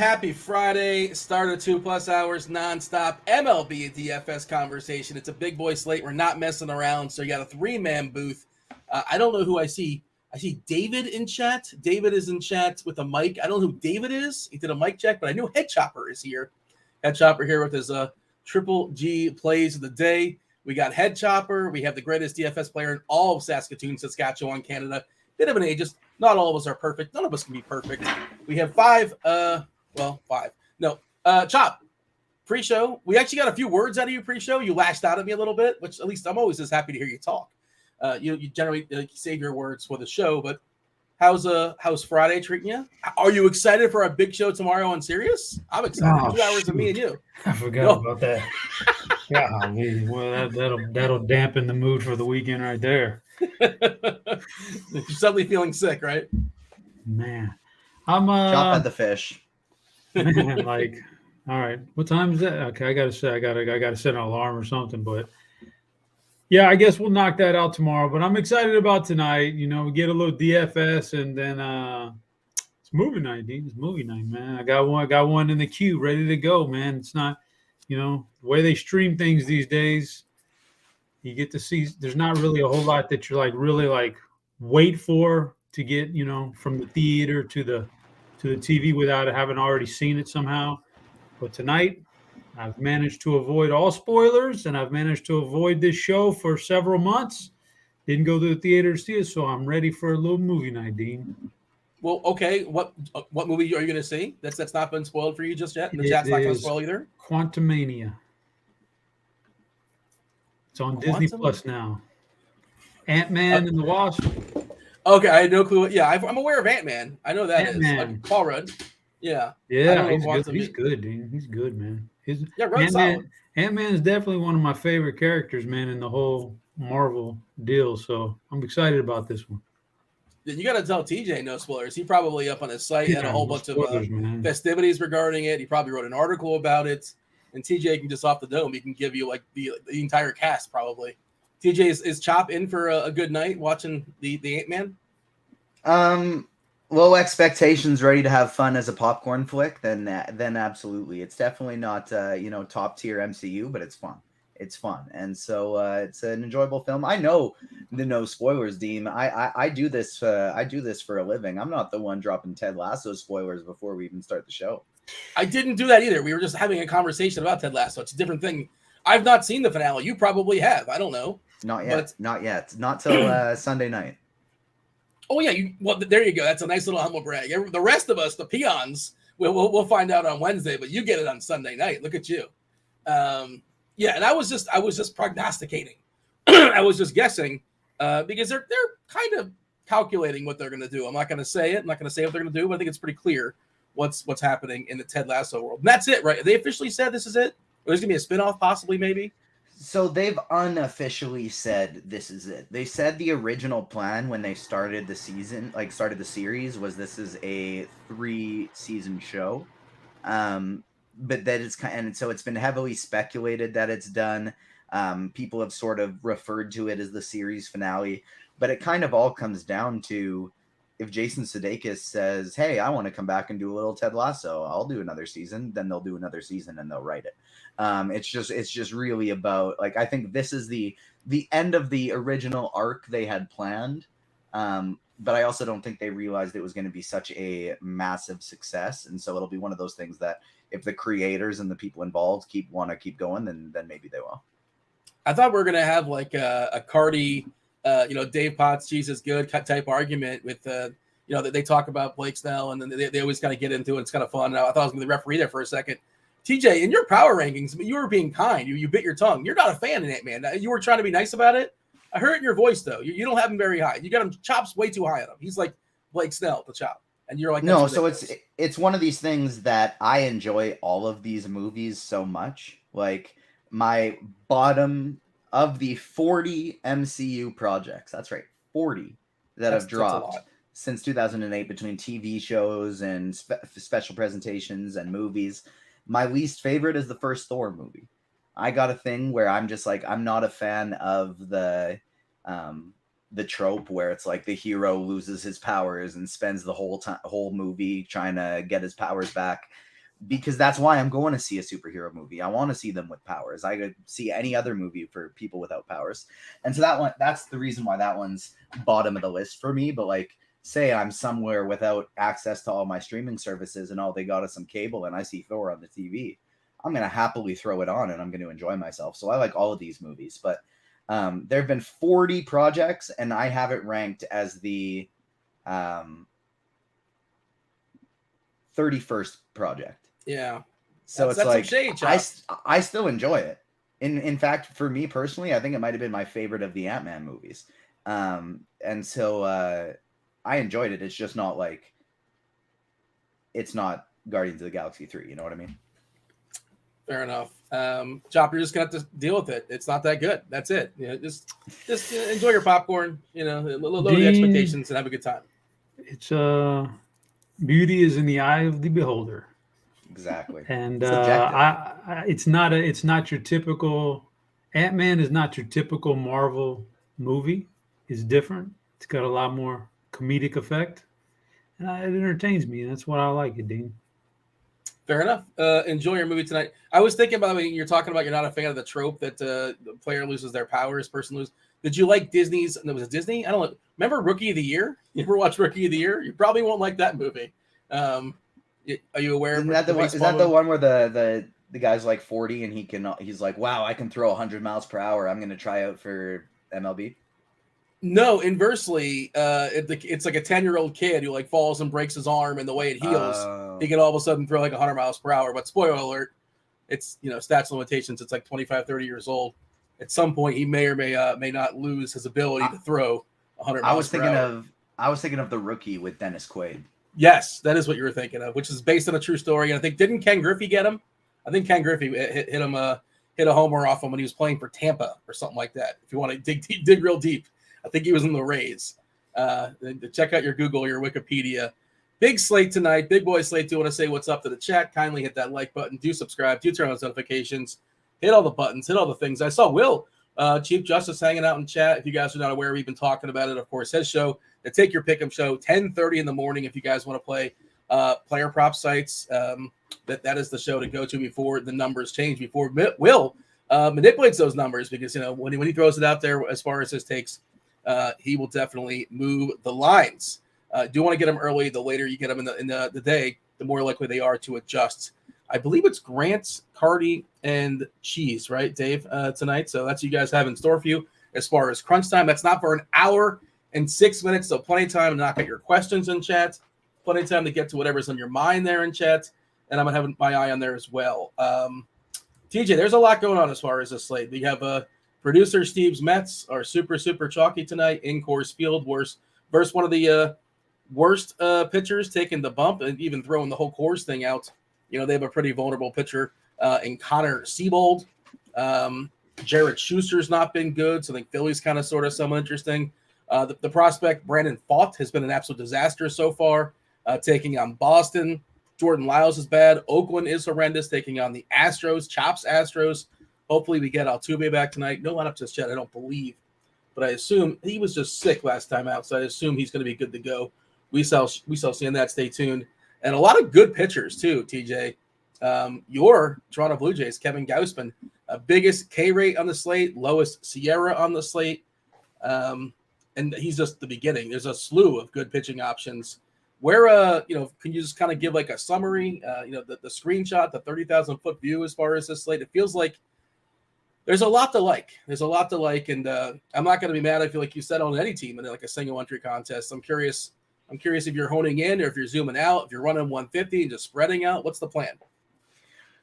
happy Friday. Start of 2+ hours nonstop MLB DFS conversation. It's a big boy slate. We're not messing around. So you got a 3-man booth. I don't know who I see. I see David in chat. David is in chat with a mic. I don't know who David is. He did a mic check, but I knew Head Chopper is here. Head Chopper here with his Triple G plays of the day. We got Head Chopper. We have the greatest DFS player in all of Saskatoon, Saskatchewan, Canada. Bit of an ageist. Not all of us are perfect. None of us can be perfect. We have five. No. Chop, pre-show. We actually got a few words out of you pre-show. You lashed out at me a little bit, which at least I'm always just happy to hear you talk. You generally save your words for the show, but how's Friday treating you? Are you excited for our big show tomorrow on Sirius? I'm excited. 2 hours of me and you. I forgot about that. Golly, well, that'll dampen the mood for the weekend right there. You're suddenly feeling sick, right? Man, I'm chop at the fish. Man, like, all right, what time is that? Okay, I gotta set an alarm or something, but yeah, I guess we'll knock that out tomorrow. But I'm excited about tonight. You know, we get a little DFS, and then it's movie night, Dean. It's movie night, man. I got one in the queue, ready to go, man. It's not, the way they stream things these days. You get to see. There's not really a whole lot that you're really wait for to get, from the theater to the TV without having already seen it somehow. But tonight, I've managed to avoid all spoilers, and I've managed to avoid this show for several months. Didn't go to the theater to see it, so I'm ready for a little movie night, Dean. Well, okay. What movie are you going to see? That's not been spoiled for you just yet, and the chat's not going to spoil either. Quantumania. It's on Disney Plus now. Ant-Man and the Wasp. Okay, I had no clue. Yeah, I'm aware of Ant-Man. I know that Ant-Man. is. Like Paul Rudd. Yeah. Yeah, he's good, dude. He's good, man. Ant-Man is definitely one of my favorite characters, man, in the whole Marvel deal. So I'm excited about this one. You got to tell TJ no spoilers. He probably up on his site had a whole bunch of festivities regarding it. He probably wrote an article about it. And TJ can just off the dome. He can give you like the entire cast probably. TJ, is Chop in for a good night watching the Ant-Man? Low expectations, ready to have fun as a popcorn flick, then absolutely. It's definitely not top tier MCU, but it's fun. It's fun, and so it's an enjoyable film. I know the no spoilers, Dean. I do this for a living. I'm not the one dropping Ted Lasso spoilers before we even start the show. I didn't do that either. We were just having a conversation about Ted Lasso. It's a different thing. I've not seen the finale. You probably have. I don't know. Not yet. Not yet. Not till Sunday night. Oh yeah. There you go. That's a nice little humble brag. The rest of us, the peons, we'll find out on Wednesday, but you get it on Sunday night. Look at you. Yeah, and I was just prognosticating. I was just guessing because they're kind of calculating what they're going to do. I'm not going to say it. I'm not going to say what they're going to do, but I think it's pretty clear what's happening in the Ted Lasso world. And that's it, right? They officially said this is it? Or there's going to be a spinoff possibly, maybe? So they've unofficially said this is it. They said the original plan when they started the season, started the series, was this is a 3-season show. But that it's and so it's been heavily speculated that it's done. People have sort of referred to it as the series finale, but it kind of all comes down to if Jason Sudeikis says, "Hey, I want to come back and do a little Ted Lasso. I'll do another season." Then they'll do another season and they'll write it. It's just really about I think this is the end of the original arc they had planned. But I also don't think they realized it was going to be such a massive success, and so it'll be one of those things that if the creators and the people involved want to keep going, then maybe they will. I thought we were going to have a Carty, Dave Potts, Cheeseisgood type argument with, that they talk about Blake Snell and then they always kind of get into it. It's kind of fun. I thought I was going to be the referee there for a second. TJ, in your power rankings, you were being kind. You bit your tongue. You're not a fan of Ant-Man. You were trying to be nice about it. I heard it in your voice, though. You don't have him very high. You got him Chop's way too high on him. He's like Blake Snell, the Chop. And you're like, no, so it's one of these things that I enjoy all of these movies so much. Like my bottom of the 40 MCU projects, that's right, 40 that have dropped since 2008 between TV shows and special presentations and movies. My least favorite is the first Thor movie. I got a thing where I'm just I'm not a fan of the trope where it's the hero loses his powers and spends the whole movie trying to get his powers back. because that's why I'm going to see a superhero movie. I want to see them with powers. I could see any other movie for people without powers. And so that's the reason why that one's bottom of the list for me. But like, say I'm somewhere without access to all my streaming services and all they got is some cable and I see Thor on the TV, I'm going to happily throw it on and I'm going to enjoy myself. So I like all of these movies, but there have been 40 projects and I have it ranked as the 31st project. Yeah. So that's it's like shade, I still enjoy it. In fact, for me personally, I think it might have been my favorite of the Ant-Man movies. And so I enjoyed it. It's just not like it's not Guardians of the Galaxy 3, you know what I mean? Fair enough. Chop, you're just gonna have to deal with it. It's not that good. That's it. Just enjoy your popcorn, lower the expectations and have a good time. It's beauty is in the eye of the beholder. Exactly. And it's not your typical Ant-Man is not your typical Marvel movie. It's different. It's got a lot more comedic effect. And it entertains me. And that's why I like it, Dean. Fair enough. Enjoy your movie tonight. I was thinking, by the way, you're talking about you're not a fan of the trope that the player loses their powers, person loses. Did you like Disney's? And it was a Disney? I don't know. Remember Rookie of the Year? You ever watch Rookie of the Year? You probably won't like that movie. Are you aware of that? Is that the one where the guy's like 40 and he's like, wow, I can throw 100 miles per hour. I'm going to try out for MLB. No, inversely, it's like a 10-year-old kid who like falls and breaks his arm, and the way it heals, he can all of a sudden throw like 100 miles per hour. But spoiler alert, it's stats limitations. It's like 25, 30 years old. At some point, he may or may not lose his ability to throw 100 miles per hour. I was thinking of The Rookie with Dennis Quaid. Yes, that is what you were thinking of, which is based on a true story. And I think didn't Ken Griffey get him? I think Ken Griffey hit a homer off him when he was playing for Tampa or something like that. If you want to dig real deep. I think he was in the Rays. Check out your Google, your Wikipedia. Big slate tonight. Big boy slate. Do want to say what's up to the chat? Kindly hit that like button. Do subscribe. Do turn on those notifications. Hit all the buttons. Hit all the things. I saw Will, Chief Justice, hanging out in chat. If you guys are not aware, we've been talking about it. Of course, his show, the Take Your Pick'em Show, 10:30 in the morning. If you guys want to play player prop sites, that is the show to go to before the numbers change. Before Will manipulates those numbers, because when he throws it out there as far as his takes. He will definitely move the lines. Do want to get them early. The later you get them in the day, the more likely they are to adjust. I believe it's Grant, Carty, and Cheese, right, Dave, tonight. So that's what you guys have in store for you as far as crunch time. That's not for an hour and 6 minutes, so plenty of time to knock out your questions in chat. Plenty of time to get to whatever's on your mind there in chat. And I'm going to have my eye on there as well. TJ, there's a lot going on as far as this slate. We have producer Steve's Mets are super chalky tonight in Coors Field versus one of the worst pitchers taking the bump and even throwing the whole Coors thing out. They have a pretty vulnerable pitcher in Connor Siebold. Jared Schuster's not been good, so I think Philly's kind of sort of somewhat interesting. The prospect Brandon Pfaadt has been an absolute disaster so far, taking on Boston. Jordan Lyles is bad. Oakland is horrendous, taking on the Astros. Chops Astros. Hopefully we get Altuve back tonight. No lineup just yet, I don't believe. But I assume he was just sick last time out, so I assume he's going to be good to go. We shall see in that. Stay tuned. And a lot of good pitchers, too, TJ. Your Toronto Blue Jays, Kevin Gausman, biggest K rate on the slate, lowest Sierra on the slate. And he's just the beginning. There's a slew of good pitching options. Where, can you just kind of give like a summary, the screenshot, the 30,000-foot view as far as this slate? It feels like there's a lot to like. And I'm not going to be mad. I feel like you said on any team in like a single entry contest. I'm curious if you're honing in or if you're zooming out, if you're running 150 and just spreading out. What's the plan?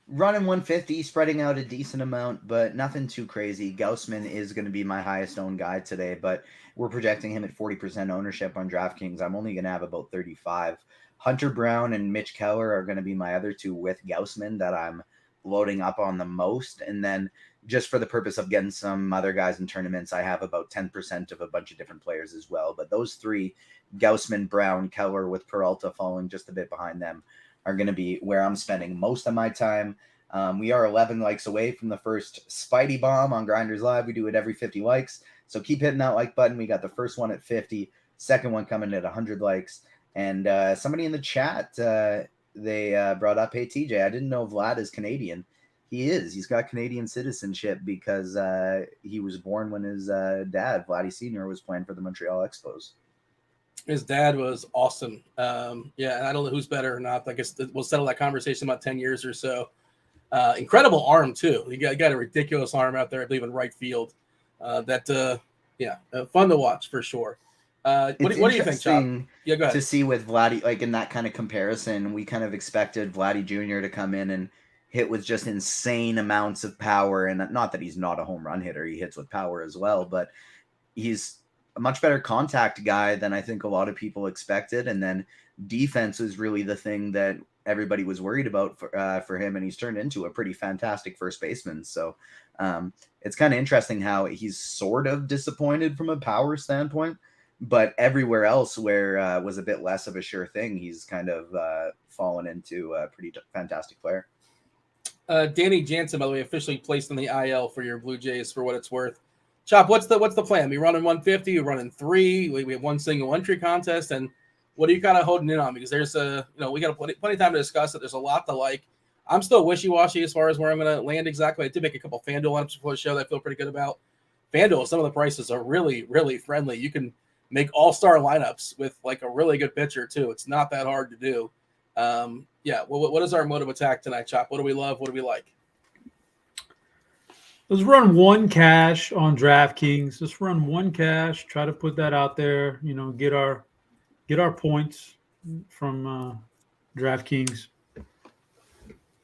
Running 150, spreading out a decent amount, but nothing too crazy. Gausman is going to be my highest owned guy today, but we're projecting him at 40% ownership on DraftKings. I'm only going to have about 35. Hunter Brown and Mitch Keller are going to be my other two with Gausman that I'm loading up on the most. And then just for the purpose of getting some other guys in tournaments, I have about 10% of a bunch of different players as well. But those three, Gausman, Brown, Keller, with Peralta falling just a bit behind them, are going to be where I'm spending most of my time. We are 11 likes away from the first Spidey Bomb on GrindersLive. We do it every 50 likes. So keep hitting that like button. We got the first one at 50, second one coming at 100 likes. And somebody in the chat they brought up, hey, TJ, I didn't know Vlad is Canadian. He is. He's got Canadian citizenship because he was born when his dad, Vladdy Sr., was playing for the Montreal Expos. His dad was awesome. Yeah, and I don't know who's better or not. I guess we'll settle that conversation about 10 years or so. Incredible arm, too. He got a ridiculous arm out there, I believe, in right field. Fun to watch for sure. What do you think, Chop? Yeah, go ahead. To see with Vladdy, like in that kind of comparison, we kind of expected Vladdy Jr. to come in and hit with just insane amounts of power. And not that he's not a home run hitter, he hits with power as well, but he's a much better contact guy than I think a lot of people expected. And then defense was really the thing that everybody was worried about for him, and he's turned into a pretty fantastic first baseman. So it's kind of interesting how he's sort of disappointed from a power standpoint, but everywhere else where was a bit less of a sure thing, he's kind of fallen into a pretty fantastic player. Danny Jansen, by the way, officially placed in the IL for your Blue Jays for what it's worth. Chop, what's the plan? We running 150, we running 3, we have one single entry contest, and what are you kind of holding in on? Because there's we got plenty of time to discuss it. There's a lot to like. I'm still wishy-washy as far as where I'm going to land exactly. I did make a couple Fanduel lineups before the show that I feel pretty good about. Fanduel, some of the prices are really, really friendly. You can make all-star lineups with like a really good pitcher too. It's not that hard to do. What is our mode of attack tonight, Chop? What do we love? What do we like? Let's run one cash on DraftKings. Let's run one cash. Try to put that out there. Get our points from DraftKings,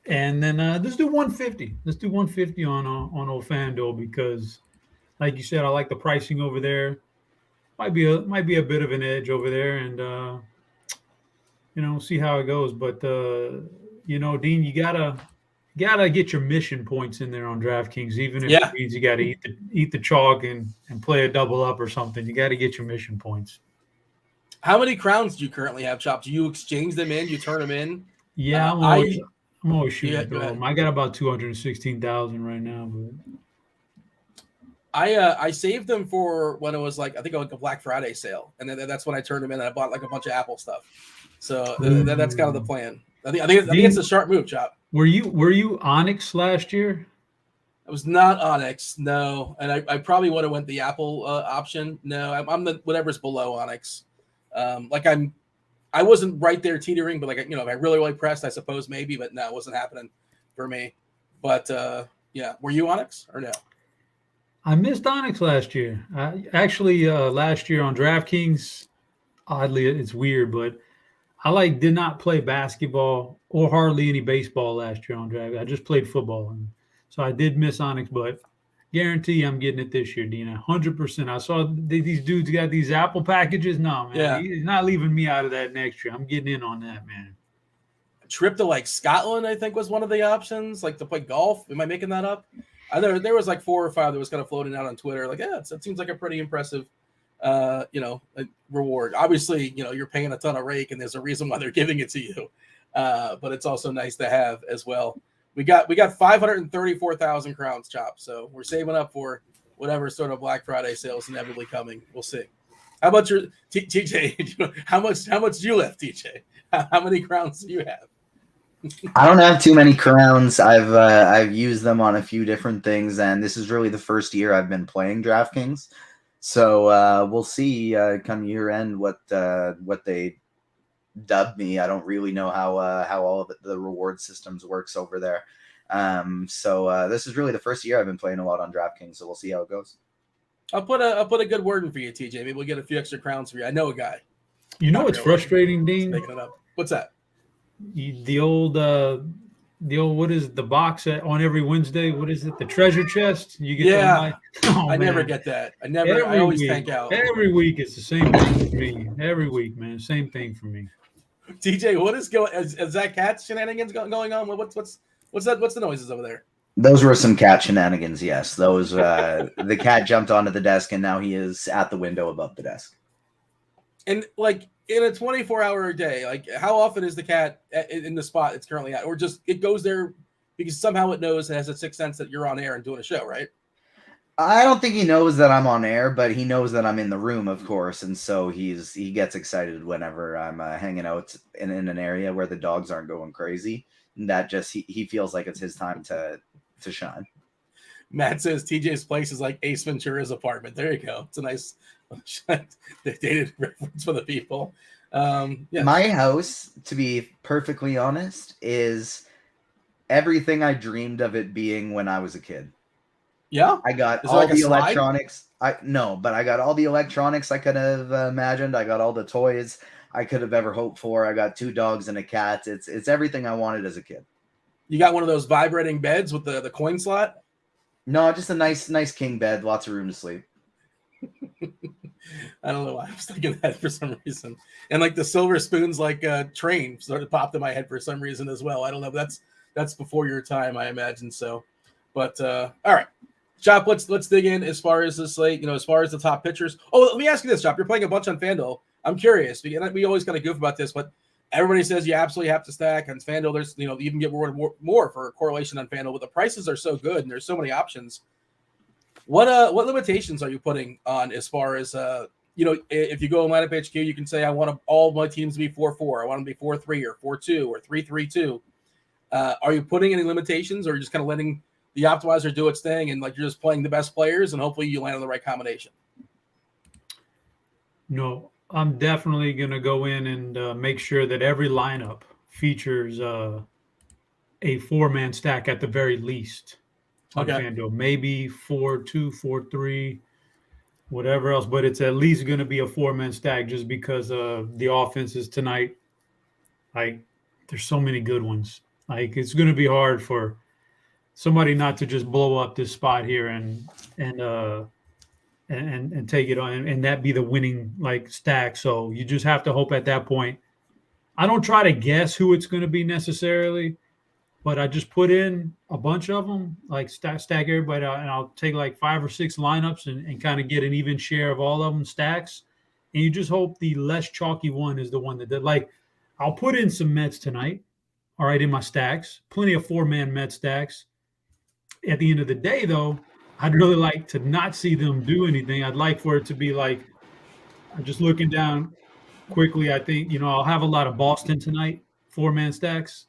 and then let's do 150. Let's do 150 on old FanDuel because, like you said, I like the pricing over there. Might be a bit of an edge over there, and see how it goes. But Dean, you gotta get your mission points in there on DraftKings, even if it means you got to eat the chalk and play a double up or something. You got to get your mission points. How many crowns do you currently have, Chop? Do you exchange them in? You turn them in? Yeah, I'm always shooting through them. I got about 216,000 right now. But I saved them for when it was like a Black Friday sale, and then that's when I turned them in. And I bought like a bunch of Apple stuff. So that's kind of the plan. I think it's a sharp move, Chop. Were you Onyx last year? I was not Onyx, no, and I probably would have went the Apple option. No, I'm the whatever's below Onyx. I wasn't right there teetering, but if I really pressed, I suppose maybe, but no, it wasn't happening for me. But were you Onyx or no? I missed Onyx last year. Last year on DraftKings, oddly, it's weird, but I did not play basketball or hardly any baseball last year on Draft. I just played football, and so I did miss Onyx, but guarantee I'm getting it this year, Dina. 100%. I saw these dudes got these Apple packages. No, man, he's not leaving me out of that next year. I'm getting in on that, man. A trip to Scotland, I think, was one of the options, to play golf. Am I making that up? There was 4 or 5 that was kind of floating out on Twitter. It seems like a pretty impressive reward. Obviously, you're paying a ton of rake, and there's a reason why they're giving it to you. But it's also nice to have as well. We got 534,000 crowns, Chop. So we're saving up for whatever sort of Black Friday sales inevitably coming. We'll see. How about your TJ? How much do you left, TJ? How many crowns do you have? I don't have too many crowns. I've used them on a few different things, and this is really the first year I've been playing DraftKings. So we'll see come year end what they dub me. I don't really know how all of the reward systems works over there. So this is really the first year I've been playing a lot on DraftKings. So we'll see how it goes. I'll put a good word in for you, TJ. Maybe we'll get a few extra crowns for you. I know a guy. It's frustrating, Dean. Making it up. What's that? The old what is the box on every Wednesday? What is it? The treasure chest. You get I never get that. I always tank out. Every week it's the same thing for me. Every week, man, same thing for me. TJ, what is going? Is that cat shenanigans going on? What's that? What's the noises over there? Those were some cat shenanigans. Yes, those. The cat jumped onto the desk, and now he is at the window above the desk. And in a 24-hour day, how often is the cat in the spot it's currently at, or just it goes there because somehow it knows it has a sixth sense that you're on air and doing a show, right? I don't think he knows that I'm on air, but he knows that I'm in the room, of course, and so he gets excited whenever I'm hanging out in an area where the dogs aren't going crazy. And that just he feels like it's his time to shine. Matt says TJ's place is like Ace Ventura's apartment. There you go. It's a nice dated reference for the people. Yeah. My house, to be perfectly honest, is everything I dreamed of it being when I was a kid. Yeah, I got is all like the slide? electronics. But I got all the electronics I could have imagined. I got all the toys I could have ever hoped for. I got 2 dogs and a cat. It's everything I wanted as a kid. You got one of those vibrating beds with the coin slot? No, just a nice king bed, lots of room to sleep. I don't know why I was thinking that for some reason. And like the silver spoons, like train sort of popped in my head for some reason as well. I don't know. That's before your time, I imagine. So, but all right, Chop. Let's dig in as far as the slate. As far as the top pitchers. Oh, let me ask you this, Chop. You're playing a bunch on Fanduel. I'm curious. We always kind of goof about this, but everybody says you absolutely have to stack on Fanduel. There's you can get more for correlation on Fanduel, but the prices are so good and there's so many options. What limitations are you putting on as far as if you go in lineup HQ, you can say I want all my teams to be 4-4, I want them to be 4-3 or 4-2 or 3-3-2. Are you putting any limitations, or are you just kind of letting the optimizer do its thing and like you're just playing the best players and hopefully you land on the right combination? No, I'm definitely gonna go in and make sure that every lineup features a 4-man stack at the very least. On Fanduel, maybe 4-2, 4-3, whatever else, but it's at least going to be a 4-man stack just because the offenses tonight, like there's so many good ones. Like it's going to be hard for somebody not to just blow up this spot here and take it on and that be the winning like stack. So you just have to hope at that point. I don't try to guess who it's going to be necessarily. But I just put in a bunch of them, like stack everybody out, and I'll take like 5 or 6 lineups and kind of get an even share of all of them stacks. And you just hope the less chalky one is the one that did. Like, I'll put in some Mets tonight, all right, in my stacks. Plenty of 4-man Met stacks. At the end of the day, though, I'd really like to not see them do anything. I'd like for it to be like, I'm just looking down quickly. I think, I'll have a lot of Boston tonight, 4-man stacks.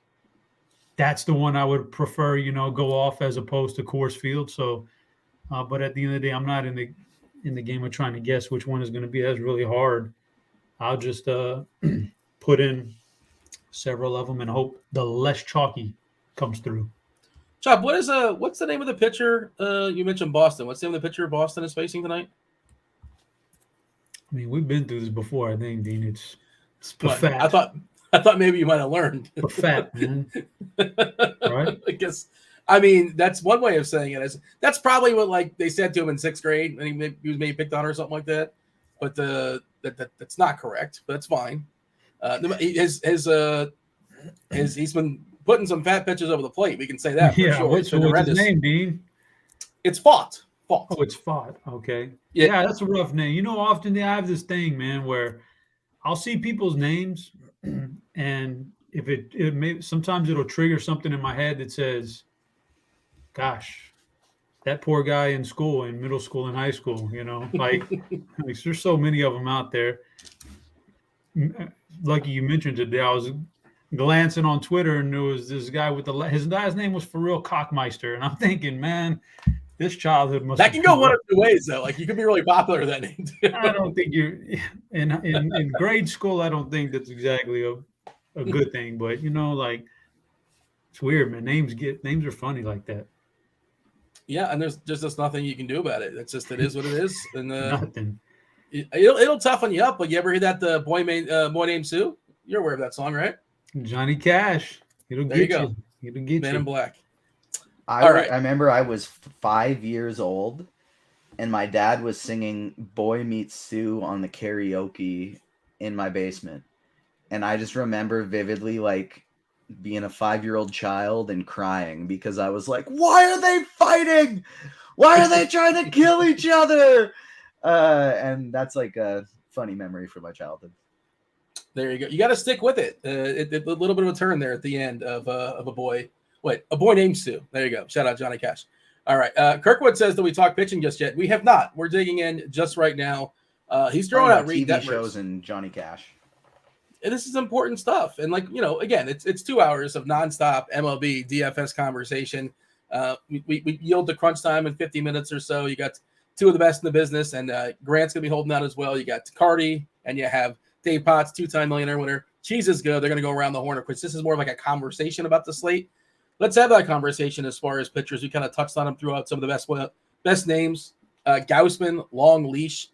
That's the one I would prefer, go off as opposed to Coors Field. So, but at the end of the day, I'm not in the game of trying to guess which one is going to be. That's really hard. I'll just put in several of them and hope the less chalky comes through. Chop, what's the name of the pitcher? You mentioned Boston. What's the name of the pitcher Boston is facing tonight? I mean, we've been through this before. I think, Dean. It's Perfect. I thought maybe you might have learned. Perfect, man. Right? I mean, that's one way of saying it. That's probably what like they said to him in 6th grade, and he was maybe picked on or something like that. But that's not correct. But that's fine. He's been putting some fat pitches over the plate. We can say that. For sure. What's his name, Dean? It's Fought. Oh, it's Fought. Okay. Yeah, that's a rough name. Often I have this thing, man, where I'll see people's names. And if it may, sometimes it'll trigger something in my head that says, gosh, that poor guy in school, in middle school and high school, like there's so many of them out there. Lucky you mentioned today, I was glancing on Twitter and there was this guy his guy's name was For Real Cockmeister. And I'm thinking, man, this childhood must. That can go one of two ways, though. Like you could be really popular with that name. I don't think you're in grade school. I don't think that's exactly a good thing, but like it's weird, man. Names are funny like that. Yeah, and there's just nothing you can do about it. It is what it is, and nothing. It'll toughen you up. But you ever hear that boy named Sue? You're aware of that song, right? Johnny Cash. It'll get you. It'll get Man you. in Black. I remember I was 5 years old, and my dad was singing Boy Meets Sue on the karaoke in my basement. And I just remember vividly, like, being a 5-year-old child and crying because I was like, why are they fighting? Why are they trying to kill each other? And that's like a funny memory from my childhood. There you go. You got to stick with it. A little bit of a turn there at the end of a boy. Wait, A Boy Named Sue. There you go. Shout out Johnny Cash. All right. Kirkwood says that we talk pitching just yet. We have not. We're digging in just right now. He's throwing out Reed TV Detmers. shows and Johnny Cash. And this is important stuff. And again, it's 2 hours of nonstop MLB DFS conversation. We yield the crunch time in 50 minutes or so. You got two of the best in the business, and Grant's going to be holding out as well. You got Carty, and you have Dave Potts, 2-time millionaire winner. Cheeseisgood. They're going to go around the horn, of course. This is more of like a conversation about the slate. Let's have that conversation as far as pitchers. We kind of touched on them throughout some of the best names. Gausman, long leash.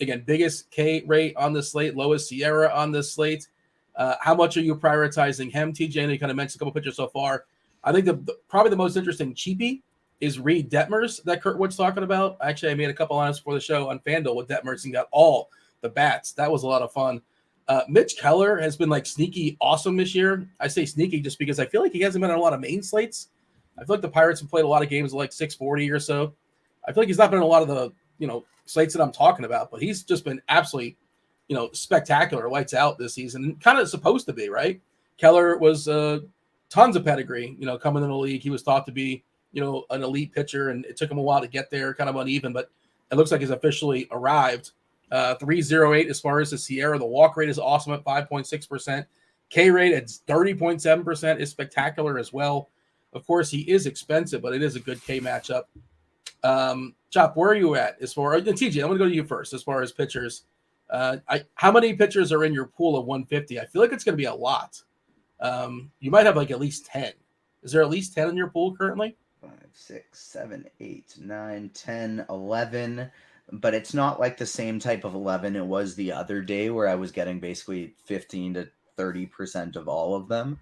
Again, biggest K rate on the slate, lowest Sierra on the slate. How much are you prioritizing him, TJ? And you kind of mentioned a couple pitchers so far. I think probably the most interesting cheapie is Reed Detmers that Kurtwood's talking about. Actually, I made a couple lineups for the show on Fanduel with Detmers and got all the bats. That was a lot of fun. Mitch Keller has been like sneaky awesome this year. I say sneaky just because I feel like he hasn't been on a lot of main slates. I feel like the Pirates have played a lot of games like 640 or so. I feel like he's not been in a lot of the slates that I'm talking about, but he's just been absolutely spectacular, lights out this season, kind of supposed to be, right? Keller was tons of pedigree, coming in the league. He was thought to be, an elite pitcher, and it took him a while to get there, kind of uneven, but it looks like he's officially arrived. 3.08 as far as the Sierra. The walk rate is awesome at 5.6%. K rate at 30.7% is spectacular as well. Of course, he is expensive, but it is a good K matchup. Chop, where are you at as far as TJ? I'm going to go to you first as far as pitchers. How many pitchers are in your pool of 150? I feel like it's going to be a lot. You might have like at least 10. Is there at least 10 in your pool currently? 5, 6, 7, 8, 9, 10, 11. But it's not like the same type of 11 it was the other day where I was getting basically 15 to 30% of all of them.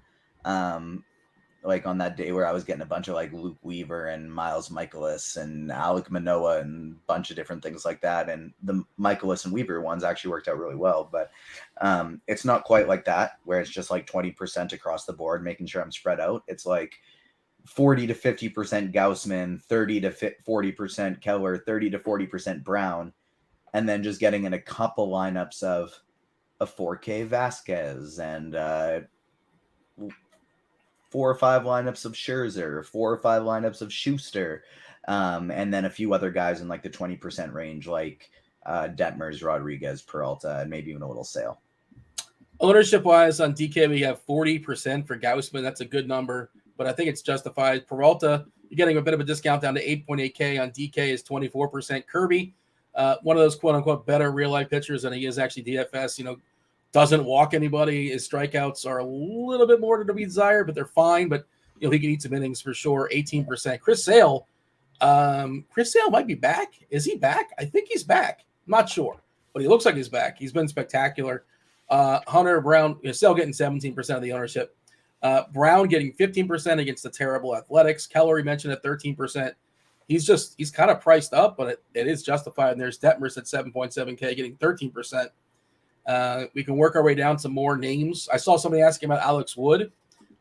Like on that day where I was getting a bunch of like Luke Weaver and Miles Michaelis and Alek Manoah and a bunch of different things like that. And the Michaelis and Weaver ones actually worked out really well, but it's not quite like that where it's just like 20% across the board, making sure I'm spread out. It's like 40 to 50% Gausman, 30 to 40% Keller, 30 to 40% Brown, and then just getting in a couple lineups of a 4K Vasquez and 4 or 5 lineups of Scherzer, 4 or 5 lineups of Schuster, and then a few other guys in like the 20% range, like Detmers, Rodriguez, Peralta, and maybe even a little Sale. Ownership-wise on DK, we have 40% for Gausman. That's a good number, but I think it's justified. Peralta, you're getting a bit of a discount down to 8.8K. On DK is 24%. Kirby, one of those quote-unquote better real-life pitchers, and he is actually DFS, doesn't walk anybody. His strikeouts are a little bit more to be desired, but they're fine. But he can eat some innings for sure. 18%. Chris Sale might be back. Is he back? I think he's back. I'm not sure, but he looks like he's back. He's been spectacular. Hunter Brown, Sale getting 17% of the ownership. Brown getting 15% against the terrible Athletics. Keller, we mentioned at 13%. He's kind of priced up, but it is justified. And there's Detmers at 7.7K getting 13%. We can work our way down some more names. I saw somebody asking about Alex Wood.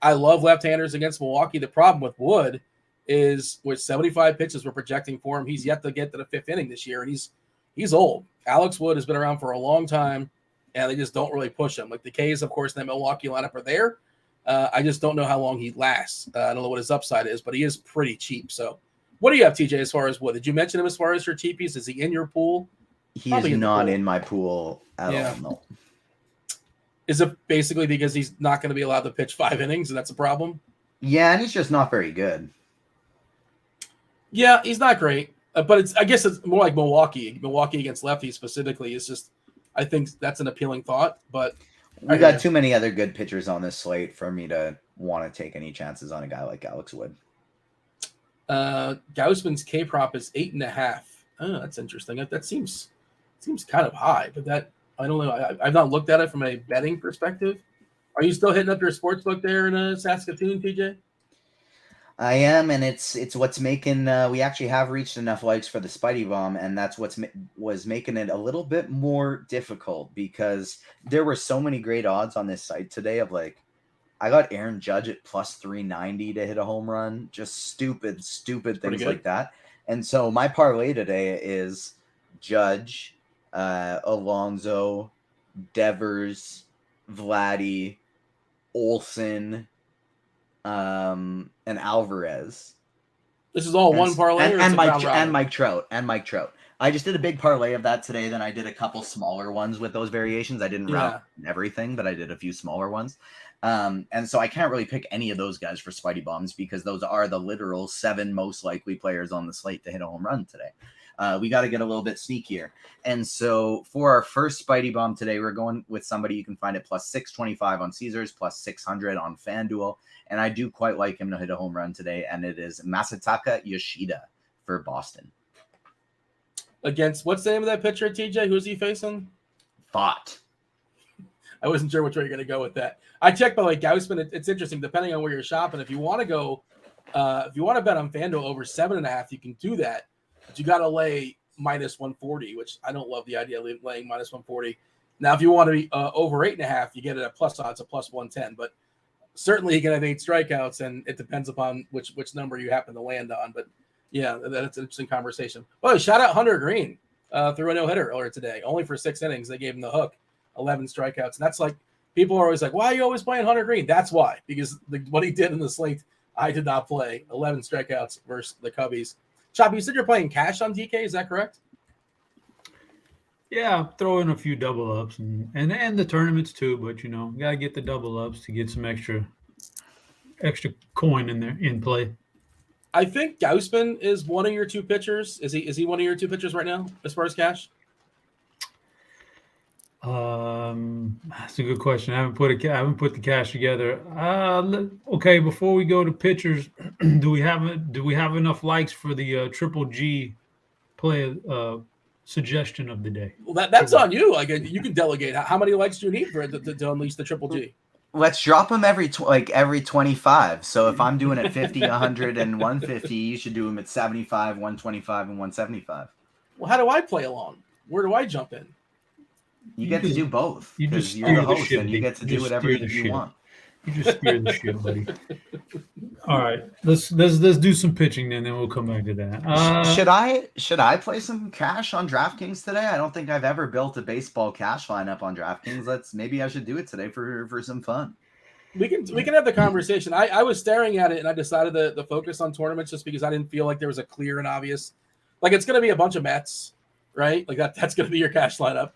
I love left-handers against Milwaukee. The problem with Wood is with 75 pitches we're projecting for him, he's yet to get to the 5th inning this year, and he's old. Alex Wood has been around for a long time, and they just don't really push him. Like the K's, of course, in the Milwaukee lineup are there. I just don't know how long he lasts. I don't know what his upside is, but he is pretty cheap. So what do you have, TJ, as far as Wood? Did you mention him as far as your cheapies? Is he in your pool? He is not in my pool at all. No. Is it basically because he's not going to be allowed to pitch 5 innings, and that's a problem? Yeah, and he's just not very good. Yeah, he's not great, but I guess it's more like Milwaukee. Milwaukee against lefties specifically is just, I think that's an appealing thought. But we got too many other good pitchers on this slate for me to want to take any chances on a guy like Alex Wood. Gausman's K prop is 8.5. Oh, that's interesting. That seems kind of high, but that I don't know. I've not looked at it from a betting perspective. Are you still hitting up your sports book there in Saskatoon, TJ? I am, and it's what's making we actually have reached enough likes for the Spidey Bomb, and that's was making it a little bit more difficult because there were so many great odds on this site today of like I got Aaron Judge at plus 390 to hit a home run, just stupid things like that. And so my parlay today is Judge, Alonso, Devers, Vladdy, Olsen, and Alvarez. This is all one parlay, or it's and a Mike round robin? and Mike Trout. I just did a big parlay of that today. Then I did a couple smaller ones with those variations. I didn't round everything, but I did a few smaller ones. And so I can't really pick any of those guys for Spidey Bombs because those are the literal 7 most likely players on the slate to hit a home run today. We got to get a little bit sneakier. And so for our first Spidey Bomb today, we're going with somebody you can find at plus 625 on Caesars, plus 600 on Fanduel. And I do quite like him to hit a home run today. And it is Masataka Yoshida for Boston. Against, what's the name of that pitcher, TJ? Who's he facing? Thought. I wasn't sure which way you're going to go with that. I checked, by the way, Gausman. It's interesting, depending on where you're shopping. If you want to go, if you want to bet on FanDuel over 7.5, you can do that. But you got to lay minus 140, which I don't love the idea of laying minus 140. Now, if you want to be over 8.5, you get it at plus odds, a plus 110. But certainly he can have 8 strikeouts, and it depends upon which number you happen to land on. But yeah, that's an interesting conversation. Well, shout out Hunter Green threw a no-hitter earlier today, only for 6 innings. They gave him the hook, 11 strikeouts. And that's like, people are always like, why are you always playing Hunter Green? That's why, because what he did in the slate, I did not play. 11 strikeouts versus the Cubbies. Chop, you said you're playing cash on DK, is that correct? Yeah, throw in a few double ups and the tournaments too, but gotta get the double ups to get some extra coin in there in play. I think Gausman is one of your 2 pitchers. Is he one of your 2 pitchers right now as far as cash? That's a good question. I haven't put the cash together. Okay, before we go to pitchers, do we have enough likes for the Triple G play suggestion of the day? Well, that's on you. Like, you can delegate. How many likes do you need for it to unleash the Triple G? Let's drop them every 25. So if I'm doing it 50, 100, and 150, you should do them at 75, 125, and 175. Well, how do I play along? Where do I jump in? You get to do both because you're the host and you get to do whatever you want. You just steer the shit, buddy. All right, let's do some pitching then we'll come back to that. Should I play some cash on DraftKings today? I don't think I've ever built a baseball cash lineup on DraftKings. Maybe I should do it today for some fun. We can have the conversation. I was staring at it and I decided to focus on tournaments just because I didn't feel like there was a clear and obvious, like it's going to be a bunch of Mets, right? Like that's going to be your cash lineup.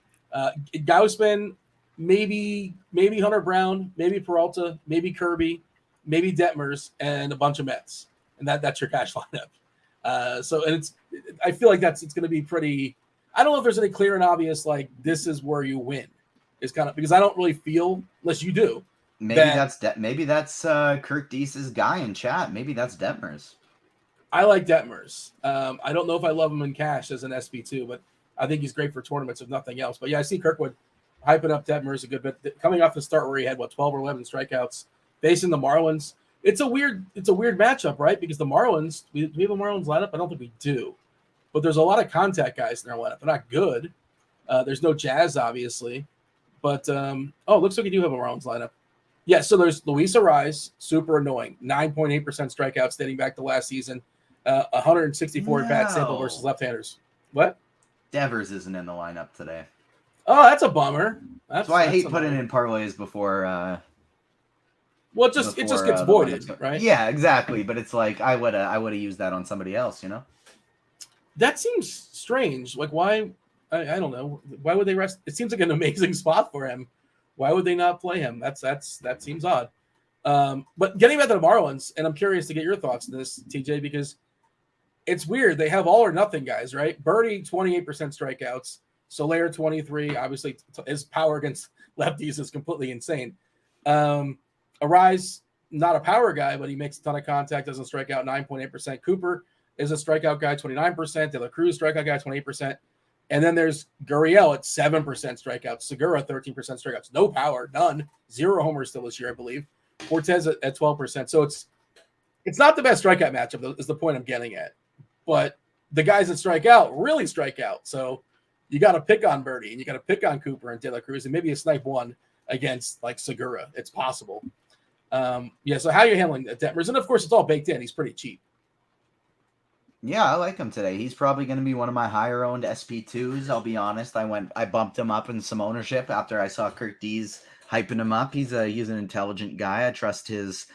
Gausman, maybe Hunter Brown, maybe Peralta, maybe Kirby, maybe Detmers, and a bunch of Mets, and that's your cash lineup. I feel like it's going to be pretty. I don't know if there's any clear and obvious like this is where you win. It's kind of because I don't really feel unless you do. Maybe that's Kirk Deese's guy in chat. Maybe that's Detmers. I like Detmers. I don't know if I love him in cash as an SP2, but I think he's great for tournaments if nothing else. But yeah, I see Kirkwood hyping up Detmers a good bit. Coming off the start where he had 12 or 11 strikeouts, facing the Marlins. It's a weird matchup, right? Because the Marlins, we have a Marlins lineup. I don't think we do, but there's a lot of contact guys in our lineup. They're not good. There's no Jazz, obviously, but looks like we do have a Marlins lineup. Yeah, so there's Luis Arraez, super annoying, 9.8% strikeouts dating back to last season, 164 at bat sample versus left-handers. What? Devers isn't in the lineup today. Oh, that's a bummer. That's why I hate putting in parlays before. Well, it just gets voided, right? Yeah, exactly. But it's like I would have used that on somebody else, That seems strange. Like why? I don't know. Why would they rest? It seems like an amazing spot for him. Why would they not play him? That seems odd. But getting back to the Marlins, and I'm curious to get your thoughts on this, TJ, because it's weird. They have all or nothing guys, right? Birdie, 28% strikeouts. Soler, 23. Obviously, his power against lefties is completely insane. Arraez, not a power guy, but he makes a ton of contact, doesn't strike out, 9.8%. Cooper is a strikeout guy, 29%. De La Cruz, strikeout guy, 28%. And then there's Gurriel at 7% strikeouts. Segura, 13% strikeouts. No power, none. 0 homers still this year, I believe. Cortez at 12%. So it's not the best strikeout matchup, is the point I'm getting at. But the guys that strike out really strike out. So you got to pick on Birdie, and you got to pick on Cooper and De La Cruz, and maybe a snipe one against like Segura. It's possible. So how are you handling Detmers? And of course, it's all baked in. He's pretty cheap. Yeah, I like him today. He's probably going to be one of my higher owned SP2s. I'll be honest. I bumped him up in some ownership after I saw Kirk Dees hyping him up. He's an intelligent guy. I trust his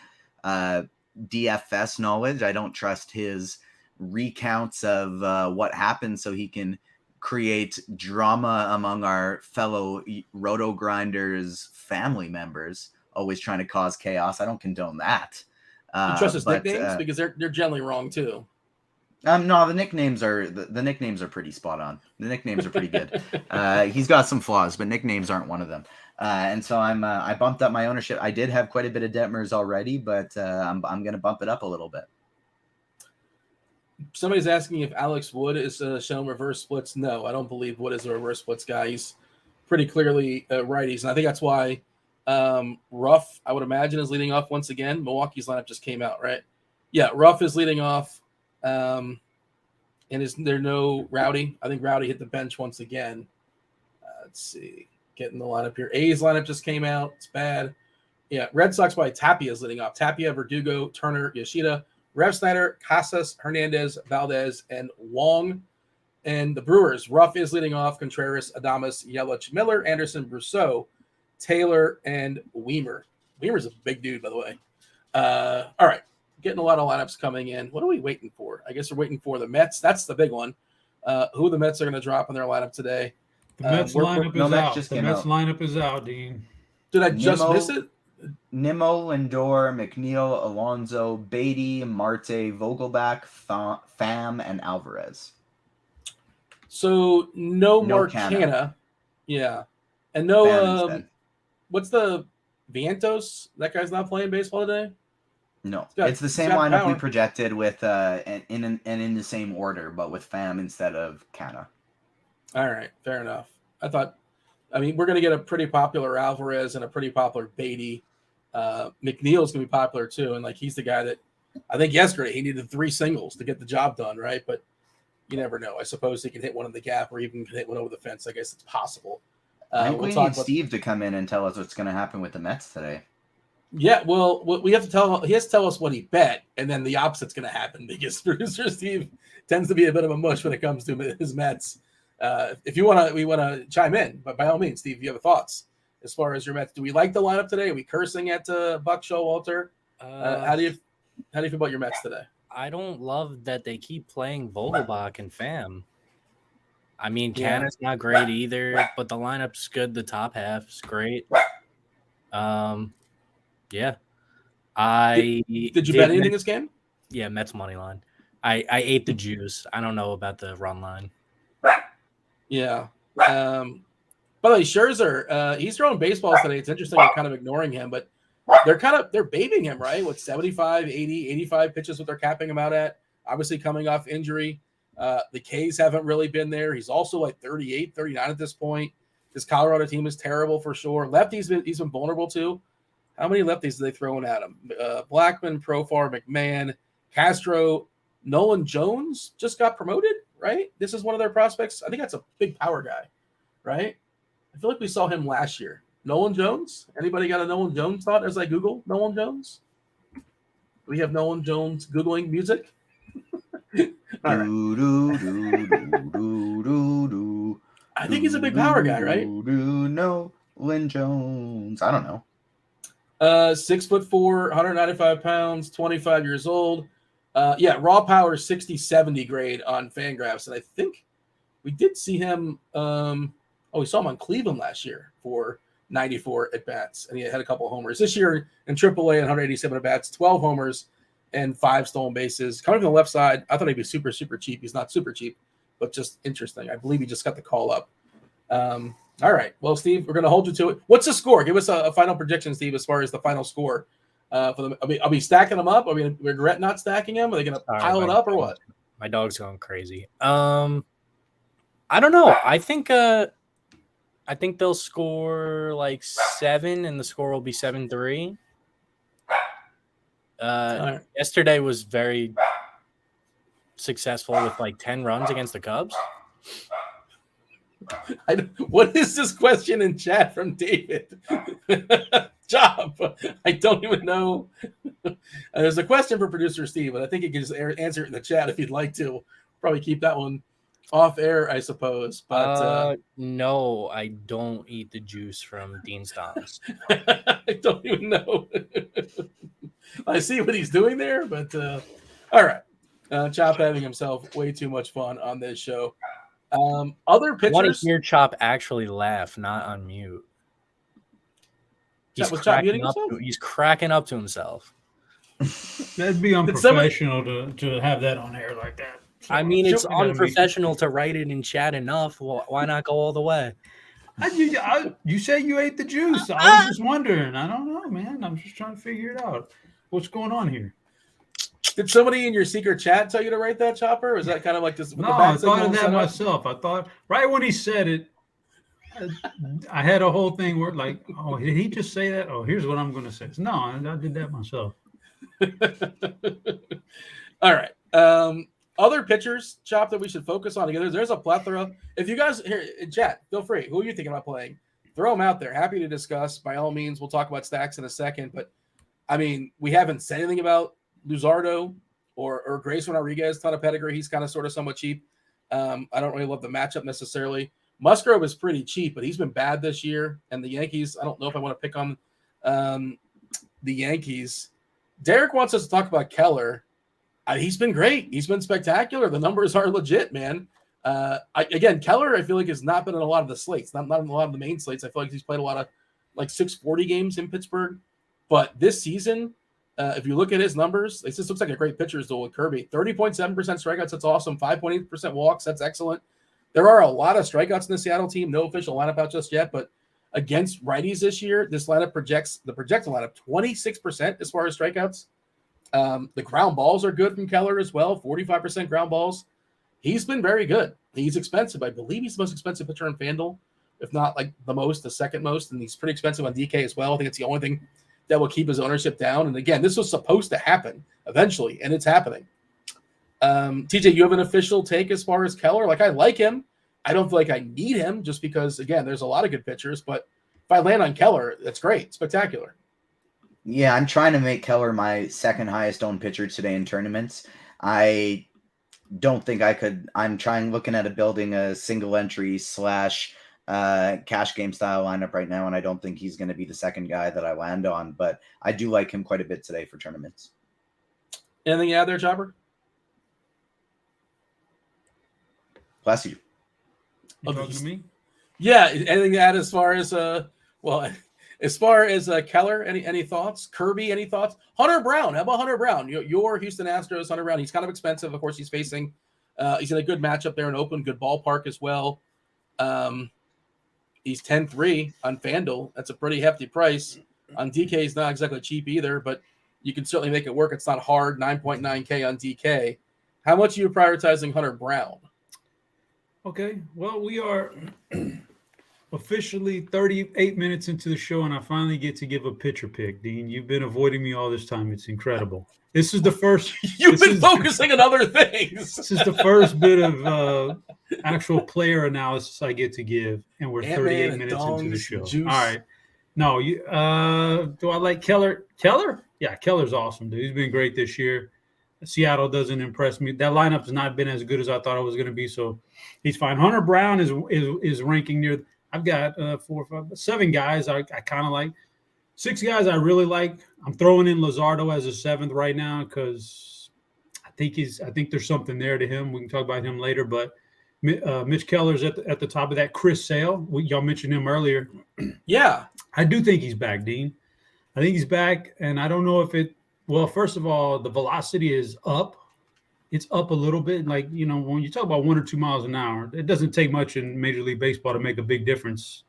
DFS knowledge. I don't trust his recounts of what happened so he can create drama among our fellow RotoGrinders family members, always trying to cause chaos. I don't condone that. You trust his nicknames because they're generally wrong too. No, the nicknames are pretty spot on. The nicknames are pretty good. He's got some flaws, but nicknames aren't one of them. And so I bumped up my ownership. I did have quite a bit of Detmers already, but I'm going to bump it up a little bit. Somebody's asking if Alex Wood is showing reverse splits. No, I don't believe Wood is a reverse splits guy. He's pretty clearly righties, and I think that's why Ruff, I would imagine, is leading off once again. Milwaukee's lineup just came out, right? Yeah, Ruff is leading off. And is there no Rowdy? I think Rowdy hit the bench once again. Let's see. Getting the lineup here. A's lineup just came out. It's bad. Yeah, Red Sox by Tapia is leading off. Tapia, Verdugo, Turner, Yoshida, Rev Snyder, Casas, Hernandez, Valdez, and Wong. And the Brewers, Ruff is leading off. Contreras, Adames, Yelich, Miller, Anderson, Brousseau, Taylor, and Weimer. Weimer's a big dude, by the way. All right. Getting a lot of lineups coming in. What are we waiting for? I guess we're waiting for the Mets. That's the big one. Who the Mets are going to drop in their lineup today? The Mets lineup is out. The Mets lineup is out, Dean. Did I just miss it? Nimmo, Lindor, McNeil, Alonso, Beatty, Marte, Vogelback, Pham, and Alvarez. So no more Canna. Yeah. And no, what's the Vientos? That guy's not playing baseball today? No, it's the same lineup we projected with in the same order, but with Pham instead of Canna. All right, fair enough. We're going to get a pretty popular Alvarez and a pretty popular Beatty. McNeil's going to be popular too, and he's the guy that I think yesterday he needed 3 singles to get the job done, right? But you never know. I suppose he can hit one in the gap or even can hit one over the fence. I guess it's possible. I think we need Steve to come in and tell us what's going to happen with the Mets today. Yeah, well, we have to tell. He has to tell us what he bet, and then the opposite's going to happen because producer Steve tends to be a bit of a mush when it comes to his Mets. If you want to, we want to chime in, but by all means, Steve, if you have thoughts as far as your Mets. Do we like the lineup today? Are we cursing at Buck Showalter? How do you feel about your Mets today? I don't love that they keep playing Vogelbach and Pham. I mean, Canna's not great either, but the lineup's good. The top half's great. Yeah. Did you bet anything this game? Yeah, Mets money line. I ate the juice. I don't know about the run line. Yeah. By the way, Scherzer, he's throwing baseballs today. It's interesting we're kind of ignoring him, but they're babying him, right? With 75, 80, 85 pitches what they're capping him out at. Obviously coming off injury. The K's haven't really been there. He's also 38, 39 at this point. This Colorado team is terrible for sure. Lefties he's been vulnerable to. How many lefties are they throwing at him? Blackman, Profar, McMahon, Castro, Nolan Jones just got promoted, right? This is one of their prospects. I think that's a big power guy, right? I feel like we saw him last year. Nolan Jones? Anybody got a Nolan Jones thought as I Google Nolan Jones? Do we have Nolan Jones Googling music? All right. I think he's a big power guy, right? Nolan Jones. I don't know. 6'4", 195 pounds, 25 years old. Raw power 60-70 grade on Fangraphs. And I think we did see him. We saw him on Cleveland last year for 94 at-bats. And he had a couple of homers. This year in AAA and 187 at-bats, 12 homers and 5 stolen bases. Coming from the left side, I thought he'd be super, super cheap. He's not super cheap, but just interesting. I believe he just got the call up. All right. Well, Steve, we're going to hold you to it. What's the score? Give us a final prediction, Steve, as far as the final score. For them. Are we stacking them up? Are we regret not stacking them? Are they going to pile it up or what? My dog's going crazy. I don't know. I think they'll score 7, and the score will be 7-3. Right. Yesterday was very successful with 10 runs against the Cubs. What is this question in chat from David? Job. I don't even know. There's a question for producer Steve, but I think you can just answer it in the chat if you'd like to. Probably keep that one off air, I suppose. But no, I don't eat the juice from Dean Stomps. I don't even know. I see what he's doing there, but all right. Chop having himself way too much fun on this show. Other I want to pitchers. hear Chop actually laugh, not on mute. Was Chop muting himself? He's cracking up to himself. That'd be unprofessional to have that on air like that. So, I mean, it's unprofessional to write it in chat enough. Well, why not go all the way? You say you ate the juice. I was just wondering. I don't know, man. I'm just trying to figure it out. What's going on here? Did somebody in your secret chat tell you to write that, Chopper? Or is that kind of like this? No, I thought of that myself. I thought right when he said it, I had a whole thing where like, oh, did he just say that? Oh, here's what I'm going to say. No, I did that myself. All right. Other pitchers, Chop, that we should focus on together. There's a plethora. If you guys here in chat, feel free. Who are you thinking about playing? Throw them out there. Happy to discuss. By all means, we'll talk about stacks in a second. But I mean, we haven't said anything about Luzardo or Grayson Rodriguez. Ton of pedigree. He's kind of sort of somewhat cheap. I don't really love the matchup necessarily. Musgrove is pretty cheap, but he's been bad this year. And the Yankees, I don't know if I want to pick on the Yankees. Derek wants us to talk about Keller. He's been great. He's been spectacular. The numbers are legit, man. Keller, I feel like has not been in a lot of the slates, not in a lot of the main slates. I feel like he's played a lot of like 640 games in Pittsburgh. But this season, if you look at his numbers, it just looks like a great pitcher's duel with Kirby. 30.7% strikeouts, that's awesome. 5.8% walks, that's excellent. There are a lot of strikeouts in the Seattle team. No official lineup out just yet, but against righties this year, this lineup projected lineup 26% as far as strikeouts. The ground balls are good from Keller as well, 45% ground balls. He's been very good. He's expensive. I believe he's the most expensive pitcher in Fanduel, if not like the second most, and he's pretty expensive on DK as well. I think it's the only thing that will keep his ownership down. And again, this was supposed to happen eventually, and it's happening. TJ, you have an official take as far as Keller? Like, I like him. I don't feel like I need him just because, again, there's a lot of good pitchers. But if I land on Keller, that's great. Spectacular. Yeah, I'm trying to make Keller my second highest owned pitcher today in tournaments. I don't think I could. I'm looking at building a single entry / cash game style lineup right now, and I don't think he's going to be the second guy that I land on. But I do like him quite a bit today for tournaments. Anything you add there, Chopper? Bless you. You talking to me? Yeah. Anything to add as far as as far as Keller? Any thoughts? Kirby? Any thoughts? Hunter Brown. How about Hunter Brown? Your Houston Astros. Hunter Brown. He's kind of expensive. Of course, he's facing. He's in a good matchup there in Oakland. Good ballpark as well. He's 10-3 on FanDuel. That's a pretty hefty price. On DK, he's not exactly cheap either, but you can certainly make it work. It's not hard. 9.9K on DK. How much are you prioritizing Hunter Brown? Okay. Well, we are officially 38 minutes into the show, and I finally get to give a pitcher pick, Dean. You've been avoiding me all this time. It's incredible. This is the first. You've been focusing on other things. This is the first bit of actual player analysis I get to give, and we're 38 minutes into the show. Juice. All right. No, do I like Keller? Keller? Yeah, Keller's awesome, dude. He's been great this year. Seattle doesn't impress me. That lineup has not been as good as I thought it was going to be, so he's fine. Hunter Brown is ranking near. I've got 4, 5, 7 guys I kind of like. 6 guys I really like. I'm throwing in Luzardo as a 7th right now because I think there's something there to him. We can talk about him later, but Mitch Keller's at the top of that. Chris Sale, y'all mentioned him earlier. Yeah, I do think he's back, Dean. I think he's back, and I don't know if it. Well, first of all, the velocity is up. It's up a little bit. Like, when you talk about 1 or 2 miles an hour, it doesn't take much in Major League Baseball to make a big difference.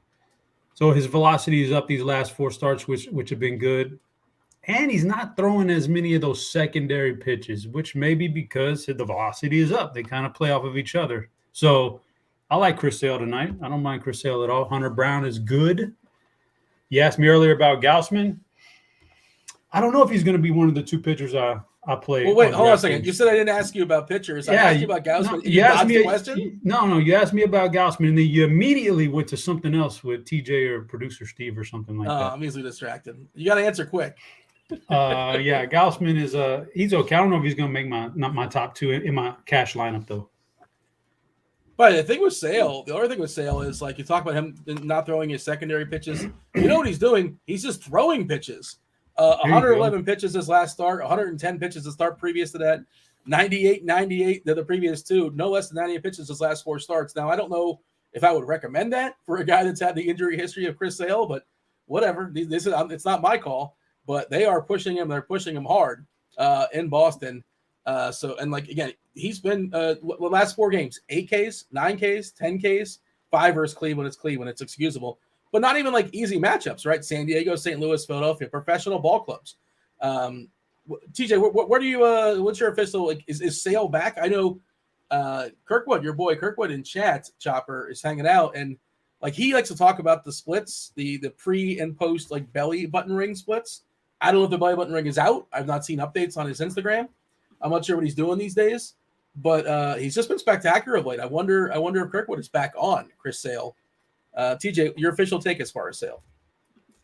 So his velocity is up these last 4 starts, which have been good. And he's not throwing as many of those secondary pitches, which may be because the velocity is up. They kind of play off of each other. So I like Chris Sale tonight. I don't mind Chris Sale at all. Hunter Brown is good. You asked me earlier about Gaussman. I don't know if he's going to be one of the 2 pitchers I play. Well, wait, hold on a second. You said I didn't ask you about pitchers. I asked you about Gaussman. No, you asked me a question? No, you asked me about Gaussman, and then you immediately went to something else with TJ or producer Steve or something like that. I'm easily distracted. You got to answer quick. Yeah, Gaussman is he's okay. I don't know if he's going to make my top 2 in my cash lineup though. But the thing with Sale, the other thing with Sale is like you talk about him not throwing his secondary pitches. You know what he's doing? He's just throwing pitches. 111 pitches his last start, 110 pitches the start previous to that. 98, 98 the previous two, no less than 98 pitches his last 4 starts. Now, I don't know if I would recommend that for a guy that's had the injury history of Chris Sale, but whatever. It's not my call, but they are pushing him. They're pushing him hard in Boston. Again, he's been the last 4 games, 8 Ks, 9 Ks, 10 Ks, 5 versus Cleveland. It's Cleveland. It's excusable. But not even like easy matchups, right? San Diego, St. Louis, Philadelphia, professional ball clubs. TJ, what do you? What's your official? Like, is Sale back? I know Kirkwood, your boy Kirkwood in chat, Chopper is hanging out, and like he likes to talk about the splits, the pre and post like belly button ring splits. I don't know if the belly button ring is out. I've not seen updates on his Instagram. I'm not sure what he's doing these days, but he's just been spectacular of late. I wonder if Kirkwood is back on Chris Sale. TJ, your official take as far as Sale?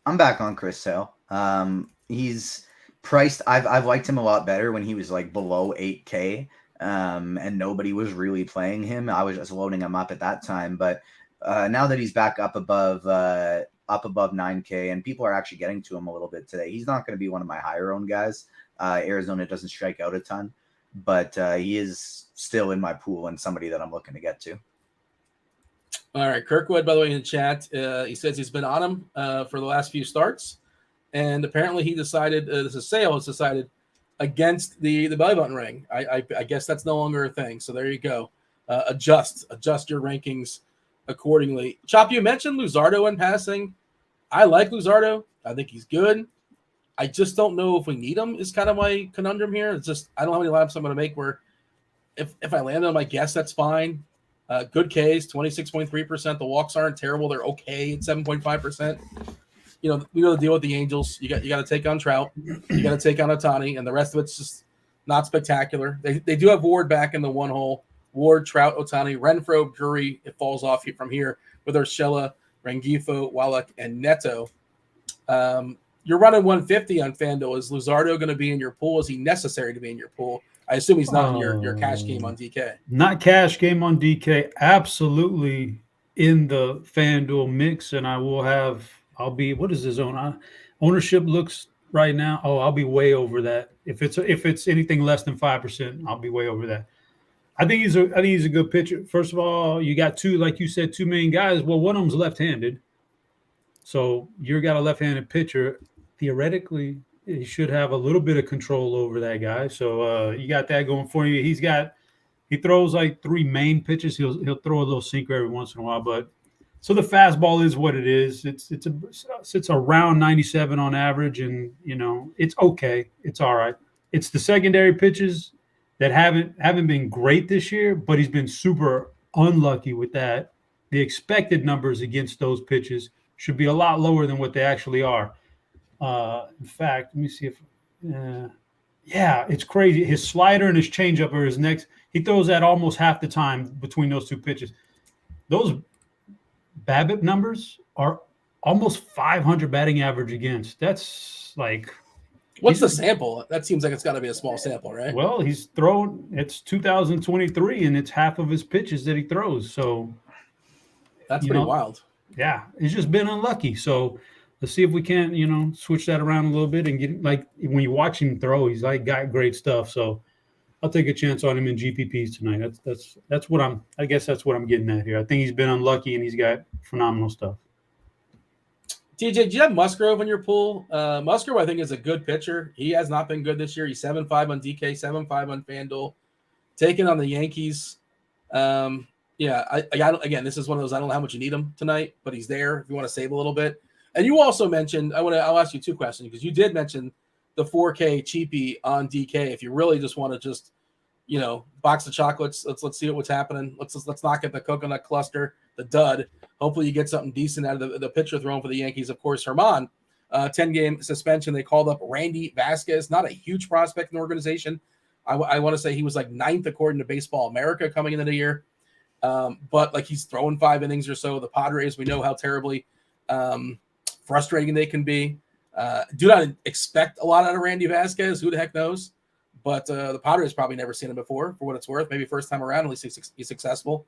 I'm back on Chris Sale. He's priced. I've liked him a lot better when he was like below 8K, and nobody was really playing him. I was just loading him up at that time, but now that he's back up above 9K, and people are actually getting to him a little bit today, he's not going to be one of my higher owned guys. Arizona doesn't strike out a ton, but he is still in my pool and somebody that I'm looking to get to. All right, Kirkwood, by the way, in the chat, he says he's been on him for the last few starts, and apparently he decided this is Sale has decided against the belly button ring. I guess that's no longer a thing. So there you go. Adjust your rankings accordingly. Chop, you mentioned Luzardo in passing. I like Luzardo. I think he's good. I just don't know if we need him is kind of my conundrum here. It's just I don't know how many lineups I'm going to make where if I land on him, I guess that's fine. Good Ks, 26.3%. The walks aren't terrible. They're okay at 7.5%. You know, we know the deal with the Angels. You got to take on Trout. You got to take on Ohtani, and the rest of it's just not spectacular. They do have Ward back in the one hole. Ward, Trout, Ohtani, Renfroe, Drury. It falls off from here with Urshela, Rengifo, Wallach, and Neto. You're running 150 on Fanduel. Is Luzardo going to be in your pool? Is he necessary to be in your pool? I assume he's not in your cash game on DK. Not cash game on DK. Absolutely in the Fanduel mix, and I'll be. What is his own ownership looks right now? Oh, I'll be way over that. If it's anything less than 5%, I'll be way over that. I think he's a good pitcher. First of all, you got two, like you said, 2 main guys. Well, one of them's left-handed, so you got a left-handed pitcher. Theoretically, he should have a little bit of control over that guy. So you got that going for you. He throws like 3 main pitches. He'll throw a little sinker every once in a while, but so the fastball is what it is. It's around 97 on average, and it's okay. It's all right. It's the secondary pitches that haven't been great this year, but he's been super unlucky with that. The expected numbers against those pitches should be a lot lower than what they actually are. In fact, let me see if it's crazy. His slider and his changeup are his next. He throws that almost half the time between those 2 pitches. Those BABIP numbers are almost 500 batting average against. That's like, what's the sample? That seems like it's got to be a small sample, right? Well, it's 2023, and it's half of his pitches that he throws. So that's pretty wild. Yeah, he's just been unlucky. So let's see if we can, switch that around a little bit and get, like, when you watch him throw, he's like got great stuff. So I'll take a chance on him in GPPs tonight. That's what I guess that's what I'm getting at here. I think he's been unlucky and he's got phenomenal stuff. TJ, do you have Musgrove in your pool? Musgrove, I think, is a good pitcher. He has not been good this year. He's 7.5 on DK, 7.5 on FanDuel. Taking on the Yankees. Again, this is one of those, I don't know how much you need him tonight, but he's there if you want to save a little bit. And you also mentioned, I'll ask you 2 questions, because you did mention the 4K cheapie on DK. If you really just want to box of chocolates, let's see what's happening. Let's not get the coconut cluster, the dud. Hopefully you get something decent out of the pitcher throwing for the Yankees. Of course, Herman, 10-game suspension. They called up Randy Vasquez, not a huge prospect in the organization. I want to say he was like 9th according to Baseball America coming into the year. But like he's throwing 5 innings or so. The Padres, we know how terribly frustrating they can be. Do not expect a lot out of Randy Vasquez. Who the heck knows? But the Padres probably never seen him before, for what it's worth. Maybe first time around, at least he's successful.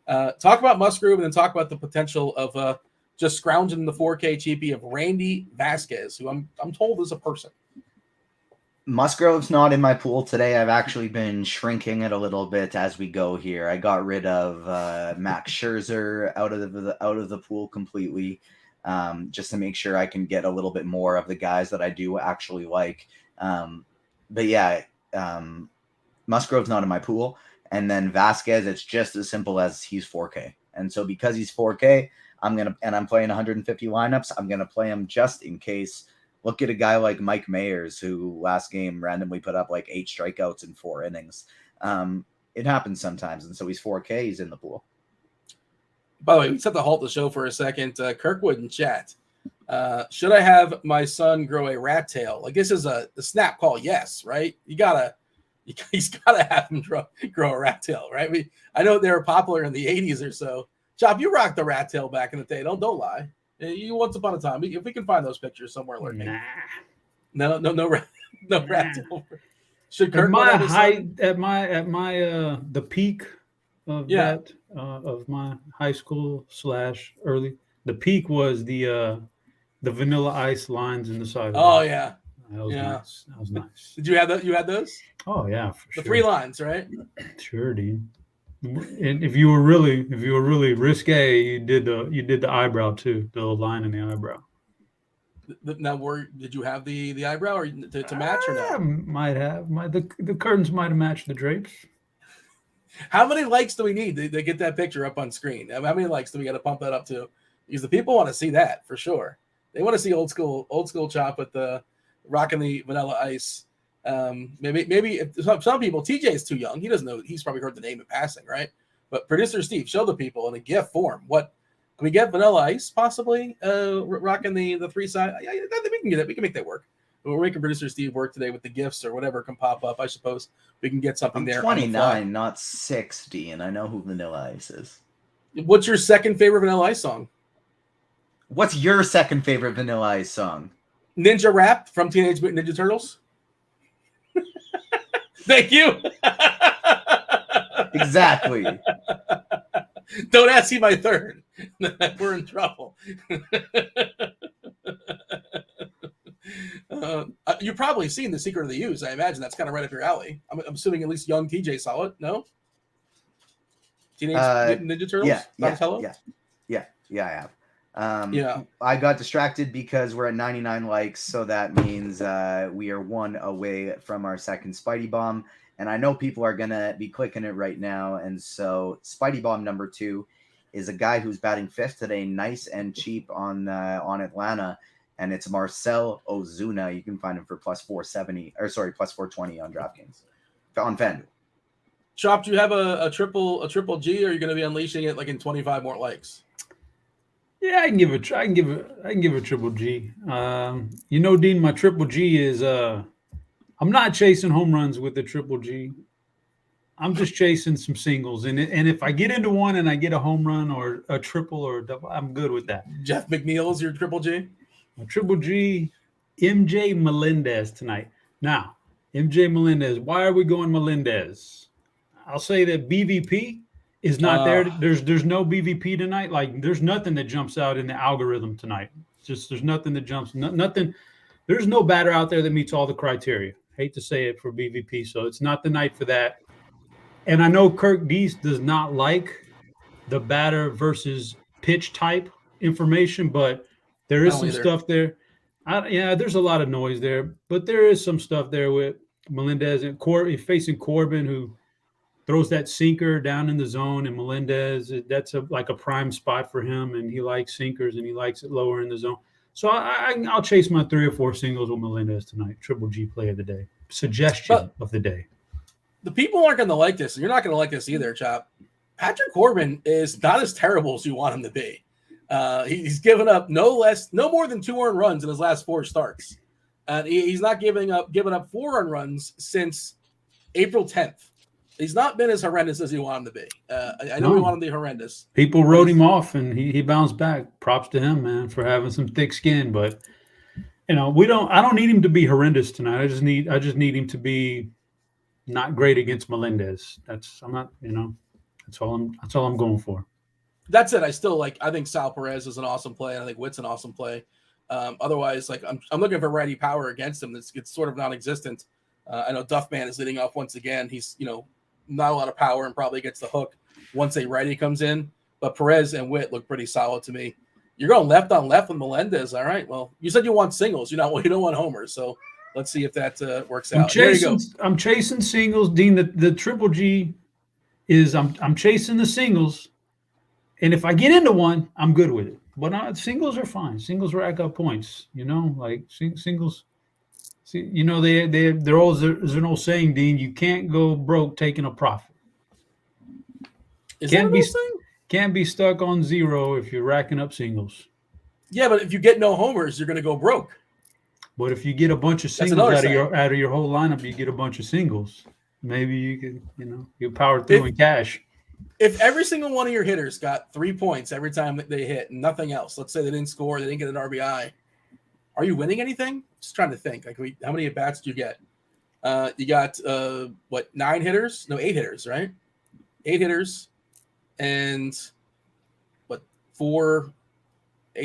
Talk about Musgrove and then talk about the potential of just scrounging the 4K cheapie of Randy Vasquez, who I'm told is a person. Musgrove's not in my pool today. I've actually been shrinking it a little bit as we go here. I got rid of Max Scherzer out of the pool completely, just to make sure I can get a little bit more of the guys that I do actually like. But yeah, Musgrove's not in my pool. And then Vasquez, it's just as simple as he's 4K. And so because he's 4K, I'm playing 150 lineups, I'm gonna play him just in case. Look at a guy like Mike Mayers, who last game randomly put up like 8 strikeouts in 4 innings. It happens sometimes, and so he's 4K. He's in the pool. By the way, we just have to halt the show for a second. Kirkwood in chat. Should I have my son grow a rat tail? Like, this is a snap call. Yes, right? He's gotta have him grow a rat tail, right? I know they were popular in the 80s or so. Chop, you rocked the rat tail back in the day. Don't lie. You once upon a time. If we can find those pictures somewhere lurking. No rat tail. Should Kirk at my the peak of that of my high school / early, the peak was the Vanilla Ice lines in the side. Oh yeah. That was nice. That was nice. Did you have that? You had those? Oh yeah, for sure. The 3 lines, right? Sure, dude. And if you were really risque, you did the eyebrow too, the little line in the eyebrow. Now, did you have the eyebrow or to match or no? Might have. The curtains might have matched the drapes. How many likes do we need to get that picture up on screen? How many likes do we got to pump that up to? Because the people want to see that for sure. They want to see old school Chop with the rocking the Vanilla Ice. Maybe some people, TJ is too young. He doesn't know. He's probably heard the name in passing, right? But producer Steve, show the people in a GIF form. What can we get? Vanilla Ice possibly rocking the 3 side. Yeah, we can get it. We can make that work. We're making producer Steve work today with the GIFs or whatever can pop up. I suppose we can get something there. 29, not 60, and I know who Vanilla Ice is. What's your second favorite Vanilla Ice song? What's your second favorite Vanilla Ice song? Ninja Rap from Teenage Mutant Ninja Turtles. Thank you. Exactly. Don't ask me my third. We're in trouble. You've probably seen The Secret of the Use. I imagine that's kind of right up your alley. I'm assuming at least young TJ saw it. No? Teenage Mutant Ninja Turtles? Yeah, I have. I got distracted because we're at 99 likes, so that means we are 1 away from our second Spidey Bomb, and I know people are gonna be clicking it right now. And so Spidey Bomb number 2 is a guy who's batting 5th today, nice and cheap on Atlanta, and it's Marcell Ozuna. You can find him for plus 420 on DraftKings on Fanduel. Chop, do you have a triple G, or are you going to be unleashing it like in 25 more likes? Yeah, I can give a triple G. Dean, my triple G is I'm not chasing home runs with the triple G. I'm just chasing some singles, and if I get into one and I get a home run or a triple or a double, I'm good with that. Jeff McNeil's your triple G. My triple G, MJ Melendez tonight. Now, MJ Melendez. Why are we going Melendez? I'll say that BVP is not there. There's no BVP tonight. Like, there's nothing that jumps out in the algorithm tonight. There's nothing that jumps. Nothing. There's no batter out there that meets all the criteria. Hate to say it for BVP, so it's not the night for that. And I know Kirk Deese does not like the batter versus pitch type information, but there is some stuff there. There's a lot of noise there, but there is some stuff there with Melendez and facing Corbin, who throws that sinker down in the zone, and Melendez, that's like a prime spot for him, and he likes sinkers and he likes it lower in the zone. So I'll chase my 3 or 4 singles with Melendez tonight. Triple G play of the day. Suggestion of the day. The people aren't going to like this, and you're not going to like this either, Chop. Patrick Corbin is not as terrible as you want him to be. He's given up no more than 2 earned runs in his last 4 starts. And he's not giving up 4 earned runs since April 10th. He's not been as horrendous as you want him to be. I know we want him to be horrendous. People wrote him off, and he bounced back. Props to him, man, for having some thick skin. But I don't need him to be horrendous tonight. I just need him to be not great against Melendez. That's all I'm going for. That's it. I think Sal Perez is an awesome play, and I think Witt's an awesome play. Otherwise, I'm looking for righty power against him. It's sort of non-existent. I know Duffman is leading off once again. He's, not a lot of power and probably gets the hook once a righty comes in. But Perez and Witt look pretty solid to me. You're going left on left with Melendez. All right. Well, you said you want singles. You don't want homers. So let's see if that works out. I'm chasing singles, Dean. The triple G is I'm chasing the singles, and if I get into one, I'm good with it. But singles are fine. Singles rack up points. Singles. See, they're always there's an old saying, Dean. You can't go broke taking a profit. Can't be stuck on zero if you're racking up singles. Yeah, but if you get no homers, you're going to go broke. But if you get a bunch of singles out of your whole lineup, you get a bunch of singles. Maybe you can, you power through in cash. If every single one of your hitters got 3 points every time that they hit and nothing else, let's say they didn't score, they didn't get an RBI, are you winning anything? Just trying to think. How many at-bats do you get? You got, 9 hitters? No, 8 hitters, right? 8 hitters. And 8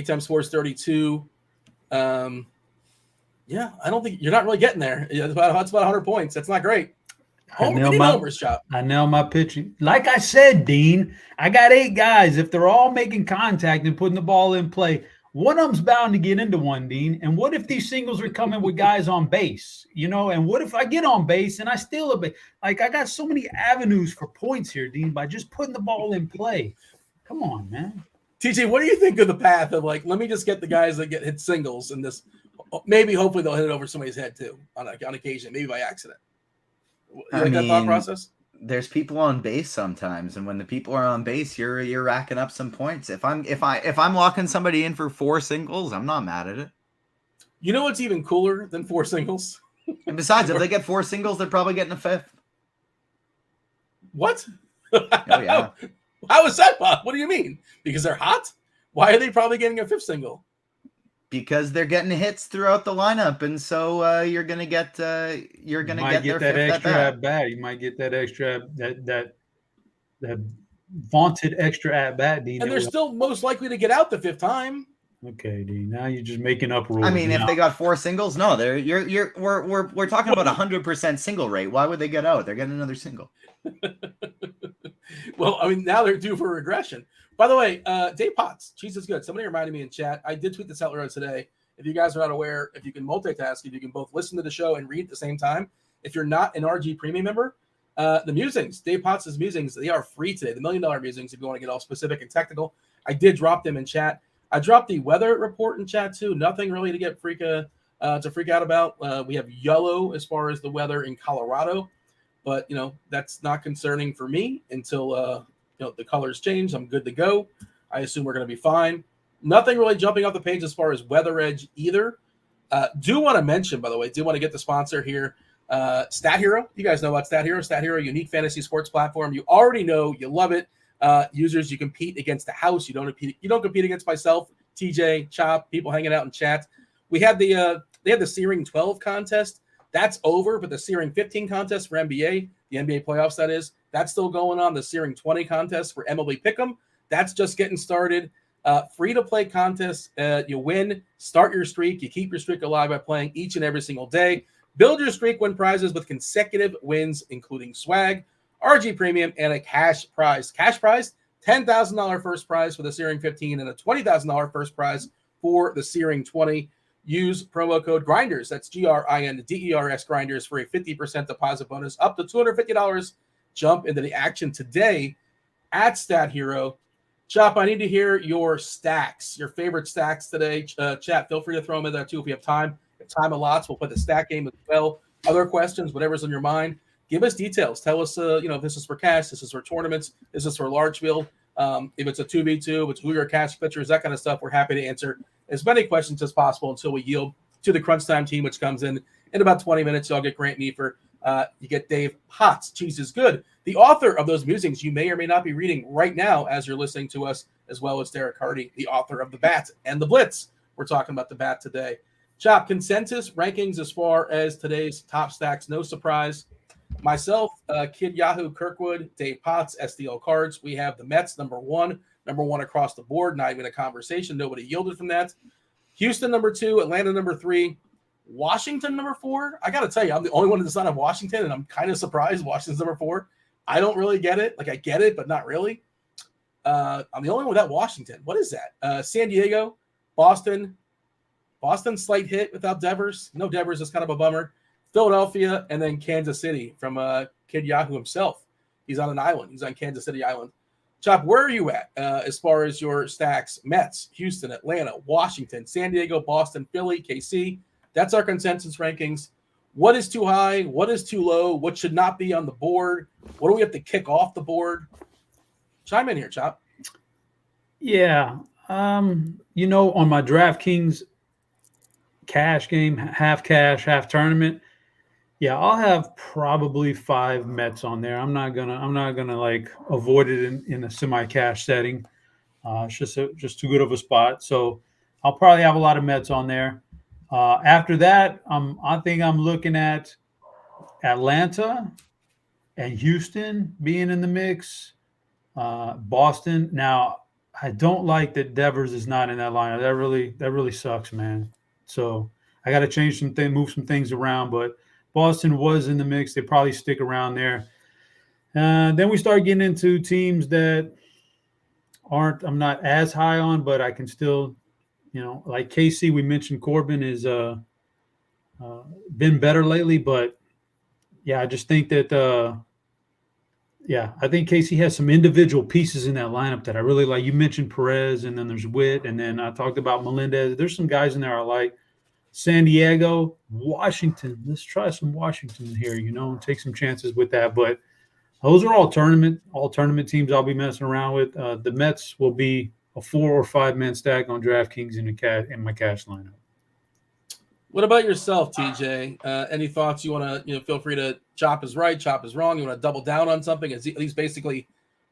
times 4 is 32. Yeah, I don't think you're not really getting there. That's about 100 points. That's not great. Homers, Chop. I nail my pitching. Like I said, Dean, I got 8 guys. If they're all making contact and putting the ball in play, one of them's bound to get into one, Dean. And what if these singles are coming with guys on base? And what if I get on base and I steal a base? Like, I got so many avenues for points here, Dean, by just putting the ball in play. Come on, man. TJ, what do you think of the path of let me just get the guys that get hit singles and this? Maybe, hopefully, they'll hit it over somebody's head too on occasion, maybe by accident. That thought process? There's people on base sometimes, and when the people are on base, you're racking up some points. If I'm locking somebody in for 4 singles, I'm not mad at it. You know what's even cooler than 4 singles? And besides, if they get 4 singles, they're probably getting a 5th. What? Oh yeah. How is that, Bob? What do you mean? Because they're hot? Why are they probably getting a 5th single? Because they're getting hits throughout the lineup, and so you're gonna get their 5th extra at bat. You might get that extra that vaunted extra at bat, Dean. And they're still most likely to get out the 5th time. Okay, Dean. Now you're just making up rules. I mean, if they got 4 singles, no, we're talking about 100% single rate. Why would they get out? They're getting another single. Well, I mean, now they're due for regression. By the way, Dave Potts, Cheeseisgood. Somebody reminded me in chat. I did tweet this out earlier today. If you guys are not aware, if you can multitask, if you can both listen to the show and read at the same time, if you're not an RG Premium member, the musings, Dave Potts' musings, they are free today. The $1 Million Musings, if you want to get all specific and technical. I did drop them in chat. I dropped the weather report in chat too. Nothing really to get freak out about. We have yellow as far as the weather in Colorado, but that's not concerning for me until the colors change. I'm good to go. I assume we're going to be fine. Nothing really jumping off the page as far as Weather Edge either. Do want to mention, by the way, do want to get the sponsor here, Stat Hero. You guys know about Stat Hero. Stat Hero, unique fantasy sports platform. You already know, you love it. Users, you compete against the house. You don't compete against myself, TJ, Chop, people hanging out in chat. We had they had the Searing 12 contest. That's over, but the Searing 15 contest for NBA, the NBA playoffs, that is, that's still going on. The Searing 20 contest for MLB Pick'em, that's just getting started. Free-to-play contest. You win, start your streak. You keep your streak alive by playing each and every single day. Build your streak, win prizes with consecutive wins, including swag, RG Premium, and a cash prize. Cash prize, $10,000 first prize for the Searing 15 and a $20,000 first prize for the Searing 20. Use promo code GRINDERS. That's GRINDERS GRINDERS for a 50% deposit bonus up to $250. Jump into the action today at Stat Hero. Chop, I need to hear your stacks, your favorite stacks today. Chat, feel free to throw them in there too if you have time. If time allots, we'll put the stack game as well. Other questions, whatever's on your mind. Give us details. Tell us, if this is for cash, this is for tournaments, this is for large field. If it's a 2v2, if it's who your cash pitchers, that kind of stuff, we're happy to answer as many questions as possible until we yield to the Crunch Time team, which comes in about 20 minutes. Y'all get Grant Neiffer. You get Dave Potts, Cheeseisgood, the author of those musings you may or may not be reading right now as you're listening to us, as well as Derek Carty, the author of The Bat and The Blitz. We're talking about The Bat today. Chop, consensus rankings as far as today's top stacks, no surprise. Myself, Kid Yahoo, Kirkwood, Dave Potts, SDL Cards. We have the Mets, number one across the board, not even a conversation. Nobody yielded from that. Houston, number 2, Atlanta, number 3. Washington number 4. I got to tell you, I'm the only one to decide on Washington, and I'm kind of surprised Washington's number 4. I don't really get it. Like, I get it, but not really. I'm the only one without Washington. What is that? San Diego, Boston. Boston, slight hit without Devers. No Devers is kind of a bummer. Philadelphia, and then Kansas City from Kid Yahoo himself. He's on an island. He's on Kansas City Island. Chop, where are you at as far as your stacks? Mets, Houston, Atlanta, Washington, San Diego, Boston, Philly, KC. That's our consensus rankings. What is too high? What is too low? What should not be on the board? What do we have to kick off the board? Chime in here, Chop. Yeah. On my DraftKings cash game, half cash, half tournament, yeah, I'll have probably 5 Mets on there. I'm not gonna like avoid it in a semi-cash setting. It's just too good of a spot. So I'll probably have a lot of Mets on there. After that, I think I'm looking at Atlanta and Houston being in the mix. Boston. Now, I don't like that Devers is not in that lineup. That really sucks, man. So I got to move some things around. But Boston was in the mix. They probably stick around there. Then we start getting into teams that I'm not as high on, but I can still, like KC. We mentioned Corbin has been better lately, but yeah, I just think that. I think Casey has some individual pieces in that lineup that I really like. You mentioned Perez, and then there's Witt, and then I talked about Melendez. There's some guys in there I like. San Diego, Washington. Let's try some Washington here, and take some chances with that. But those are all tournament teams I'll be messing around with. The Mets will be a 4 or 5 man stack on DraftKings in my cash lineup. What about yourself, TJ? Any thoughts you want to, feel free to chop is right, chop is wrong. You want to double down on something? Is at least basically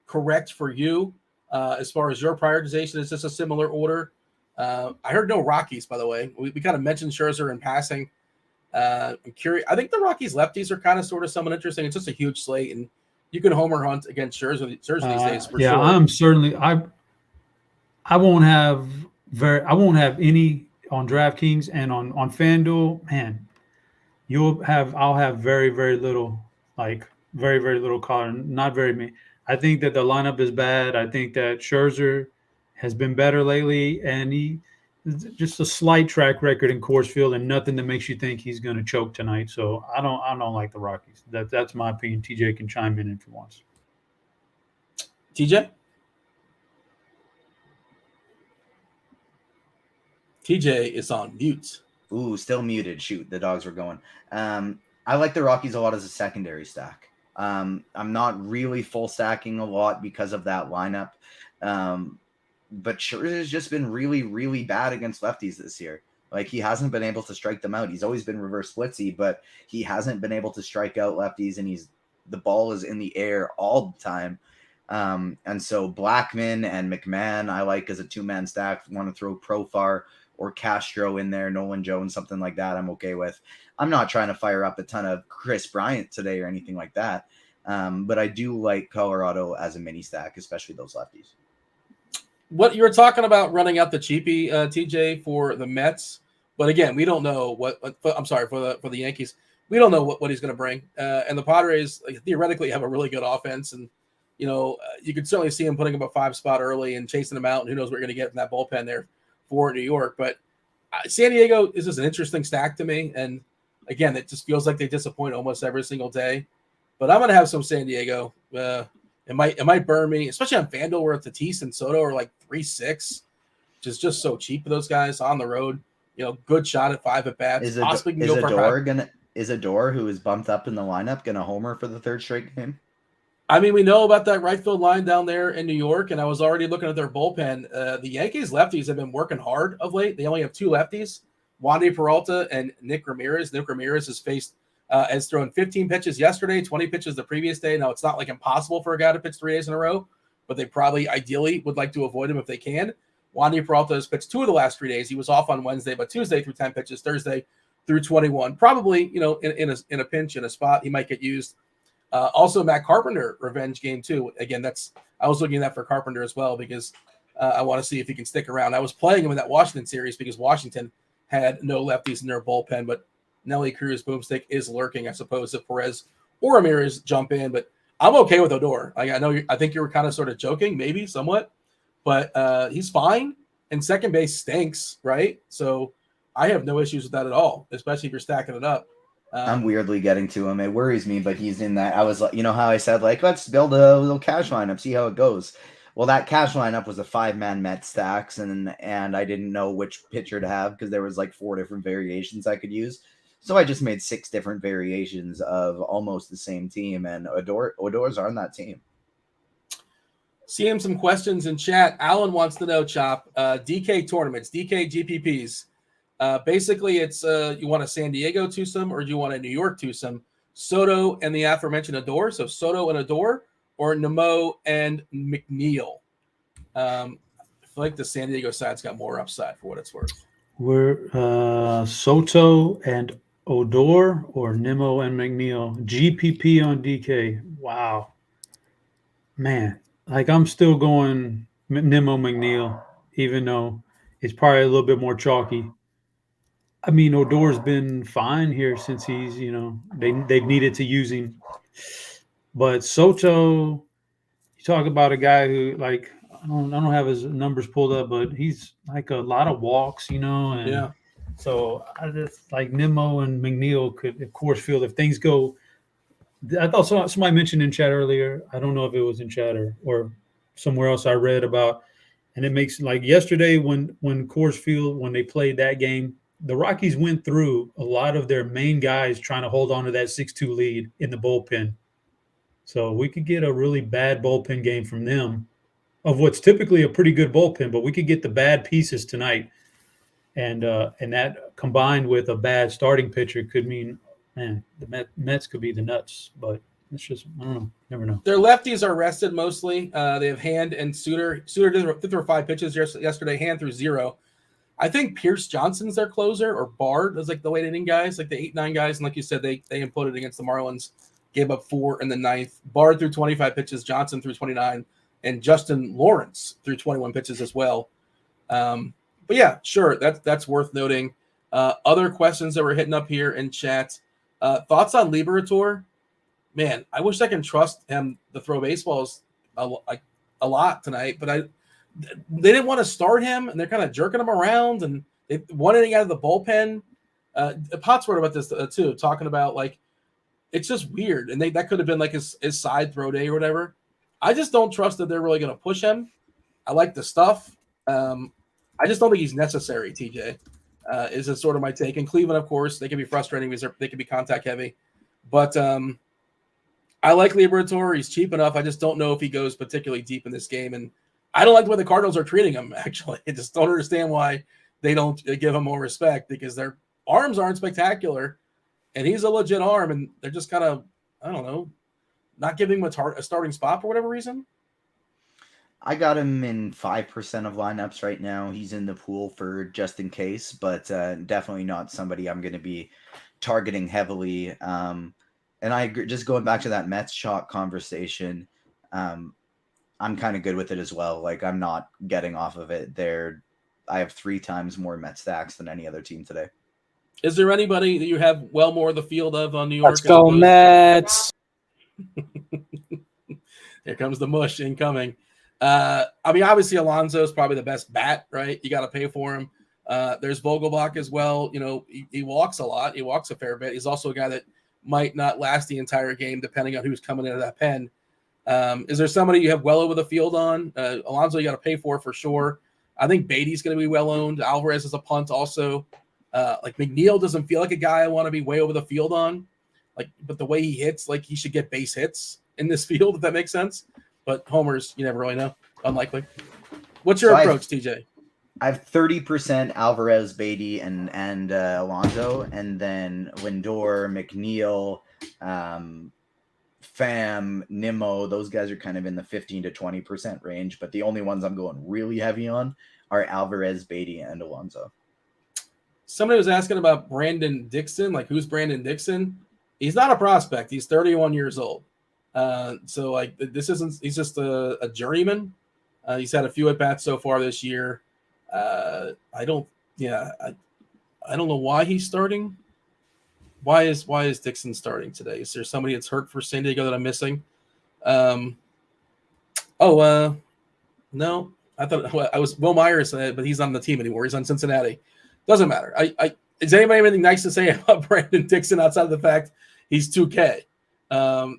correct for you as far as your prioritization? Is this a similar order? I heard no Rockies, by the way. We kind of mentioned Scherzer in passing. I'm curious. I think the Rockies lefties are kind of sort of somewhat interesting. It's just a huge slate, and you can homer hunt against Scherzer these days for sure. Yeah, I'm certainly. I won't have any on DraftKings, and on FanDuel, man, I'll have very, very little, like very, very little color, not very many. I think that the lineup is bad. I think that Scherzer has been better lately, and he just a slight track record in Coors Field, and nothing that makes you think he's going to choke tonight. So I don't like the Rockies. That's my opinion. TJ can chime in if he wants. TJ is on mute. Ooh, still muted. Shoot, the dogs were going. I like the Rockies a lot as a secondary stack. I'm not really full stacking a lot because of that lineup. But Scherzer's just been really, really bad against lefties this year. Like, he hasn't been able to strike them out. He's always been reverse splitsy, but he hasn't been able to strike out lefties, and the ball is in the air all the time. And so Blackmon and McMahon, I like as a 2-man stack. Want to throw Profar or Castro in there, Nolan Jones, something like that, I'm okay with. I'm not trying to fire up a ton of Chris Bryant today or anything like that. But I do like Colorado as a mini stack, especially those lefties. What you were talking about running out the cheapie, TJ, for the Mets, but again, we don't know I'm sorry, for the Yankees, we don't know what he's going to bring. And the Padres theoretically have a really good offense, and you could certainly see him putting up a 5 spot early and chasing them out, and who knows what you're going to get from that bullpen there for New York. But San Diego is just an interesting stack to me, and again, it just feels like they disappoint almost every single day. But I'm going to have some San Diego. It might burn me, especially on FanDuel where Tatis and Soto are like 3.6, which is just so cheap for those guys on the road. Good shot at 5 at bats. Is Adore, who is bumped up in the lineup, going to homer for the 3rd straight game? I mean, we know about that right field line down there in New York, and I was already looking at their bullpen. The Yankees lefties have been working hard of late. They only have 2 lefties, Wandy Peralta and Nick Ramirez. Nick Ramirez has thrown 15 pitches yesterday, 20 pitches the previous day. Now, it's not like impossible for a guy to pitch 3 days in a row, but they probably ideally would like to avoid him if they can. Wandy Peralta has pitched 2 of the last 3 days. He was off on Wednesday, but Tuesday threw 10 pitches, Thursday threw 21. Probably, in a pinch, in a spot, he might get used. Also, Matt Carpenter, revenge game too. Again, I was looking at that for Carpenter as well because I want to see if he can stick around. I was playing him in that Washington series because Washington had no lefties in their bullpen, but Nelly Cruz boomstick is lurking, I suppose, if Perez or Ramirez jump in. But I'm okay with Odor. Like, I think you were kind of sort of joking, maybe somewhat, but he's fine. And second base stinks, right? So I have no issues with that at all, especially if you're stacking it up. I'm weirdly getting to him. It worries me, but he's in that. I was like, you know how I said, like, let's build a little cash lineup, see how it goes. Well, that cash lineup was a 5-man Met stacks, and I didn't know which pitcher to have because there was like 4 different variations I could use. So I just made 6 different variations of almost the same team, and Odor's on that team. Seeing some questions in chat. Alan wants to know, Chop, DK tournaments, DK GPPs. Basically, it's you want a San Diego twosome or do you want a New York twosome? Soto and the aforementioned Odor. So Soto and Odor, or Nemo and McNeil. I feel like the San Diego side's got more upside for what it's worth. We're Soto and Odor or Nemo and McNeil. GPP on DK. Wow. Man, like I'm still going Nemo McNeil, even though it's probably a little bit more chalky. I mean, Odor's been fine here since he's, they've needed to use him. But Soto, you talk about a guy who, like, I don't have his numbers pulled up, but he's like a lot of walks, and Yeah. So I just like Nemo and McNeil could, of course, field if things go. I thought somebody mentioned in chat earlier. I don't know if it was in chat or somewhere else I read about, and it makes like yesterday when Coors Field, when they played that game, the Rockies went through a lot of their main guys trying to hold on to that 6-2 lead in the bullpen. So we could get a really bad bullpen game from them of what's typically a pretty good bullpen, but we could get the bad pieces tonight. And that combined with a bad starting pitcher could mean, man, the Mets could be the nuts. But it's just, I don't know. Never know. Their lefties are rested mostly. They have Hand and Suter. Suter did throw 5 pitches yesterday. Hand threw 0. I think Pierce Johnson's their closer, or Bard is like the late inning guys, like the 8-9 guys. And like you said, they imploded against the Marlins, gave up 4 in the 9th. Bard threw 25 pitches, Johnson threw 29, and Justin Lawrence threw 21 pitches as well. But yeah, sure, that's worth noting. Other questions that were hitting up here in chat. Thoughts on Liberator? Man, I wish I can trust him to throw baseballs a lot tonight, but they didn't want to start him, and they're kind of jerking him around, and they one inning out of the bullpen. Potts wrote about this too, talking about like it's just weird, and that could have been like his side throw day or whatever. I just don't trust that they're really going to push him. I like the stuff. I just don't think he's necessary. TJ is a sort of my take. In Cleveland, of course, they can be frustrating because they can be contact heavy, but I like Liberator. He's cheap enough. I just don't know if he goes particularly deep in this game, and I don't like the way the Cardinals are treating him, actually. I just don't understand why they don't give him more respect, because their arms aren't spectacular, and he's a legit arm, and they're just kind of, I don't know, not giving him a starting spot for whatever reason. I got him in 5% of lineups right now. He's in the pool for just in case, but definitely not somebody I'm going to be targeting heavily. And I agree, just going back to that Mets chalk conversation, I'm kind of good with it as well. Like, I'm not getting off of it. I have 3 times more Met stacks than any other team today. Is there anybody that you have well more of the field of on New York? Let's go Mets. Here comes the mush incoming. I mean, obviously Alonso is probably the best bat, right? You got to pay for him. There's Vogelbach as well. He walks a lot. He walks a fair bit. He's also a guy that might not last the entire game, depending on who's coming into that pen. Is there somebody you have well over the field on? Alonso, you got to pay for sure. I think Beatty's going to be well owned. Alvarez is a punt also. Like McNeil doesn't feel like a guy I want to be way over the field on. But the way he hits, like he should get base hits in this field, if that makes sense. But homers, you never really know. Unlikely. What's your approach, TJ? I have 30% Alvarez, Beatty, and Alonso, and then Lindor, McNeil, Pham, Nimmo. Those guys are kind of in the 15 to 20% range, but the only ones I'm going really heavy on are Alvarez, Beatty, and Alonso. Somebody was asking about Brandon Dixon. Like, who's Brandon Dixon? He's not a prospect. He's 31 years old. So like he's just a journeyman. He's had a few at bats so far this year. I I don't know why he's starting. Why is Dixon starting today? Is there somebody that's hurt for San Diego that I'm missing? No. I thought I was Will Myers, but he's not on the team anymore. He's on Cincinnati. Doesn't matter. Is anybody have anything nice to say about Brandon Dixon outside of the fact he's 2K?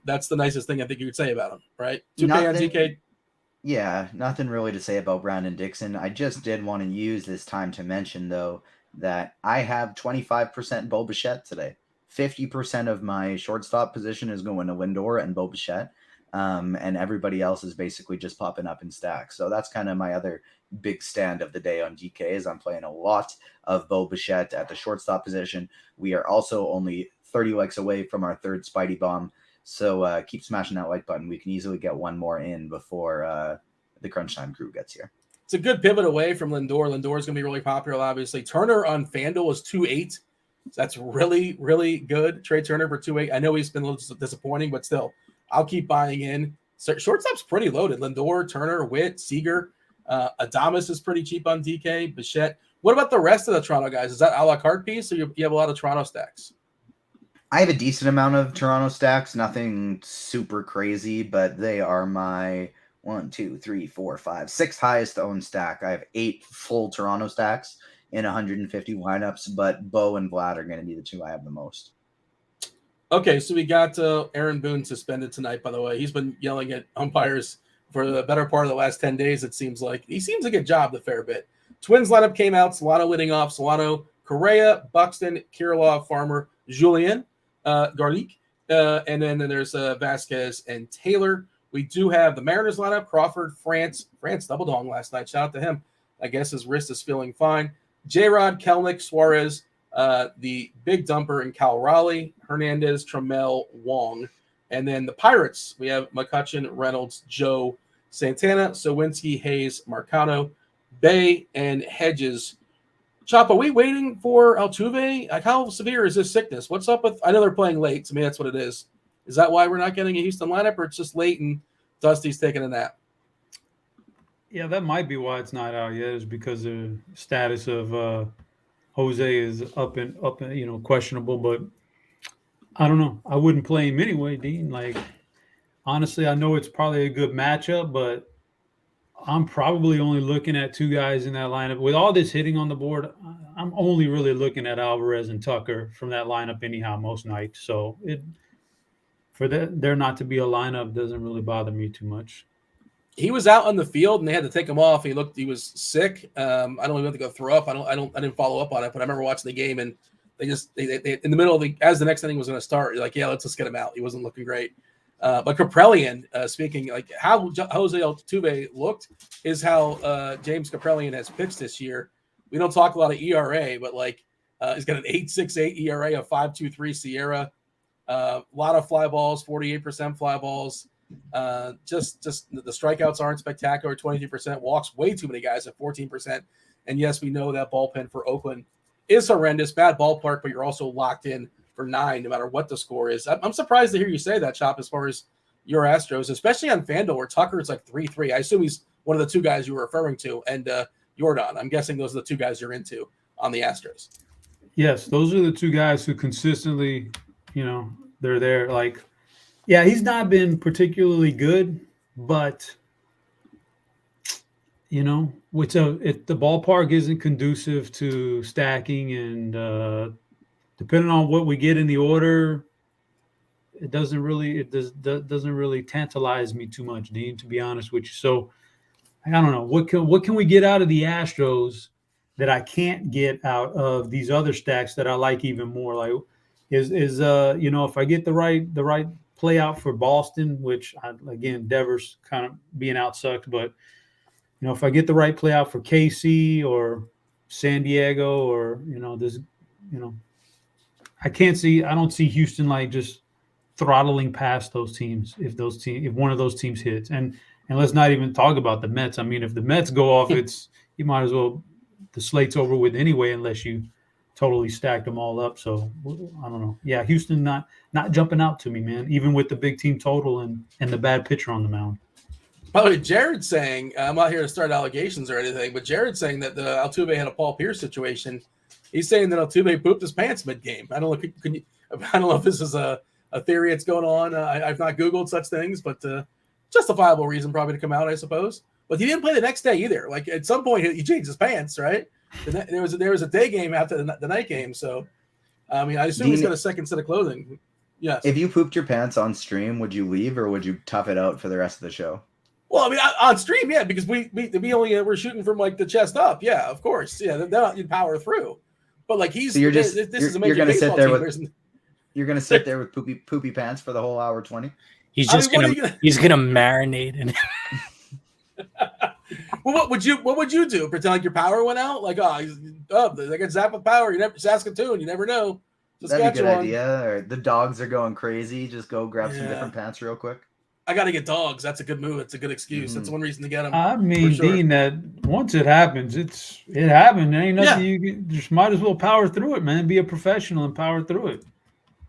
That's the nicest thing I think you could say about him, right? 2K on DK. Yeah, nothing really to say about Brandon Dixon. I just did want to use this time to mention, though, that I have 25% Bo Bichette today. 50% of my shortstop position is going to Lindor and Bo Bichette. And everybody else is basically just popping up in stacks. So that's kind of my other big stand of the day on DK is I'm playing a lot of Bo Bichette at the shortstop position. We are also only 30 likes away from our third Spidey Bomb. So keep smashing that like button. We can easily get one more in before the crunch time crew gets here. It's a good pivot away from Lindor. Lindor is going to be really popular, obviously. Turner on Fanduel is 2.8. So that's really, really good. Trey Turner for 2.8. I know he's been a little disappointing, but still, I'll keep buying in. So shortstop's pretty loaded. Lindor, Turner, Witt, Seager. Adames is pretty cheap on DK. Bichette. What about the rest of the Toronto guys? Is that a la carte piece, or you have a lot of Toronto stacks? I have a decent amount of Toronto stacks. Nothing super crazy, but they are my 6 highest owned stack. I have 8 full Toronto stacks in 150 lineups, but Bo and Vlad are going to be the 2 I have the most. Okay, so we got Aaron Boone suspended tonight, by the way. He's been yelling at umpires for the better part of the last 10 days, it seems like. He seems to get jobbed a fair bit. Twins lineup came out. Solano leading off. Solano, Correa, Buxton, Kirilov, Farmer, Julien, Garlic. And then there's Vasquez and Taylor. We do have the Mariners lineup. Crawford, France double dong last night. Shout out to him. I guess his wrist is feeling fine. J-Rod, Kelnick, Suarez, the big dumper in Cal Raleigh, Hernandez, Trammell, Wong. And then the Pirates, we have McCutcheon, Reynolds, Joe, Santana, Sowinski, Hayes, Marcano, Bay, and Hedges. Chop, are we waiting for Altuve? Like, how severe is this sickness? What's up with – I know they're playing late. To me, that's what it is. Is that why we're not getting a Houston lineup, or it's just late and Dusty's taking a nap? Yeah, that might be why it's not out yet, is because the status of Jose is up and questionable. But I don't know. I wouldn't play him anyway, Dean. Like, honestly, I know it's probably a good matchup, but I'm probably only looking at 2 guys in that lineup. With all this hitting on the board, I'm only really looking at Alvarez and Tucker from that lineup anyhow most nights. So for there not to be a lineup doesn't really bother me too much. He was out on the field and they had to take him off. He was sick. I don't even have to go throw up. I didn't follow up on it, but I remember watching the game and they in the middle of as the next inning was going to start, you're like, yeah, let's just get him out. He wasn't looking great. But Kaprelian, speaking, like how Jose Altuve looked is how James Kaprelian has pitched this year. We don't talk a lot of ERA, but he's got an 8.68 ERA, a 5.23 Sierra, a lot of fly balls, 48% fly balls. Just the strikeouts aren't spectacular, 23%, walks way too many guys at 14%. And yes, we know that bullpen for Oakland is horrendous, bad ballpark, but you're also locked in for 9, no matter what the score is. I'm surprised to hear you say that, Chop, as far as your Astros, especially on Fanduel, where Tucker's like 3-3. I assume he's one of the 2 guys you were referring to, and Jordan. I'm guessing those are the 2 guys you're into on the Astros. Yes, those are the 2 guys who consistently, they're there. Like, yeah, he's not been particularly good, but if the ballpark isn't conducive to stacking, and depending on what we get in the order, it doesn't really tantalize me too much, Dean, to be honest with you. So I don't know what can we get out of the Astros that I can't get out of these other stacks that I like even more. Like if I get the right play out for Boston, which again Devers kind of being out sucked, but if I get the right play out for KC or San Diego or I don't see Houston like just throttling past those teams if one of those teams hits. And let's not even talk about the Mets. I mean, if the Mets go off, you might as well, the slate's over with anyway, unless you totally stacked them all up. So I don't know. Yeah, Houston not jumping out to me, man, even with the big team total and the bad pitcher on the mound. By the way, Jared's saying, I'm not here to start allegations or anything, but Jared's saying that the Altuve had a Paul Pierce situation He's saying that Altuve pooped his pants mid-game. I don't know. I don't know if this is a theory that's going on. I've not Googled such things, but justifiable reason probably to come out, I suppose. But he didn't play the next day either. Like at some point, he changed his pants, right? There was a day game after the night game. So, I mean, I assume he's got a second set of clothing. Yes. If you pooped your pants on stream, would you leave or would you tough it out for the rest of the show? Well, I mean, on stream, yeah, because we only we're shooting from like the chest up. Yeah, of course. Yeah, they're not, you power through. But like this is a major you're gonna baseball sit there team. You're gonna sit there with poopy pants for the whole hour 20. He's just he's gonna marinate in it. Well, what would you do? Pretend like your power went out? Like, they got zapped with power. You never Saskatoon. You never know. That'd be a good idea. Or the dogs are going crazy. Just go grab some different pants real quick. I got to get dogs. That's a good move. It's a good excuse. That's one reason to get them. I mean, sure. Dean, that once it happens, it happened. There ain't nothing you can, just might as well power through it, man. Be a professional and power through it.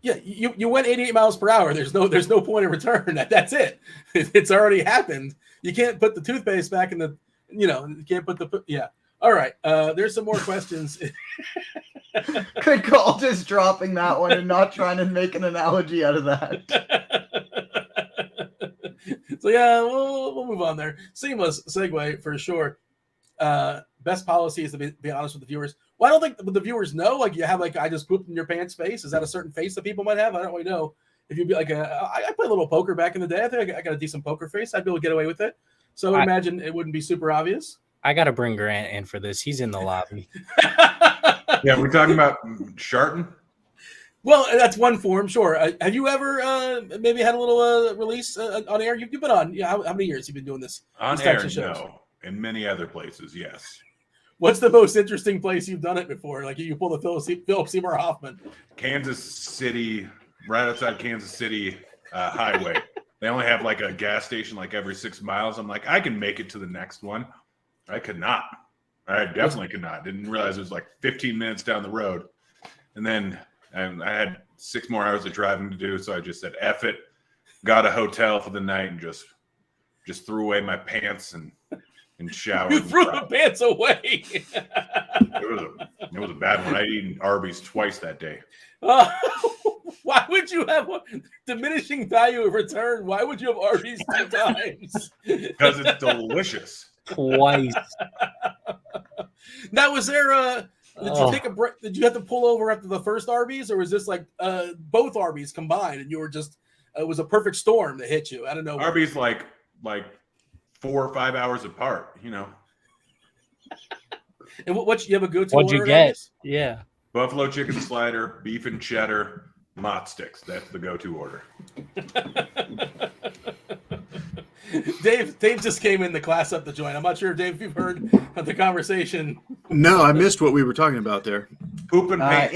Yeah, you went 88 miles per hour. There's no point of return. That's it. It's already happened. You can't put the toothpaste back in the. You can't put the. Yeah. All right. There's some more questions. Good call, just dropping that one and not trying to make an analogy out of that. So yeah, we'll move on there. Seamless segue for sure. Best policy is to be honest with the viewers. Well, I don't think the viewers know. Like you have I just pooped in your pants face. Is that a certain face that people might have? I don't really know. If you'd be like I played a little poker back in the day. I think I got a decent poker face. I'd be able to get away with it. So I imagine it wouldn't be super obvious. I got to bring Grant in for this. He's in the lobby. Yeah, we're talking about Sharton. Well, that's one form, sure. Have you ever maybe had a little release on air? You've been on. Yeah, how many years have you been doing this? On air, no. In many other places, yes. What's the most interesting place you've done it before? Like you pull the Philip Seymour Hoffman. Kansas City, right outside Kansas City highway. They only have like a gas station like every 6 miles. I'm like, I can make it to the next one. I could not. I definitely could not. Didn't realize it was like 15 minutes down the road. And then I had 6 more hours of driving to do, so I just said, F it. Got a hotel for the night and just threw away my pants and showered. You threw the pants away. It was a bad one. I'd eaten Arby's twice that day. Why would you have a diminishing value of return? Why would you have Arby's 2 times? Because it's delicious. Twice. Now, was there did you take a break? Did you have to pull over after the first Arby's, or was this like both Arby's combined, and you were just it was a perfect storm that hit you? I don't know. Arby's like 4 or 5 hours apart, And what you have a go-to? What'd you get? Arby's? Yeah, buffalo chicken slider, beef and cheddar, mott sticks. That's the go-to order. Dave just came in the class up to join. I'm not sure, Dave, if you've heard of the conversation. No, I missed what we were talking about there. Poop and paint.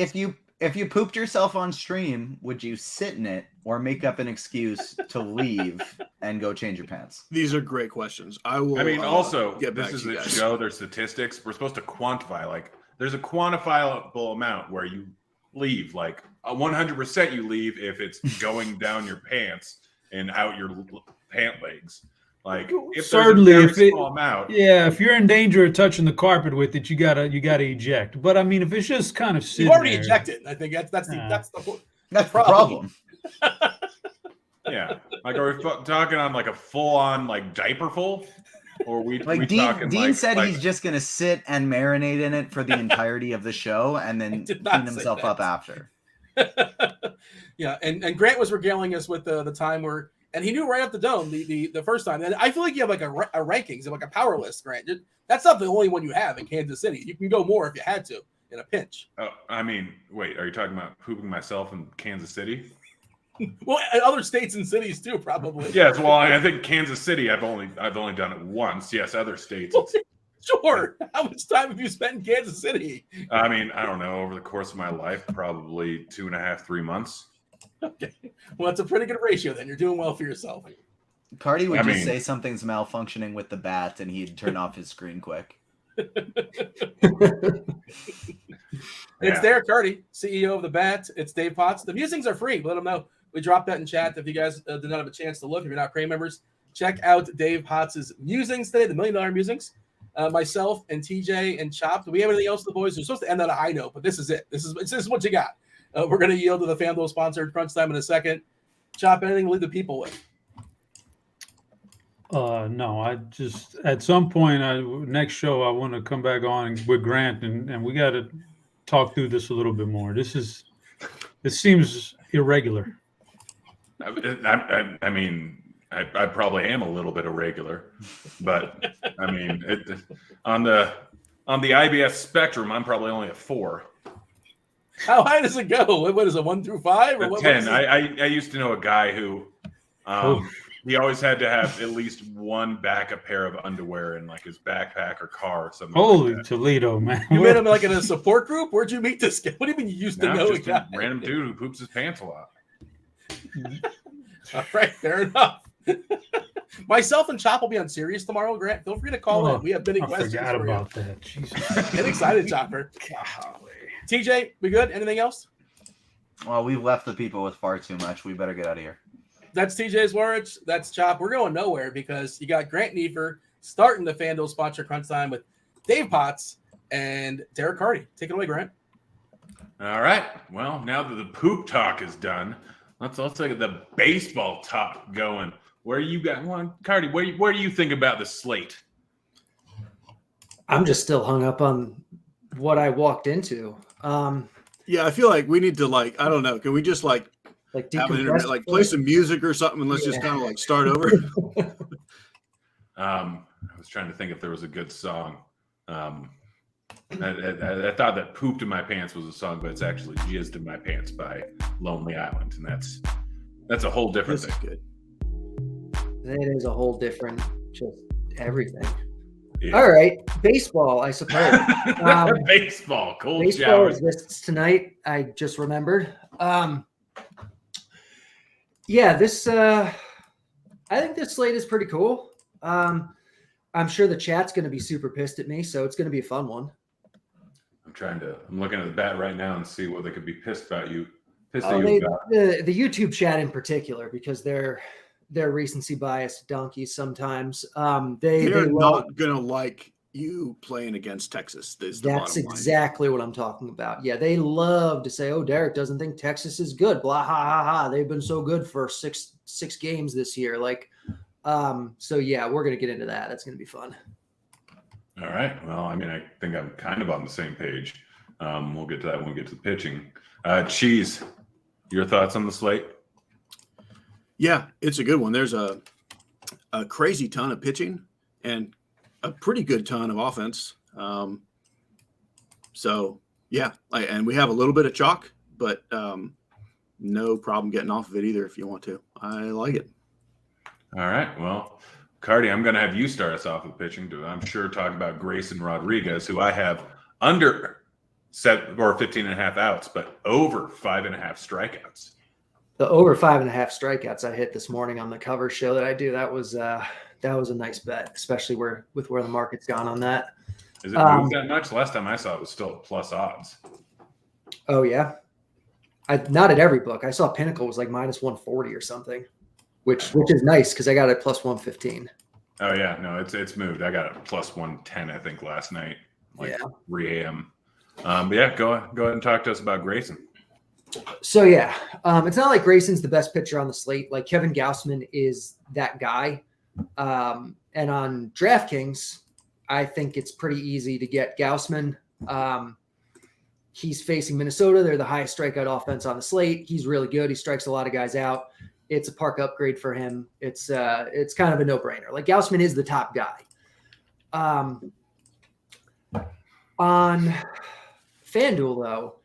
If you pooped yourself on stream, would you sit in it or make up an excuse to leave and go change your pants? These are great questions. I will. I mean, also, get back this to is you a guys. show. There's statistics. We're supposed to quantify. Like, there's a quantifiable amount where you leave. Like, 100% you leave if it's going down your pants and out your pant legs. Like, if certainly, there's a very small amount. Yeah, if you're in danger of touching the carpet with it, you gotta eject. But I mean, if it's just kind of sitting you already there, ejected. I think that's the problem. Yeah, like are we talking on like a full-on like diaper full, or we Dean said he's just gonna sit and marinate in it for the entirety of the show and then clean himself up after. Yeah, and Grant was regaling us with the time where. And he knew right off the dome the first time. And I feel like you have like a rankings, like a power list, Grant. That's not the only one you have in Kansas City. You can go more if you had to in a pinch. Oh, I mean, wait, are you talking about pooping myself in Kansas City? Well, other states and cities too, probably. Yes, well, I think Kansas City, I've only done it once. Yes, other states. Sure. How much time have you spent in Kansas City? I mean, I don't know. Over the course of my life, probably 2.5, 3 months. Okay. Well, that's a pretty good ratio then. You're doing well for yourself. Carty would just say something's malfunctioning with the bat and he'd turn off his screen quick. It's Derek Carty, CEO of the Bat. It's Dave Potts. The musings are free. Let them know. We dropped that in chat. If you guys did not have a chance to look, if you're not Prey members, check out Dave Potts' musings today, the $1 Million Musings. myself and TJ and Chop. Do we have anything else, the boys? We're supposed to end on a high note, but this is it. This is what you got. We're going to yield to the Fanduel sponsored Crunch Time in a second. Chop, anything to leave the people with? No, I just at some point, next show I want to come back on with Grant and we got to talk through this a little bit more. It seems irregular. I mean, I probably am a little bit irregular, but I mean, on the IBS spectrum, I'm probably only a 4. How high does it go? What is it, 1 through 5? Or A what 10. is it? I used to know a guy who he always had to have at least one backup pair of underwear in like his backpack or car or something. Holy like that. Toledo, man! You met him like in a support group? Where'd you meet this guy? What do you mean you used to No, know a just guy? a random dude who poops his pants a lot. All right, fair enough. Myself and Chop will be on Sirius tomorrow. Grant, feel free to call in. We have many I questions forgot for about that. Jesus. you. Get excited, Chopper. Golly. TJ, we good? Anything else? Well, we've left the people with far too much. We better get out of here. That's TJ's words. That's Chop. We're going nowhere because you got Grant Neiffer starting the Fanduel sponsor Crunch Time with Dave Potts and Derek Carty. Take it away, Grant. All right. Well, now that the poop talk is done, let's get the baseball talk going. Where you got one, Carty? Where do you think about the slate? I'm just still hung up on what I walked into. Yeah, I feel like we need to I don't know. Can we just have an internet, play some music or something, and let's just kind of start over? I was trying to think if there was a good song. I thought that "Pooped in My Pants" was a song, but it's actually "Jizzed in My Pants" by Lonely Island, and that's a whole different This is thing. good. It is a whole different, just everything. Yeah. All right, baseball, I suppose. Baseball, cold Baseball showers. exists tonight. I just remembered. Yeah, this. I think this slate is pretty cool. I'm sure the chat's going to be super pissed at me, so it's going to be a fun one. I'm looking at the bat right now and see what they could be pissed about you. The YouTube chat in particular, because they're recency biased donkeys sometimes. They're not going to like you playing against Texas. That's exactly what I'm talking about. Yeah, they love to say, "Oh, Derek doesn't think Texas is good." Blah ha ha ha. They've been so good for six games this year. So yeah, we're gonna get into that. That's gonna be fun. All right. Well, I mean, I think I'm kind of on the same page. We'll get to that when we get to the pitching. Cheese, your thoughts on the slate? Yeah, it's a good one. There's a crazy ton of pitching and a pretty good ton of offense. So yeah, and we have a little bit of chalk, but no problem getting off of it either if you want to. I like it. All right. Well, Carty, I'm going to have you start us off with pitching. I'm sure talk about Grayson Rodriguez, who I have under 15.5 outs, but over 5.5 strikeouts. The over 5.5 strikeouts I hit this morning on the cover show that I do. That was a nice bet, especially with where the market's gone on that. Is it moved that much? Last time I saw it was still at plus odds. Oh yeah, not at every book. I saw Pinnacle was like minus 140 or something, which is nice because I got it plus 115. Oh yeah, no, it's moved. I got it plus 110, I think, last night, 3 a.m. But yeah, go ahead and talk to us about Grayson. So yeah, it's not like Grayson's the best pitcher on the slate. Like Kevin Gausman is that guy. And on DraftKings, I think it's pretty easy to get Gausman. He's facing Minnesota. They're the highest strikeout offense on the slate. He's really good. He strikes a lot of guys out. It's a park upgrade for him. It's kind of a no-brainer. Like Gausman is the top guy. On FanDuel though,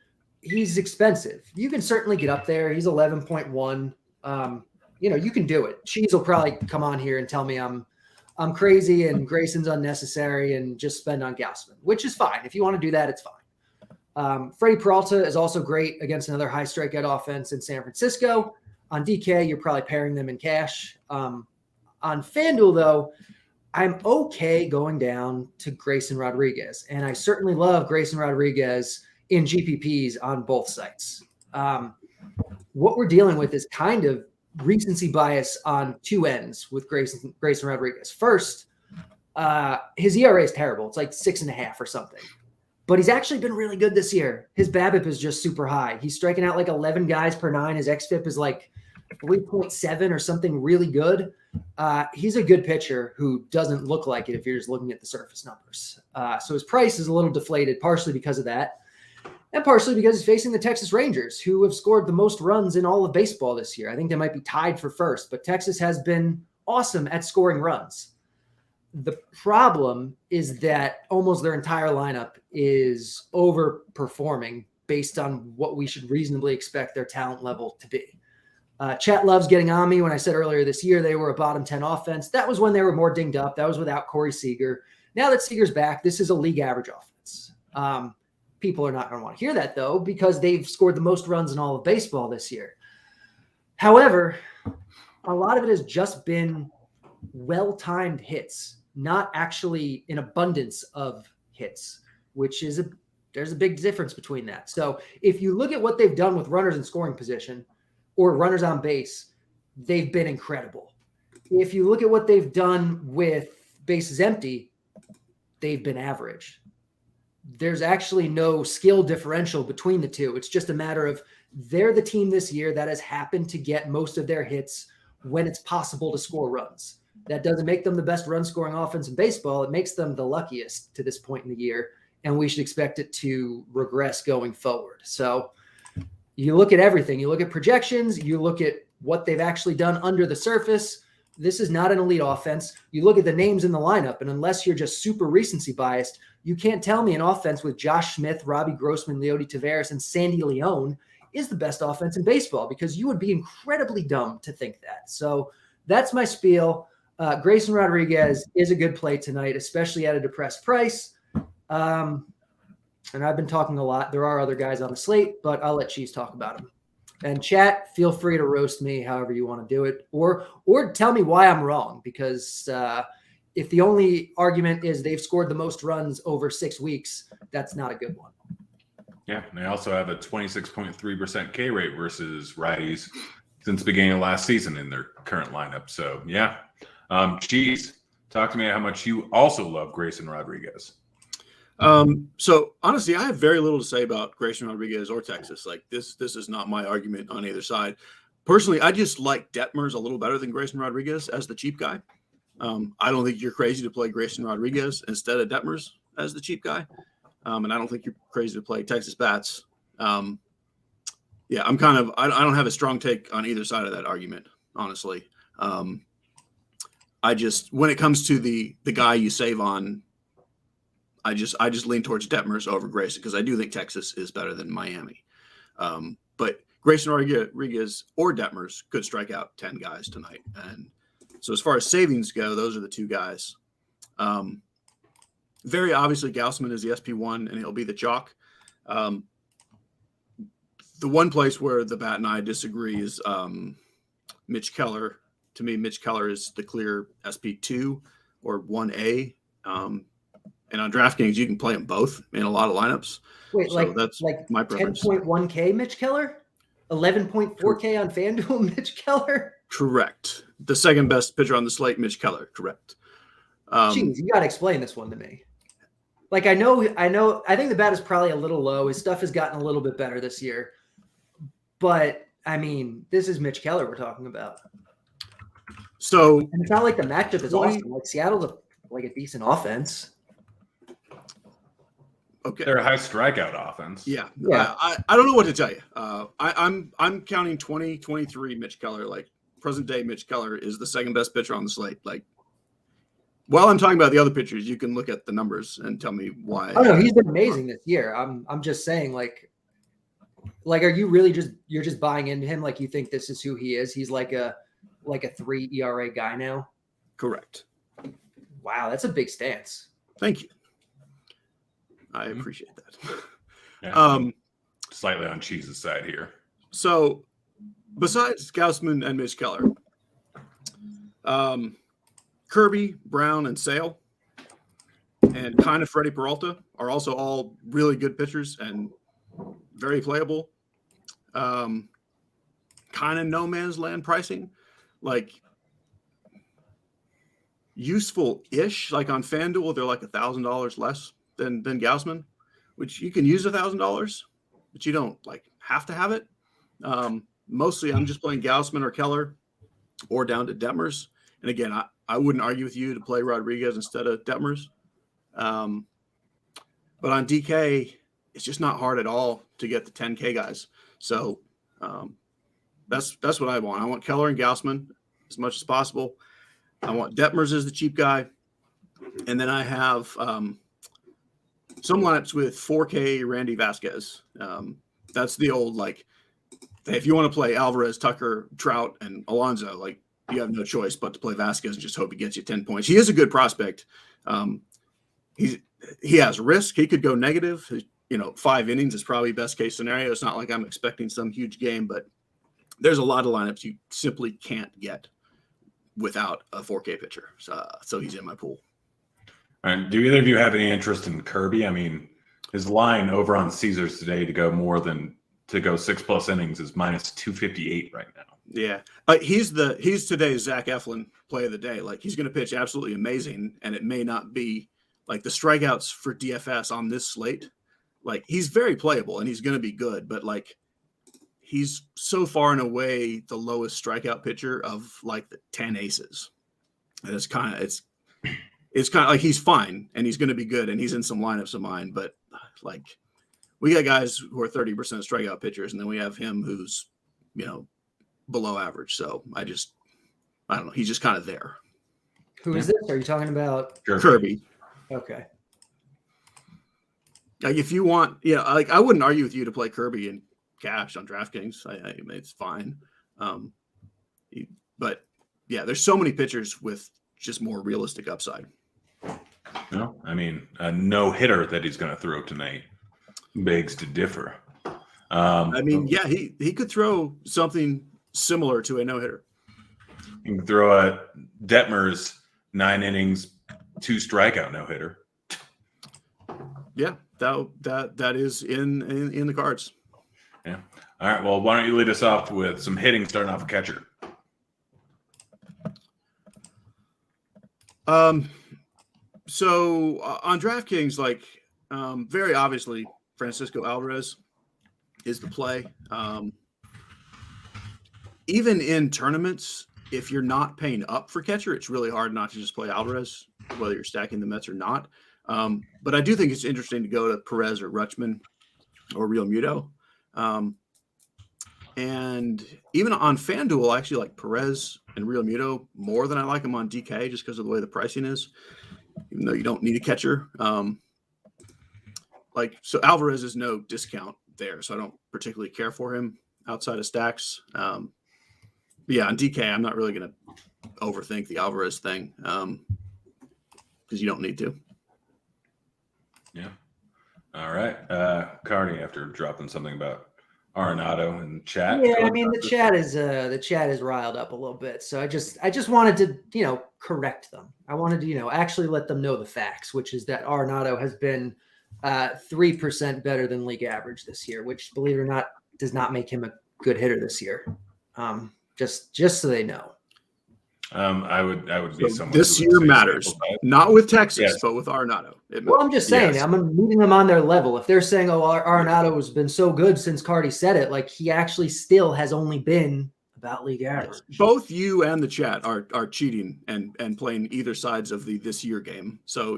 he's expensive. You can certainly get up there. He's 11.1. You can do it. Cheese will probably come on here and tell me I'm crazy and Grayson's unnecessary and just spend on Gausman, which is fine. If you want to do that, it's fine. Freddie Peralta is also great against another high strikeout offense in San Francisco. On DK, you're probably pairing them in cash. On FanDuel, though, I'm okay going down to Grayson Rodriguez. And I certainly love Grayson Rodriguez in GPPs on both sites. What we're dealing with is kind of recency bias on two ends with Grayson Rodriguez. First, His ERA is terrible. It's like 6.5 or something. But he's actually been really good this year. His BABIP is just super high. He's striking out like 11 guys per 9. His xFIP is like 3.7 or something really good. He's a good pitcher who doesn't look like it if you're just looking at the surface numbers. So his price is a little deflated, partially because of that, and partially because he's facing the Texas Rangers, who have scored the most runs in all of baseball this year. I think they might be tied for first, but Texas has been awesome at scoring runs. The problem is that almost their entire lineup is overperforming based on what we should reasonably expect their talent level to be. Chat loves getting on me when I said earlier this year they were a bottom 10 offense. That was when they were more dinged up. That was without Corey Seager. Now that Seager's back, this is a league average offense. People are not going to want to hear that, though, because they've scored the most runs in all of baseball this year. However, a lot of it has just been well-timed hits, not actually an abundance of hits, which is there's a big difference between that. So if you look at what they've done with runners in scoring position or runners on base, they've been incredible. If you look at what they've done with bases empty, they've been average. There's actually no skill differential between the two. It's just a matter of they're the team this year that has happened to get most of their hits when it's possible to score runs. That doesn't make them the best run-scoring offense in baseball. It makes them the luckiest to this point in the year, and we should expect it to regress going forward. So you look at everything. You look at projections. You look at what they've actually done under the surface. This is not an elite offense. You look at the names in the lineup, and unless you're just super recency biased, you can't tell me an offense with Josh Smith, Robbie Grossman, Leody Taveras, and Sandy Leone is the best offense in baseball, because you would be incredibly dumb to think that. So that's my spiel. Grayson Rodriguez is a good play tonight, especially at a depressed price. And I've been talking a lot. There are other guys on the slate, but I'll let Cheese talk about them. And chat, feel free to roast me however you want to do it, or tell me why I'm wrong, because if the only argument is they've scored the most runs over 6 weeks, that's not a good one. Yeah, and they also have a 26.3% K rate versus righties since the beginning of last season in their current lineup. So, yeah. Cheese, talk to me how much you also love Grayson Rodriguez. So honestly, I have very little to say about Grayson Rodriguez or Texas. Like this is not my argument on either side. Personally, I just like Detmers a little better than Grayson Rodriguez as the cheap guy. I don't think you're crazy to play Grayson Rodriguez instead of Detmers as the cheap guy. And I don't think you're crazy to play Texas bats. Yeah, I don't have a strong take on either side of that argument, honestly. When it comes to the guy you save on, I just lean towards Detmers over Grayson, because I do think Texas is better than Miami. But Grayson Rodriguez or Detmers could strike out 10 guys tonight. And so as far as savings go, those are the two guys. Very obviously, Gaussman is the SP1, and he'll be the chalk. The one place where the Bat and I disagree is Mitch Keller. To me, Mitch Keller is the clear SP2 or 1A. And on DraftKings, you can play them both in a lot of lineups. Wait, so that's my preference. 10.1K Mitch Keller? 11.4K on Fanduel Mitch Keller? Correct. The second best pitcher on the slate, Mitch Keller. Correct. Jeez, you got to explain this one to me. Like, I think the bat is probably a little low. His stuff has gotten a little bit better this year. But, I mean, this is Mitch Keller we're talking about. So, and it's not like the matchup is awesome. Like, Seattle's a decent offense. Okay. They're a high strikeout offense. Yeah. I don't know what to tell you. I'm counting 2023 Mitch Keller. Like, present day Mitch Keller is the second best pitcher on the slate. Like, while I'm talking about the other pitchers, you can look at the numbers and tell me why. Oh no, he's been amazing this year. I'm just saying, like, are you really you're just buying into him? Like, you think this is who he is? He's like a 3 ERA guy now. Correct. Wow, that's a big stance. Thank you. I appreciate that. Yeah, slightly on Cheese's side here. So, besides Gaussman and Mitch Keller, Kirby, Brown, and Sale, and kind of Freddie Peralta are also all really good pitchers and very playable. Kind of no man's land pricing. Like, useful-ish. Like on FanDuel, they're like $1,000 less than Gaussman, which you can use $1,000, but you don't like have to have it. Mostly, I'm just playing Gaussman or Keller, or down to Detmers. And again, I wouldn't argue with you to play Rodriguez instead of Detmers. But on DK, it's just not hard at all to get the 10K guys. So that's what I want. I want Keller and Gaussman as much as possible. I want Detmers as the cheap guy. And then I have some lineups with 4K Randy Vasquez. That's the old, like, if you want to play Alvarez, Tucker, Trout, and Alonso, like, you have no choice but to play Vasquez and just hope he gets you 10 points. He is a good prospect. He has risk. He could go negative. 5 innings is probably best case scenario. It's not like I'm expecting some huge game, but there's a lot of lineups you simply can't get without a 4K pitcher. So he's in my pool. All right. Do either of you have any interest in Kirby? I mean, his line over on Caesars today to go 6+ innings is minus 258 right now. Yeah, he's today's Zach Eflin play of the day. Like, he's going to pitch absolutely amazing, and it may not be like the strikeouts for DFS on this slate. Like, he's very playable and he's going to be good, but like, he's so far and away the lowest strikeout pitcher of like the 10 aces. And it's kind of like he's fine and he's going to be good and he's in some lineups of mine, but like, we got guys who are 30% strikeout pitchers, and then we have him who's, below average. So I don't know. He's just kind of there. Who is this? Are you talking about Kirby? Okay. Like, if you want, like, I wouldn't argue with you to play Kirby in cash on DraftKings. I mean, it's fine. But yeah, there's so many pitchers with just more realistic upside. No, I mean, a no hitter that he's going to throw tonight begs to differ. I mean, yeah, he could throw something similar to a no hitter. You can throw a Detmers 9 innings, 2 strikeout no hitter. Yeah, that is in the cards. Yeah. All right. Well, why don't you lead us off with some hitting, starting off a catcher? So on DraftKings, like, very obviously, Francisco Alvarez is the play. Even in tournaments, if you're not paying up for catcher, it's really hard not to just play Alvarez, whether you're stacking the Mets or not. But I do think it's interesting to go to Perez or Rutschman or Real Muto. And even on FanDuel, I actually like Perez and Real Muto more than I like them on DK, just because of the way the pricing is, even though you don't need a catcher. So Alvarez is no discount there, so I don't particularly care for him outside of stacks. But yeah, on DK, I'm not really going to overthink the Alvarez thing because you don't need to. Yeah. All right. Carney, after dropping something about Arenado in chat. Yeah, I mean, the chat is riled up a little bit. So I just wanted to, correct them. I wanted to, actually let them know the facts, which is that Arenado has been 3% better than league average this year, which, believe it or not, does not make him a good hitter this year. Just so they know. I would be So someone. this year matters, not with Texas, Yes. but with Arenado. Well, I'm just saying, Yes. I'm meeting them on their level. If they're saying, "Oh, Arenado has been so good since Carty said it," like, he actually still has only been about league average. Both you and the chat are cheating and playing either sides of the this year game. So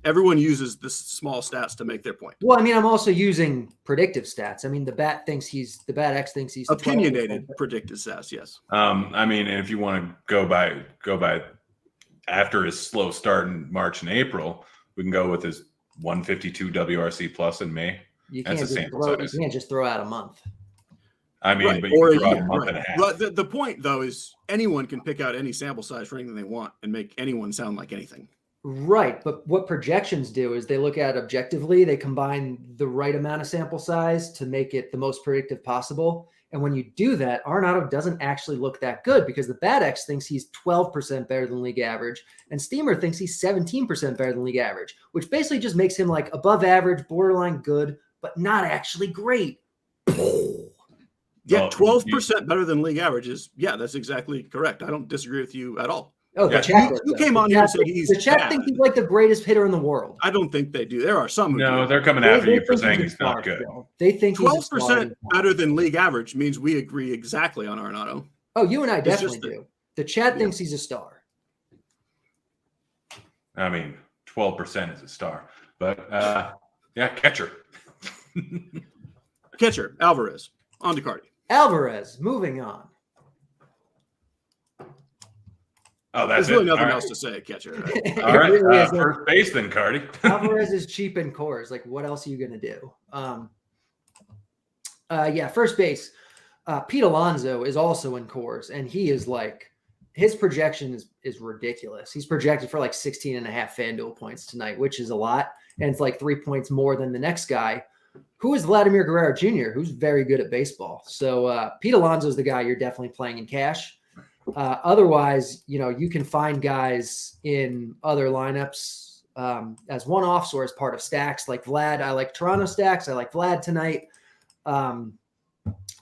everyone uses this small stats to make their point. Well, I mean, I'm also using predictive stats. I mean, the Bat X thinks he's Opinionated predictive stats, yes. I mean, if you want to go by after his slow start in March and April, we can go with his 152 WRC plus in May. You can't That's just you can't just throw out a month. I mean, Right, but or you a can throw out year, a month right. and a half. But the point, though, is anyone can pick out any sample size for anything they want and make anyone sound like anything. Right, but what projections do is they look at it objectively. They combine the right amount of sample size to make it the most predictive possible. And when you do that, Arenado doesn't actually look that good because the Bat X thinks he's 12% better than league average, and Steamer thinks he's 17% better than league average, which basically just makes him like above average, borderline good, but not actually great. Yeah, 12% better than league average is, that's exactly correct. I don't disagree with you at all. Oh, the Yeah. chat. You came on here and said he's the chat bad. thinks he's like the greatest hitter in the world. I don't think they do. There are some who No, do. they're coming They after you for think saying he's a he's not star good. still. They think he's a star. 12% better than league average means we agree exactly on Arenado. Oh, you and I It's definitely just that- do. The chat Yeah. thinks he's a star. I mean, 12% is a star, but yeah, catcher. Catcher, Alvarez, on to Carty. Alvarez, moving on. Oh, that's There's really it. nothing All right. else to say, catcher. Right? It All right, really is. first base then, Carty. Alvarez is cheap in cores. Like, what else are you gonna do? Yeah, first base. Pete Alonso is also in cores, and he is like, his projection is ridiculous. He's projected for like 16 and a half Fanduel points tonight, which is a lot, and it's like 3 points more than the next guy, who is Vladimir Guerrero Jr., who's very good at baseball. So Pete Alonso is the guy you're definitely playing in cash. Otherwise, you can find guys in other lineups as one-offs or as part of stacks like Vlad. I like Toronto stacks. I like Vlad tonight.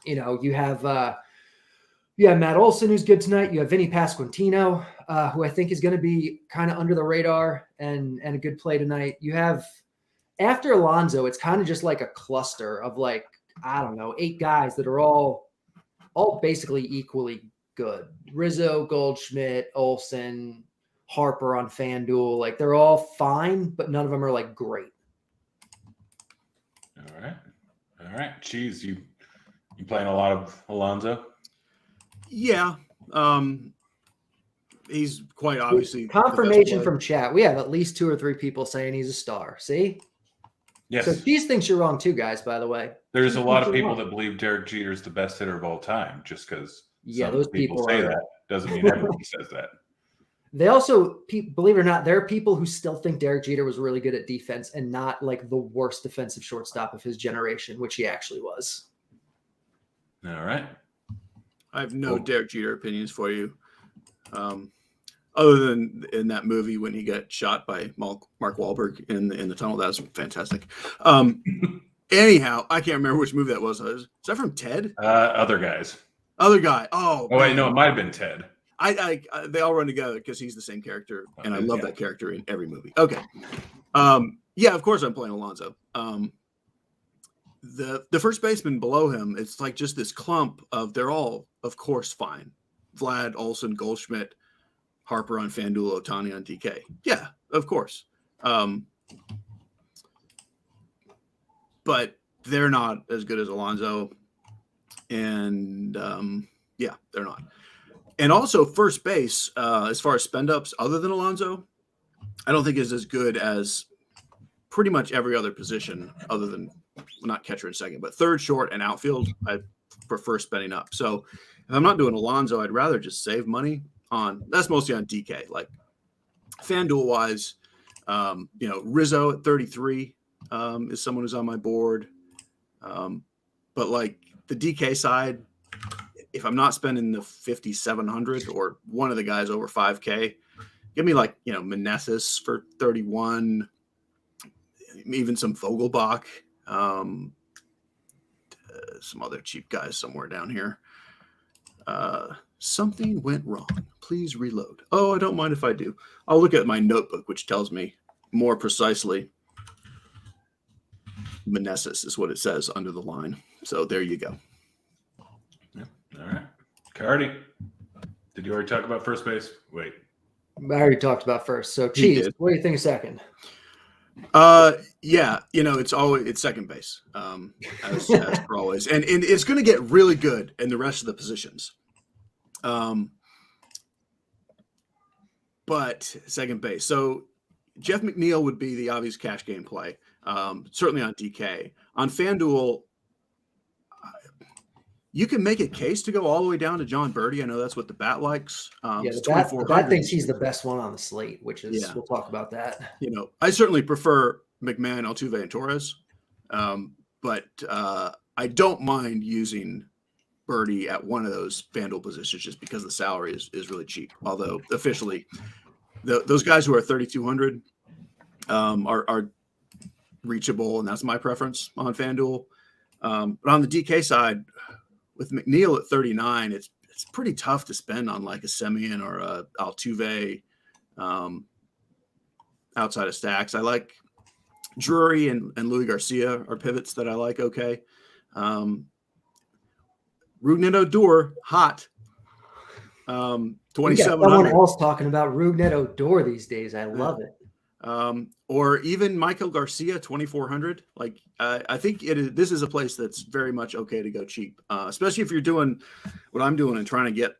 You have Matt Olson, who's good tonight. You have Vinny Pasquantino, who I think is going to be kind of under the radar and a good play tonight. You have, after Alonso, it's kind of just like a cluster of like, I don't know, 8 guys that are all basically equally good. Rizzo, Goldschmidt, Olson, Harper on FanDuel. Like, they're all fine, but none of them are like great. All right. Cheese, you playing a lot of Alonso? Yeah. He's quite obviously Confirmation from chat. We have at least 2 or 3 people saying he's a star. See? Yes. So Cheese thinks you're wrong too, guys, by the way. There's a Cheese lot thinks of you're people wrong. that believe Derek Jeter is the best hitter of all time. Just because Those people say are. that doesn't mean everybody says that. They also, believe it or not, there are people who still think Derek Jeter was really good at defense and not like the worst defensive shortstop of his generation, which he actually was. All right. I have no Derek Jeter opinions for you. Other than in that movie when he got shot by Mark Wahlberg in the tunnel. That was fantastic. Anyhow, I can't remember which movie that was. Is that from Ted? Other guys. Other guy. Oh, wait, no, it might have been Ted. I they all run together because he's the same character, and I love that character in every movie. Okay. Yeah, of course I'm playing Alonso. The first baseman below him, it's like just this clump of, they're all, of course, fine. Vlad, Olson, Goldschmidt, Harper on FanDuel, Ohtani on DK. Yeah, of course. But they're not as good as Alonso. And yeah, they're not. And also first base, as far as spend ups other than Alonso, I don't think is as good as pretty much every other position other than, not catcher and second, but third, short, and outfield. I prefer spending up. So if I'm not doing Alonso, I'd rather just save money on, that's mostly on DK. Like FanDuel wise, Rizzo at 33 is someone who's on my board. But like the DK side, if I'm not spending the 5,700 or one of the guys over 5K, give me like, Meneses for 31, even some Vogelbach, some other cheap guys somewhere down here. Something went wrong. Please reload. Oh, I don't mind if I do. I'll look at my notebook, which tells me more precisely. Meneses is what it says under the line. So there you go. Yeah. All right. Carty, did you already talk about first base? Wait. I already talked about first. So Cheese, what do you think of second? Yeah, it's second base, as for always, and it's going to get really good in the rest of the positions. But second base. So Jeff McNeil would be the obvious cash game play. Certainly on DK. On FanDuel, you can make a case to go all the way down to John Birdie. I know that's what the bat likes. The bat thinks he's the best one on the slate, which is, we'll talk about that. I certainly prefer McMahon, Altuve, and Torres. But I don't mind using Birdie at one of those FanDuel positions just because the salary is really cheap. Although officially, those guys who are 3,200 are reachable, and that's my preference on FanDuel. But on the DK side, with McNeil at 39, it's it's pretty tough to spend on like a Semien or a Altuve outside of stacks. I like Drury and Louis Garcia are pivots that I like. Okay. Rougned Odor, hot. We got 2,700. someone else talking about Rougned Odor these days. I love it. Or even Michael Garcia, 2,400. Like, I think this is a place that's very much okay to go cheap, especially if you're doing what I'm doing and trying to get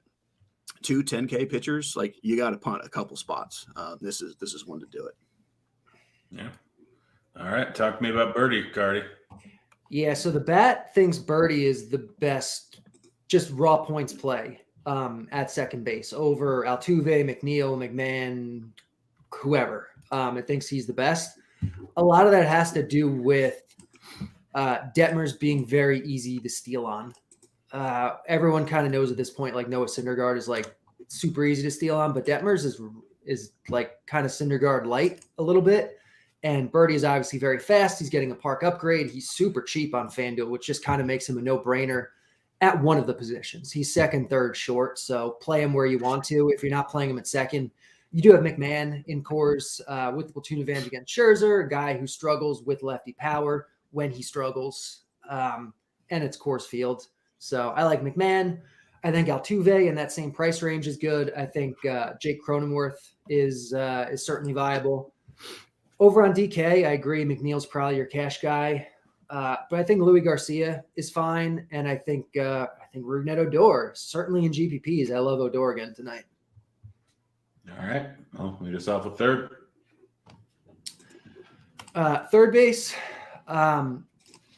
2 10K pitchers. Like, you got to punt a couple spots. This is one to do it. Yeah. All right. Talk to me about Birdie, Carty. Yeah, so the bat thinks Birdie is the best, just raw points play at second base over Altuve, McNeil, McMahon, whoever. It thinks he's the best. A lot of that has to do with Detmers being very easy to steal on. Everyone kind of knows at this point, like Noah Syndergaard is like super easy to steal on, but Detmers is like kind of Syndergaard light a little bit. And Birdie is obviously very fast. He's getting a park upgrade. He's super cheap on FanDuel, which just kind of makes him a no-brainer at one of the positions. He's second, third, short. So play him where you want to. If you're not playing him at second, you do have McMahon in Coors with the platoon advantage against Scherzer, a guy who struggles with lefty power when he struggles. And it's Coors Field. So I like McMahon. I think Altuve in that same price range is good. I think Jake Cronenworth is certainly viable. Over on DK, I agree. McNeil's probably your cash guy, but I think Louis Garcia is fine, and I think Rougned Odor certainly in GPPs. I love Odor again tonight. All right. Well, lead us off with third. Third base.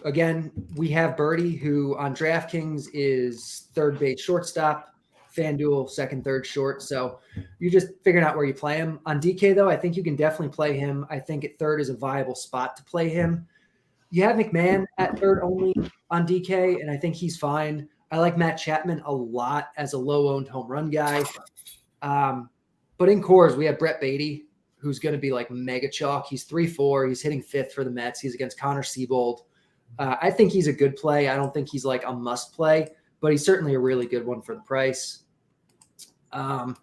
Again, we have Birdie, who on DraftKings is third base shortstop. FanDuel, second, third, short. So you're just figuring out where you play him. On DK, though, I think you can definitely play him. I think at third is a viable spot to play him. You have McMahon at third only on DK, and I think he's fine. I like Matt Chapman a lot as a low-owned home run guy. But in Coors, we have Brett Beatty, who's going to be like mega chalk. He's 3-4. He's hitting fifth for the Mets. He's against Connor Siebold. I think he's a good play. I don't think he's like a must play, but he's certainly a really good one for the price. Over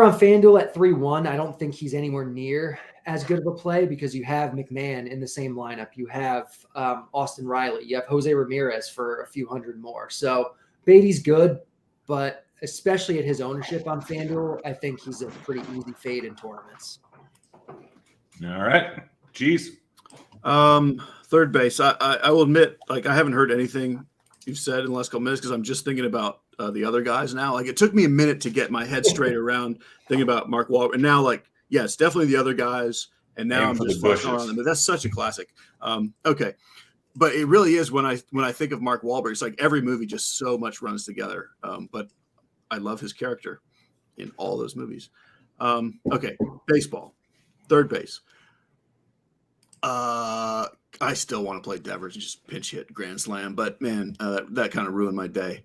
on FanDuel at 3-1, I don't think he's anywhere near as good of a play because you have McMahon in the same lineup. You have Austin Riley. You have Jose Ramirez for a few hundred more. So Beatty's good, but especially at his ownership on FanDuel, I think he's a pretty easy fade in tournaments. All right. Cheese. Third base. I will admit, like, I haven't heard anything you've said in the last couple minutes because I'm just thinking about the other guys now. Like, it took me a minute to get my head straight around thinking about Mark Wahlberg. And now, like, yeah, it's definitely the other guys. And now I'm just fucking around them. But that's such a classic. Okay. But it really is when I think of Mark Wahlberg, it's like every movie just so much runs together. But I love his character in all those movies. Okay. Baseball. Third base. I still want to play Devers and just pinch hit grand slam, but man, that kind of ruined my day.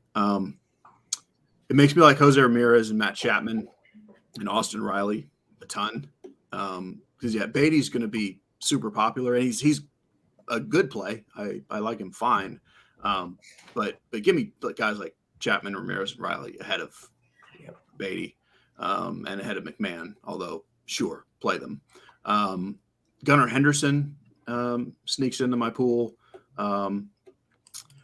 It makes me like Jose Ramirez and Matt Chapman and Austin Riley a ton. Because yeah, Beatty's going to be super popular and he's a good play. I like him fine. But give me guys like Chapman, Ramirez, and Riley ahead of Beatty and ahead of McMahon. Although sure, play them. Gunnar Henderson sneaks into my pool.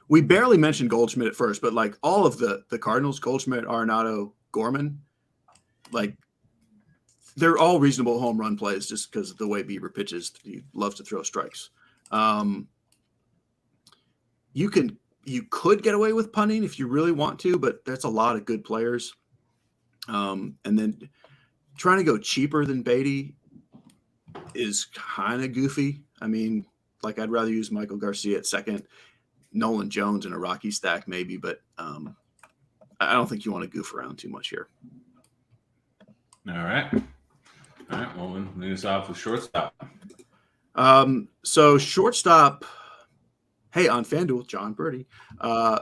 We barely mentioned Goldschmidt at first, but like all of the Cardinals, Goldschmidt, Arenado, Gorman, like they're all reasonable home run plays just because of the way Bieber pitches. He loves to throw strikes. You could get away with punting if you really want to, but that's a lot of good players. And then trying to go cheaper than Beatty is kind of goofy. I mean, like I'd rather use Michael Garcia at second, Nolan Jones in a Rocky stack maybe, but I don't think you want to goof around too much here. All right. Well, then lead us off with shortstop. So shortstop, hey, on FanDuel, John Birdie. I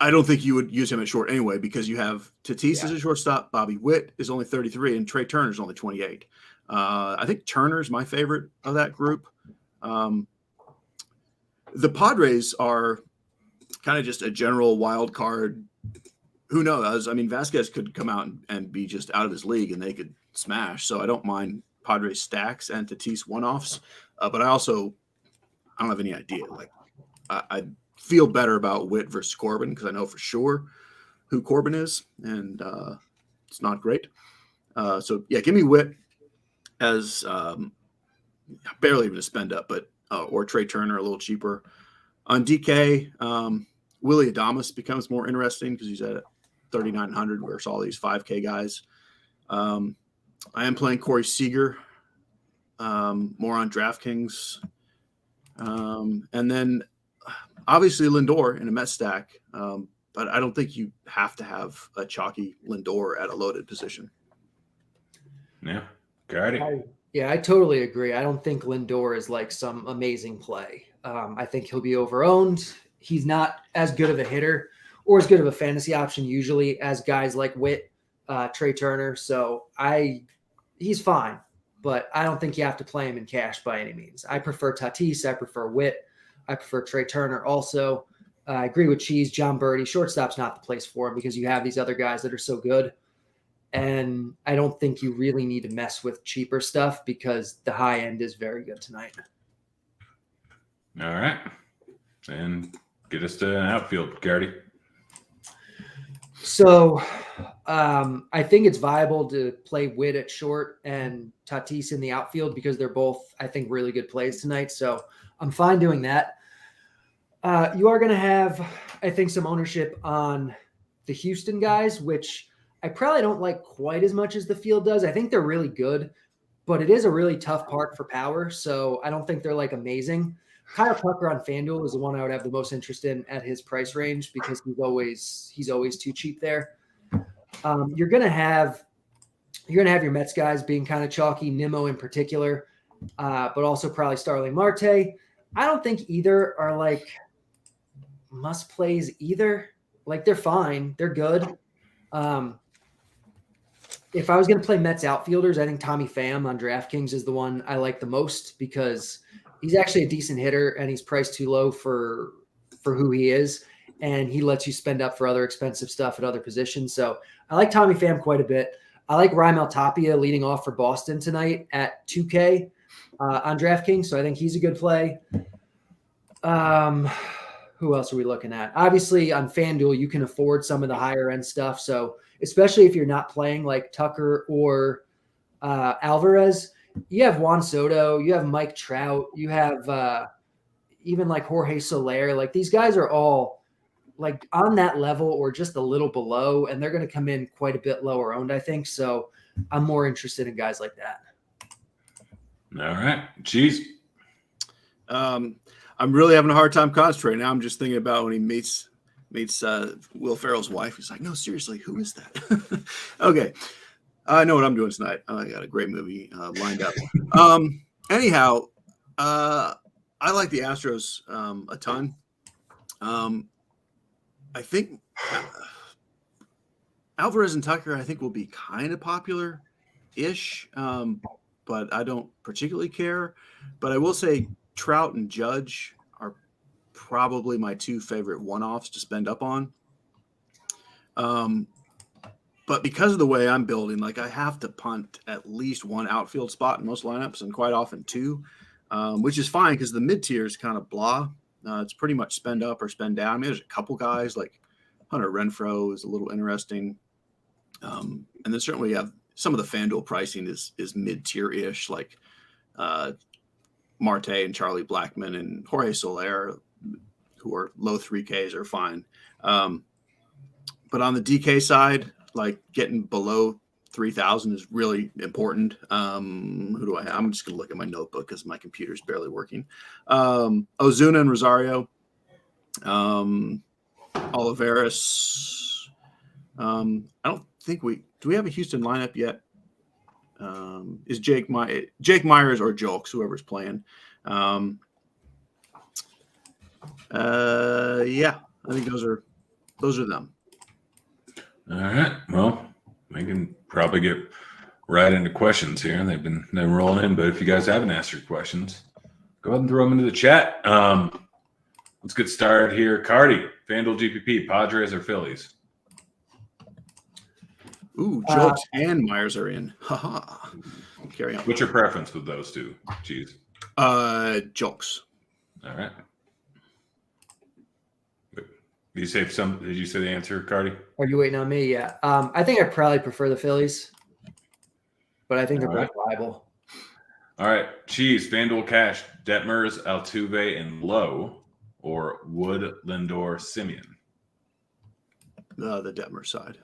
don't think you would use him at short anyway because you have Tatis as a shortstop. Bobby Witt is only 33 and Trey Turner is only 28. I think Turner's my favorite of that group. The Padres are kind of just a general wild card. Who knows? I mean, Vasquez could come out and be just out of his league, and they could smash. So I don't mind Padres stacks and Tatis one-offs, but I don't have any idea. Like, I feel better about Witt versus Corbin because I know for sure who Corbin is, and it's not great. So yeah, give me Witt as barely even a spend up, but or Trey Turner a little cheaper. On DK, Willie Adames becomes more interesting because he's at 3,900 versus all these 5K guys. I am playing Corey Seager, more on DraftKings. And then obviously Lindor in a Met stack, but I don't think you have to have a chalky Lindor at a loaded position. Yeah, got it. I totally agree. I don't think Lindor is like some amazing play. I think he'll be overowned. He's not as good of a hitter or as good of a fantasy option usually as guys like Witt, Trey Turner. So he's fine, but I don't think you have to play him in cash by any means. I prefer Tatis. I prefer Witt. I prefer Trey Turner also. I agree with Cheese. John Birdie, shortstop's not the place for him because you have these other guys that are so good. And I don't think you really need to mess with cheaper stuff because the high end is very good tonight. All right. And get us to an outfield, Carty. So I think it's viable to play Witt at short and Tatis in the outfield because they're both, I think, really good plays tonight. So I'm fine doing that. You are going to have, I think, some ownership on the Houston guys, which I probably don't like quite as much as the field does. I think they're really good, but it is a really tough park for power. So I don't think they're like amazing. Kyle Tucker on Fanduel is the one I would have the most interest in at his price range because he's always too cheap there. You're gonna have your Mets guys being kind of chalky, Nimmo in particular, but also probably Starling Marte. I don't think either are like must plays either. Like they're fine, they're good. If I was going to play Mets outfielders, I think Tommy Pham on DraftKings is the one I like the most because he's actually a decent hitter and he's priced too low for who he is. And he lets you spend up for other expensive stuff at other positions. So I like Tommy Pham quite a bit. I like Raimel Tapia leading off for Boston tonight at 2K on DraftKings. So I think he's a good play. Who else are we looking at? Obviously on FanDuel, you can afford some of the higher end stuff. So especially if you're not playing like Tucker or Alvarez, you have Juan Soto, you have Mike Trout, you have even like Jorge Soler. Like these guys are all like on that level or just a little below, and they're going to come in quite a bit lower owned, I think. So I'm more interested in guys like that. All right. Cheese. I'm really having a hard time concentrating. Now I'm just thinking about when he meets Will Ferrell's wife. He's like, no, seriously, who is that? Okay. I know what I'm doing tonight. I got a great movie lined up. Anyhow, I like the Astros a ton. I think Alvarez and Tucker, I think, will be kind of popular-ish, but I don't particularly care. But I will say Trout and Judge are probably my two favorite one-offs to spend up on. But because of the way I'm building, like I have to punt at least one outfield spot in most lineups and quite often two, which is fine because the mid-tier is kind of blah. It's pretty much spend up or spend down. I mean, there's a couple guys like Hunter Renfroe is a little interesting. And then certainly you have some of the FanDuel pricing is mid-tier-ish, like Marte and Charlie Blackmon and Jorge Soler, who are low 3Ks, are fine. But on the DK side, like getting below 3,000 is really important. Who do I have? I'm just going to look at my notebook because my computer's barely working. Ozuna and Rosario. Olivares. I don't think do we have a Houston lineup yet? Is Jake Myers or Jolks, whoever's playing. Yeah, I think those are them. All right. Well, we can probably get right into questions here. They've been rolling in, but if you guys haven't asked your questions, go ahead and throw them into the chat. Let's get started here. Carty, Fanduel GPP, Padres or Phillies? Ooh, Jokes and Myers are in. Haha. Carry on. What's your preference with those two? Cheese. Jokes. All right. Did you say the answer, Carty? Are you waiting on me? Yeah. I think I probably prefer the Phillies, but I think they're both viable. All right. Cheese, Fanduel Cash, Detmers, Altuve, and Lowe, or Wood, Lindor, Simeon? The Detmer side.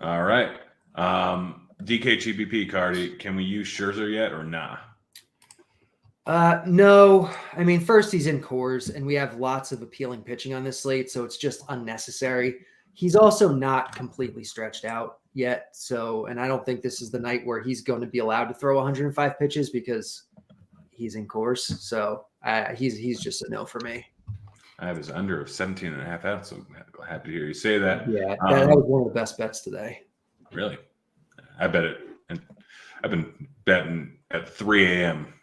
All right. DK GPP, Carty, can we use Scherzer yet or nah? No. I mean, first he's in Coors, and we have lots of appealing pitching on this slate, so it's just unnecessary. He's also not completely stretched out yet, so, and I don't think this is the night where he's going to be allowed to throw 105 pitches because he's in Coors. So he's just a no for me. I have his under of 17 and a half out, so I'm happy to hear you say that. Yeah, that was one of the best bets today. Really? I bet it. And I've been betting at 3 a.m.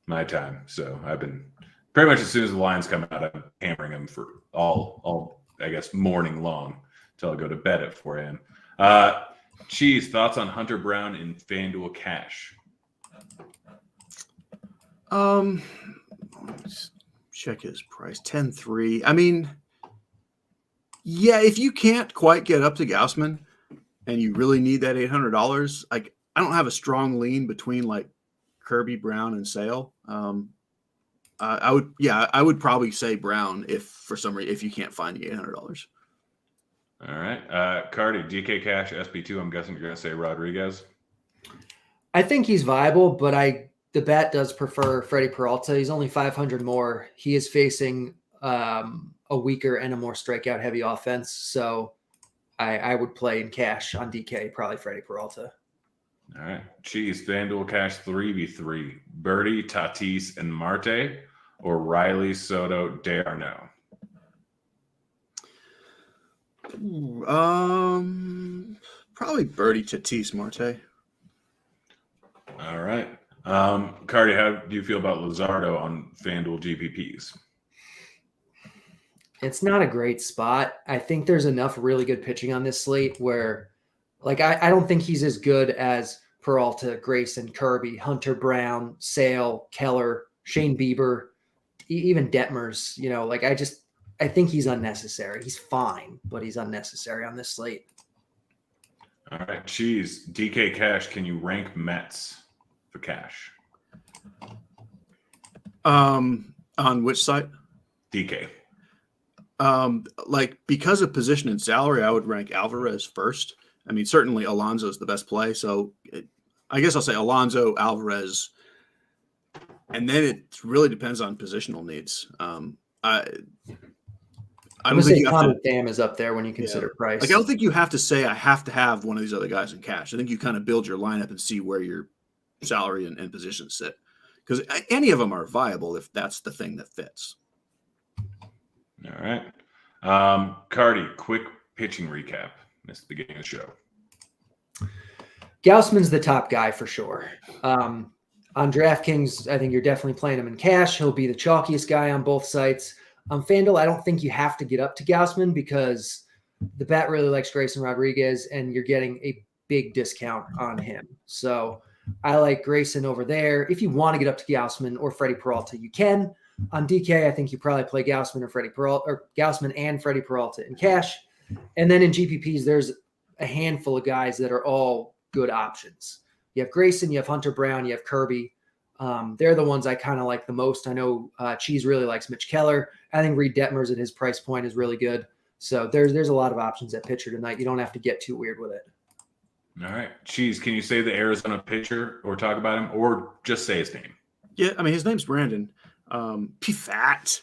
My time. So I've been pretty much as soon as the lines come out, I'm hammering them for all I guess, morning long until I go to bed at 4 a.m. Cheese, thoughts on Hunter Brown in FanDuel Cash? Let's check his price. 10-3. I mean, yeah, if you can't quite get up to Gausman and you really need that $800, like I don't have a strong lean between like Kirby, Brown, and Sale. I would probably say Brown if for some reason if you can't find the $800. All right. Carty, DK Cash, SB2. I'm guessing you're going to say Rodriguez. I think he's viable, but the bet does prefer Freddie Peralta. He's only 500 more. He is facing a weaker and a more strikeout heavy offense. So I would play in cash on DK, probably Freddie Peralta. All right. Cheese, FanDuel Cash 3v3. Birdie, Tatis, and Marte, or Riley, Soto, D'Arnaud? Probably Birdie, Tatis, Marte. All right. Carty, how do you feel about Luzardo on FanDuel GPPs? It's not a great spot. I think there's enough really good pitching on this slate where, like, I don't think he's as good as Peralta, Grayson, Kirby, Hunter Brown, Sale, Keller, Shane Bieber, even Detmers. You know, like I think he's unnecessary. He's fine, but he's unnecessary on this slate. All right. Cheese, DK Cash, can you rank Mets for cash? On which site? DK. Like because of position and salary, I would rank Alvarez first. I mean, certainly Alonso is the best play. So I guess I'll say Alonso, Alvarez, and then it really depends on positional needs. I don't think you have to. Dam is up there when you consider price. Like I don't think you have to say I have to have one of these other guys in cash. I think you kind of build your lineup and see where your salary and positions sit, because any of them are viable if that's the thing that fits. All right. Carty, quick pitching recap. Missed the beginning of the show. Gausman's the top guy for sure. On DraftKings, I think you're definitely playing him in cash. He'll be the chalkiest guy on both sites. On FanDuel, I don't think you have to get up to Gausman because the bet really likes Grayson Rodriguez, and you're getting a big discount on him. So I like Grayson over there. If you want to get up to Gausman or Freddie Peralta, you can. On DK, I think you probably play Gausman or Freddie Peralta, or Gausman and Freddie Peralta in cash. And then in GPPs, there's a handful of guys that are all good options. You have Grayson, you have Hunter Brown, you have Kirby. They're the ones I kind of like the most. I know Cheese really likes Mitch Keller. I think Reed Detmers at his price point is really good. So there's a lot of options at pitcher tonight. You don't have to get too weird with it. All right. Cheese, can you say the Arizona pitcher or talk about him or just say his name? Yeah, I mean, his name's Brandon P-Fat,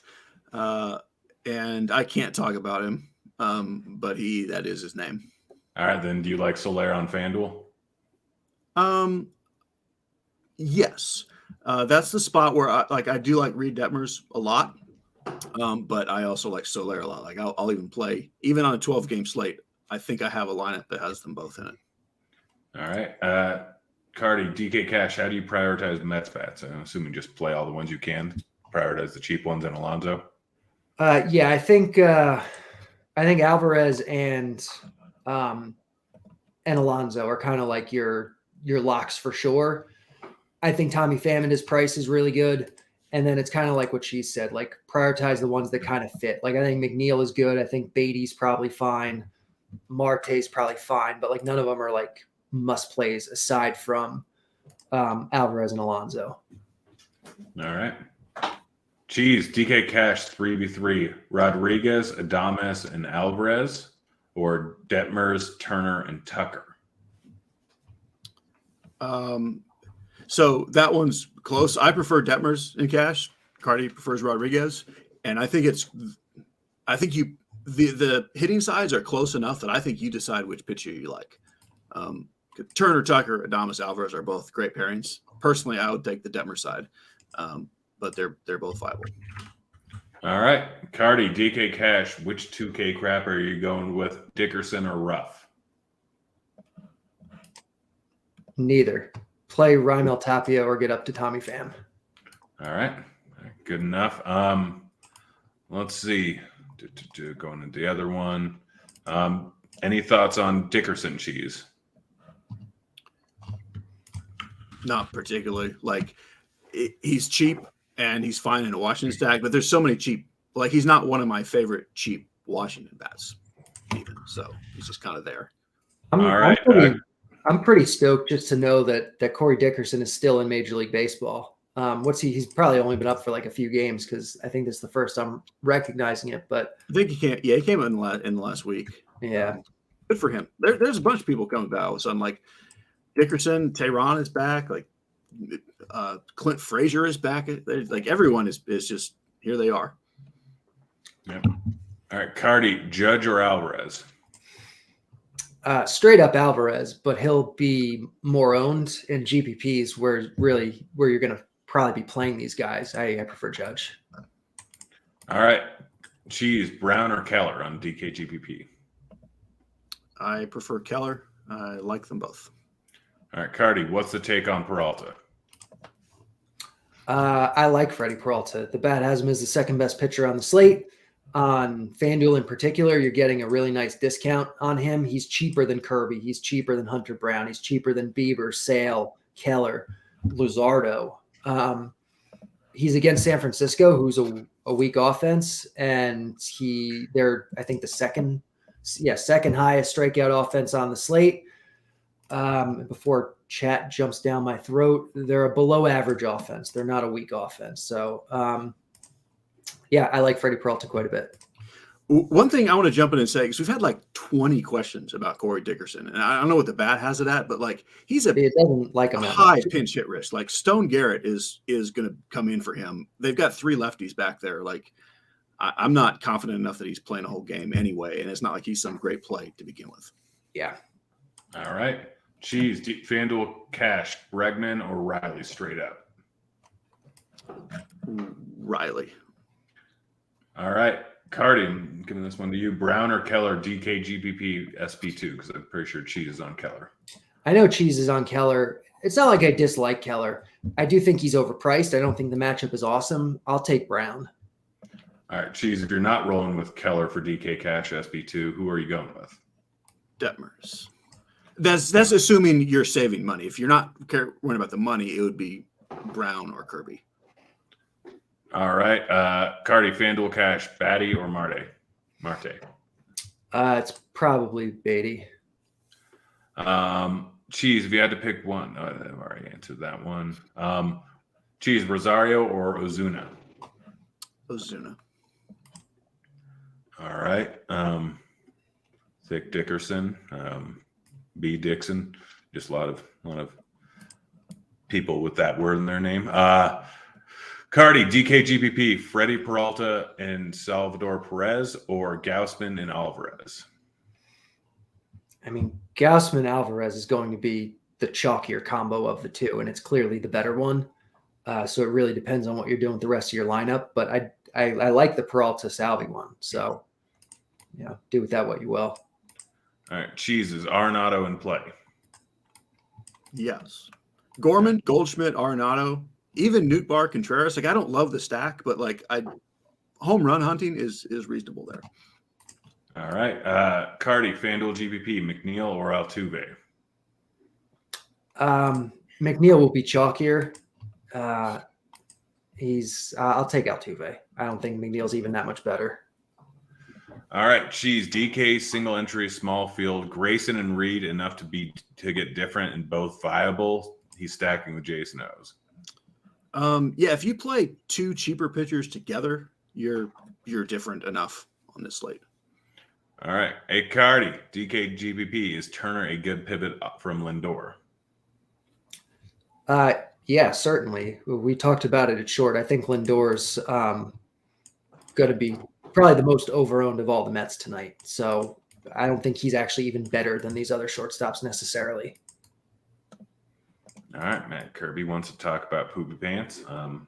and I can't talk about him, but that is his name. All right, then do you like Soler on FanDuel? Yes. That's the spot where I do like Reed Detmers a lot, but I also like Soler a lot. Like I'll even play, even on a 12-game slate, I think I have a lineup that has them both in it. All right. Carty, DK Cash, how do you prioritize Mets bats? I'm assuming just play all the ones you can. prioritize the cheap ones and Alonso? Yeah, I think Alvarez and Alonso are kind of like your locks for sure. I think Tommy Pham, his price is really good. And then it's kind of like what she said, like prioritize the ones that kind of fit. Like I think McNeil is good. I think Beatty's probably fine. Marte's probably fine, but like none of them are like must plays aside from Alvarez and Alonso. All right. Cheese, DK Cash 3v3, Rodriguez, Adames, and Alvarez, or Detmers, Turner, and Tucker? So that one's close. I prefer Detmers in cash. Carty prefers Rodriguez. And I think the hitting sides are close enough that I think you decide which pitcher you like. Turner, Tucker, Adames, Alvarez are both great pairings. Personally, I would take the Detmer side, but they're both viable. All right. Carty, DK Cash, which 2K crap are you going with, Dickerson or Ruff? Neither. Play Raimel Tapia or get up to Tommy Pham. All right. Good enough. Let's see. Going into the other one. Any thoughts on Dickerson, Cheese? Not particularly. Like he's cheap and he's fine in a Washington stack, but there's so many cheap. Like he's not one of my favorite cheap Washington bats, even. So he's just kind of there. All right. I'm pretty stoked just to know that Corey Dickerson is still in Major League Baseball. He's probably only been up for like a few games because I think this is the first I'm recognizing it. But I think he came in the last week. Yeah, good for him. There's a bunch of people coming back. So I'm like Dickerson, Tehran is back. Like Clint Frazier is back. Like everyone is just here. They are. Yep. All right, Carty, Judge or Alvarez? Straight up Alvarez, but he'll be more owned in GPPs where you're going to probably be playing these guys. I prefer Judge. All right. Cheese, Brown or Keller on DK GPP? I prefer Keller. I like them both. All right, Carty, what's the take on Peralta? I like Freddie Peralta. The bat has him as the second best pitcher on the slate. On Fanduel in particular, you're getting a really nice discount on him. He's cheaper than Kirby. He's cheaper than Hunter Brown. He's cheaper than Bieber, Sale, Keller, Luzardo. He's against San Francisco, who's a weak offense, and they're I think the second highest strikeout offense on the slate. Before chat jumps down my throat, they're a below average offense. They're not a weak offense. So yeah, I like Freddie Peralta quite a bit. One thing I want to jump in and say, because we've had like 20 questions about Corey Dickerson, and I don't know what the bat has it at, but like he's it doesn't like him a high pinch hit risk. Like Stone Garrett is going to come in for him. They've got three lefties back there. Like I'm not confident enough that he's playing a whole game anyway, and it's not like he's some great play to begin with. Yeah. All right. Cheese, Fanduel Cash, Bregman or Riley straight up? Riley. All right. Carty, I'm giving this one to you. Brown or Keller, DK GPP SP2, because I'm pretty sure Cheese is on Keller. I know Cheese is on Keller. It's not like I dislike Keller. I do think he's overpriced. I don't think the matchup is awesome. I'll take Brown. All right, Cheese, if you're not rolling with Keller for DK Cash SP2, who are you going with? Detmers. That's assuming you're saving money. If you're not worrying about the money, it would be Brown or Kirby. All right. Carty, Fanduel Cash, Batty or Marte? It's probably Beatty. Cheese, if you had to pick one. I've already answered that one. Cheese, Rosario or Ozuna? Ozuna. All right. Thick Dickerson, B Dixon. Just a lot of people with that word in their name. Carty, DK GPP, Freddie Peralta and Salvador Perez, or Gausman and Alvarez? I mean, Gausman Alvarez is going to be the chalkier combo of the two, and it's clearly the better one. So it really depends on what you're doing with the rest of your lineup. But I like the Peralta Salvi one. So, do with that what you will. All right. Cheese, is Arenado in play? Yes. Gorman, Goldschmidt, Arenado. even Newt Bar Contreras, like I don't love the stack, but like home run hunting is reasonable there. All right. Carty, Fanduel GPP, McNeil or Altuve? McNeil will be chalkier. I'll take Altuve. I don't think McNeil's even that much better. All right. Cheese, DK, single entry, small field. Grayson and Reed enough to get different and both viable. He's stacking with Jason O's. Yeah, if you play two cheaper pitchers together, you're different enough on this slate. All right. Hey, Carty, DK GPP. Is Turner a good pivot up from Lindor? Yeah, certainly. We talked about it at short. I think Lindor's going to be probably the most overowned of all the Mets tonight. So I don't think he's actually even better than these other shortstops necessarily. All right, Matt Kirby wants to talk about poopy pants from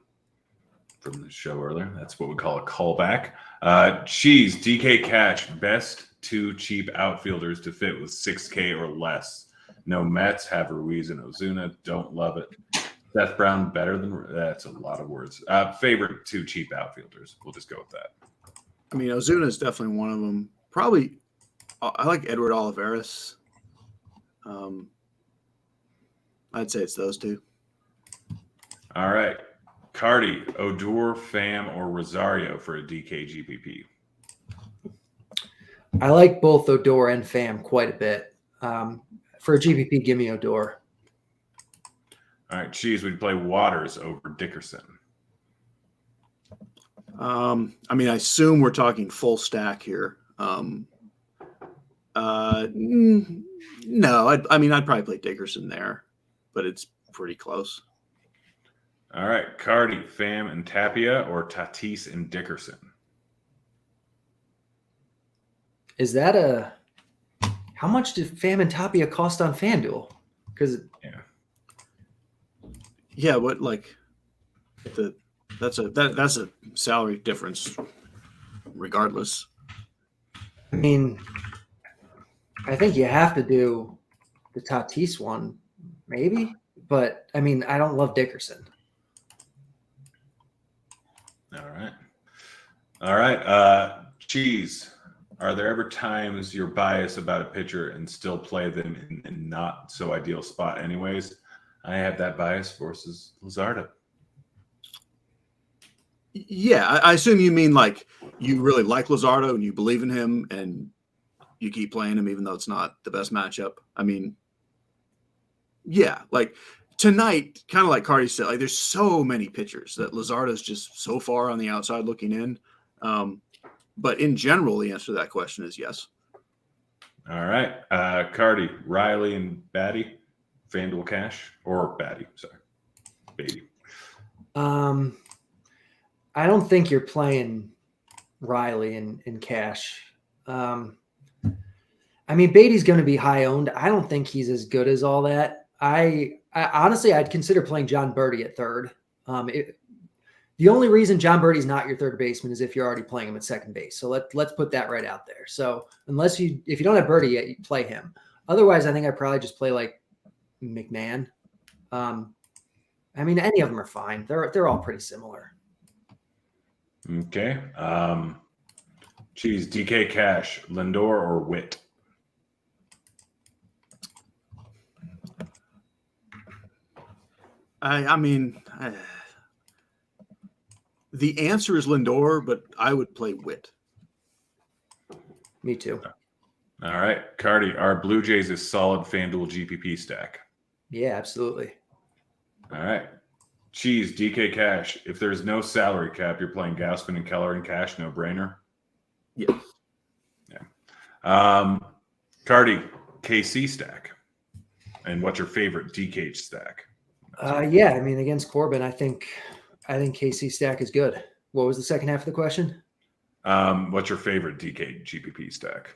the show earlier. That's what we call a callback. Cheese, DK Cash, best two cheap outfielders to fit with 6K or less. No Mets, have Ruiz and Ozuna. Don't love it. Seth Brown better than – that's a lot of words. Favorite two cheap outfielders. We'll just go with that. I mean, Ozuna is definitely one of them. Probably I like Edward Olivares. I'd say it's those two. All right. Carty, Odor, Pham, or Rosario for a DK GPP? I like both Odor and Pham quite a bit. For a GPP, give me Odor. All right. Cheese, would you play Waters over Dickerson? I mean, I assume we're talking full stack here. No, I'd probably play Dickerson there, but it's pretty close. All right. Carty, Pham, and Tapia, or Tatis and Dickerson? Is that how much did Pham and Tapia cost on FanDuel? Because yeah, what like that's a salary difference regardless. I mean, I think you have to do the Tatis one, maybe, but I mean, I don't love Dickerson. All right. Cheese, are there ever times you're biased about a pitcher and still play them in not so ideal spot anyways? I have that bias versus Luzardo. Yeah, I assume you mean like you really like Luzardo and you believe in him and you keep playing him even though it's not the best matchup. I mean, yeah, like tonight, kind of like Carty said, like there's so many pitchers that Luzardo's just so far on the outside looking in. But in general, the answer to that question is yes. All right. Carty, Riley, and Batty, FanDuel Cash, or Batty, sorry. Baby. I don't think you're playing Riley in cash. I mean, Beatty's going to be high owned. I don't think he's as good as all that. I honestly, I'd consider playing John Birdie at third. The only reason John Birdie's not your third baseman is if you're already playing him at second base. So let's put that right out there. So if you don't have Birdie yet, you play him. Otherwise, I think I'd probably just play like McMahon. I mean, any of them are fine. They're all pretty similar. Okay. Cheese, DK Cash, Lindor, or Witt? The answer is Lindor, but I would play Witt. Me too. All right. Carty, are Blue Jays a solid FanDuel GPP stack? Yeah, absolutely. All right. Cheese, DK Cash. If there's no salary cap, you're playing Gausman and Keller in cash, no brainer. Yeah. Yeah. Carty, KC stack. And what's your favorite DK stack? Yeah, I mean, against Corbin, I think KC stack is good. What was the second half of the question? What's your favorite DK GPP stack?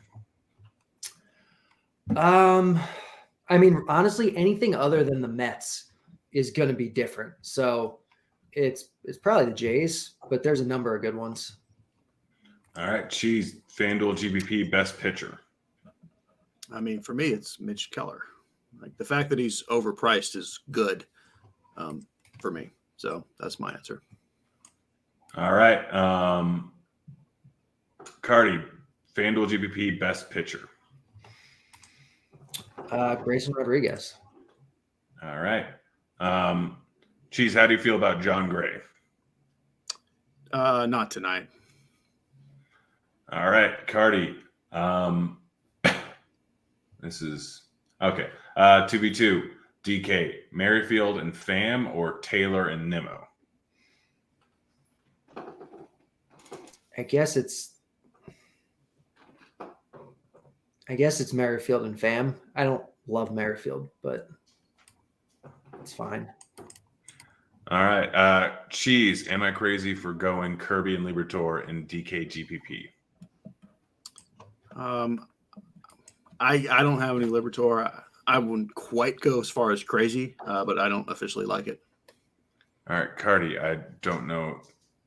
I mean, honestly, anything other than the Mets is going to be different. So it's probably the Jays, but there's a number of good ones. All right. Cheese, FanDuel GPP best pitcher. I mean, for me, it's Mitch Keller. Like the fact that he's overpriced is good for me. So that's my answer. All right. Carty, FanDuel GPP best pitcher. Grayson Rodriguez. All right. Cheese, how do you feel about John Gray? Not tonight. All right, Carty. This is okay. 2v2. DK, Merrifield and Pham, or Taylor and Nimmo? I guess it's Merrifield and Pham. I don't love Merrifield, but it's fine. All right. Cheese, am I crazy for going Kirby and Libertor in DK GPP? I don't have any Libertor. I wouldn't quite go as far as crazy, but I don't officially like it. All right, Carty, I don't know.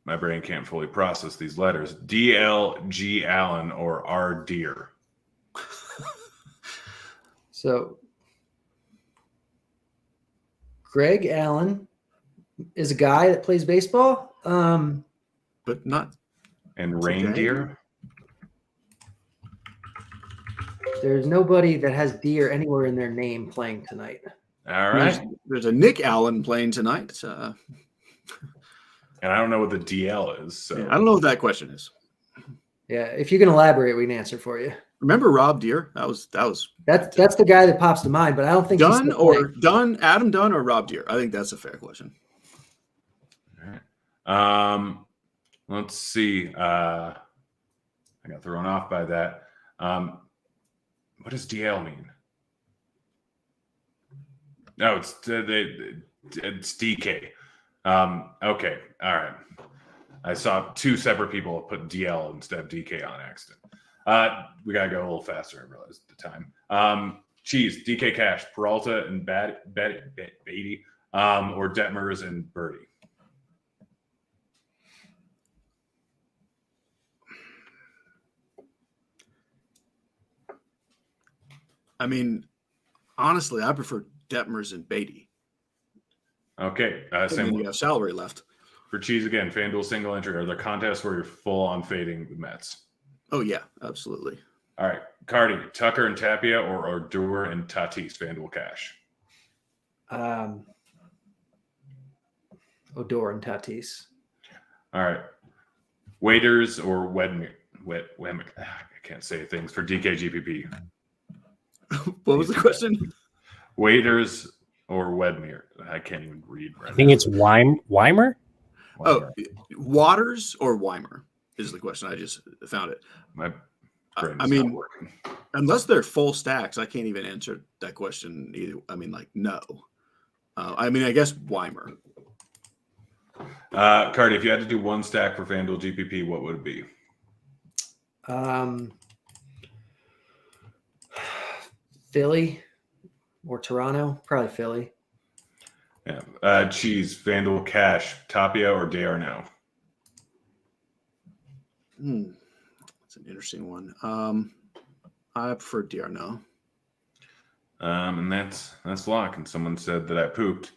My brain can't fully process these letters. DLG Allen or R Deer? So Greg Allen is a guy that plays baseball. But not. And reindeer? There's nobody that has deer anywhere in their name playing tonight. All right. There's a Nick Allen playing tonight. And I don't know what the DL is. So Yeah, I don't know what that question is. Yeah, if you can elaborate, we can answer for you. Remember Rob Deere? That's That's the guy that pops to mind, but I don't think he's Dunn still or playing. Dunn, Adam Dunn or Rob Deere. I think that's a fair question. All right. Let's see. I got thrown off by that. What does DL mean? No, it's DK. Okay. All right. I saw two separate people put DL instead of DK on accident. We got to go a little faster. I realized at the time. Cheese, DK Cash, Peralta and Beatty, or Detmers and Birdie. I mean, honestly, I prefer Detmers and Beatty. Okay. And Same then you have salary left. for Cheese again. FanDuel single entry. Are there contests where you're full on fading the Mets? Oh, yeah, absolutely. All right. Carty, Tucker and Tapia, or Odor and Tatis, FanDuel Cash? Odor and Tatis. All right. Waiters or Wedmere? I can't say things for DK GPP. What was the question? Waiters or Wedmere? I can't even read right I think it's Weimer. Oh, Waters or Weimer is the question. I just found it. My brain's I mean, not working. Unless they're full stacks, I can't even answer that question either. I mean, like, no. I mean, I guess Weimer. Carty, if you had to do one stack for FanDuel GPP, what would it be? Philly or Toronto? Probably Philly. Yeah. Cheese, FanDuel Cash, Tapia or D'Arnaud? That's an interesting one. I prefer D'Arnaud. And that's lock. And someone said that I pooped.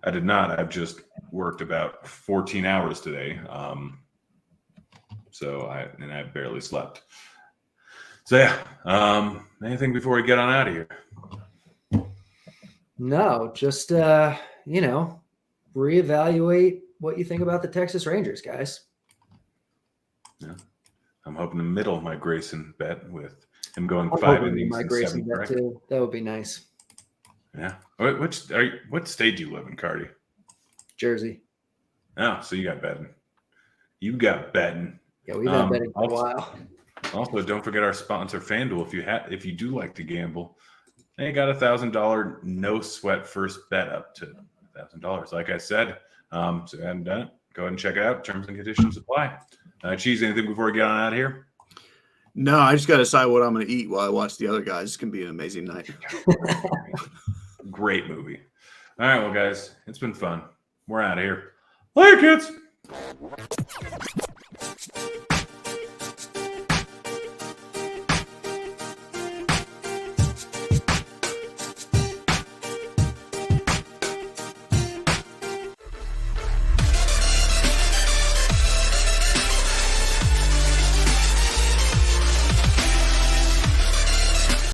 I did not. I've just worked about 14 hours today. So I barely slept. So yeah. Anything before we get on out of here? No, just reevaluate what you think about the Texas Rangers, guys. Yeah. I'm hoping to middle my Grayson bet with him going I'm 5 hoping innings my and Grayson 7 bet correct. too. That would be nice. Yeah. What state do you live in, Carty? Jersey. Oh, so you got betting. You got betting. Yeah, we've been betting for a while. Also, don't forget our sponsor, FanDuel. If you do like to gamble, they got $1,000 no sweat first bet up to $1,000. Like I said, so if you haven't done it, go ahead and check it out. Terms and conditions apply. Cheese, anything before we get on out of here? No, I just got to decide what I'm going to eat while I watch the other guys. It's going to be an amazing night. Great movie. All right, well, guys, it's been fun. We're out of here. Later, kids.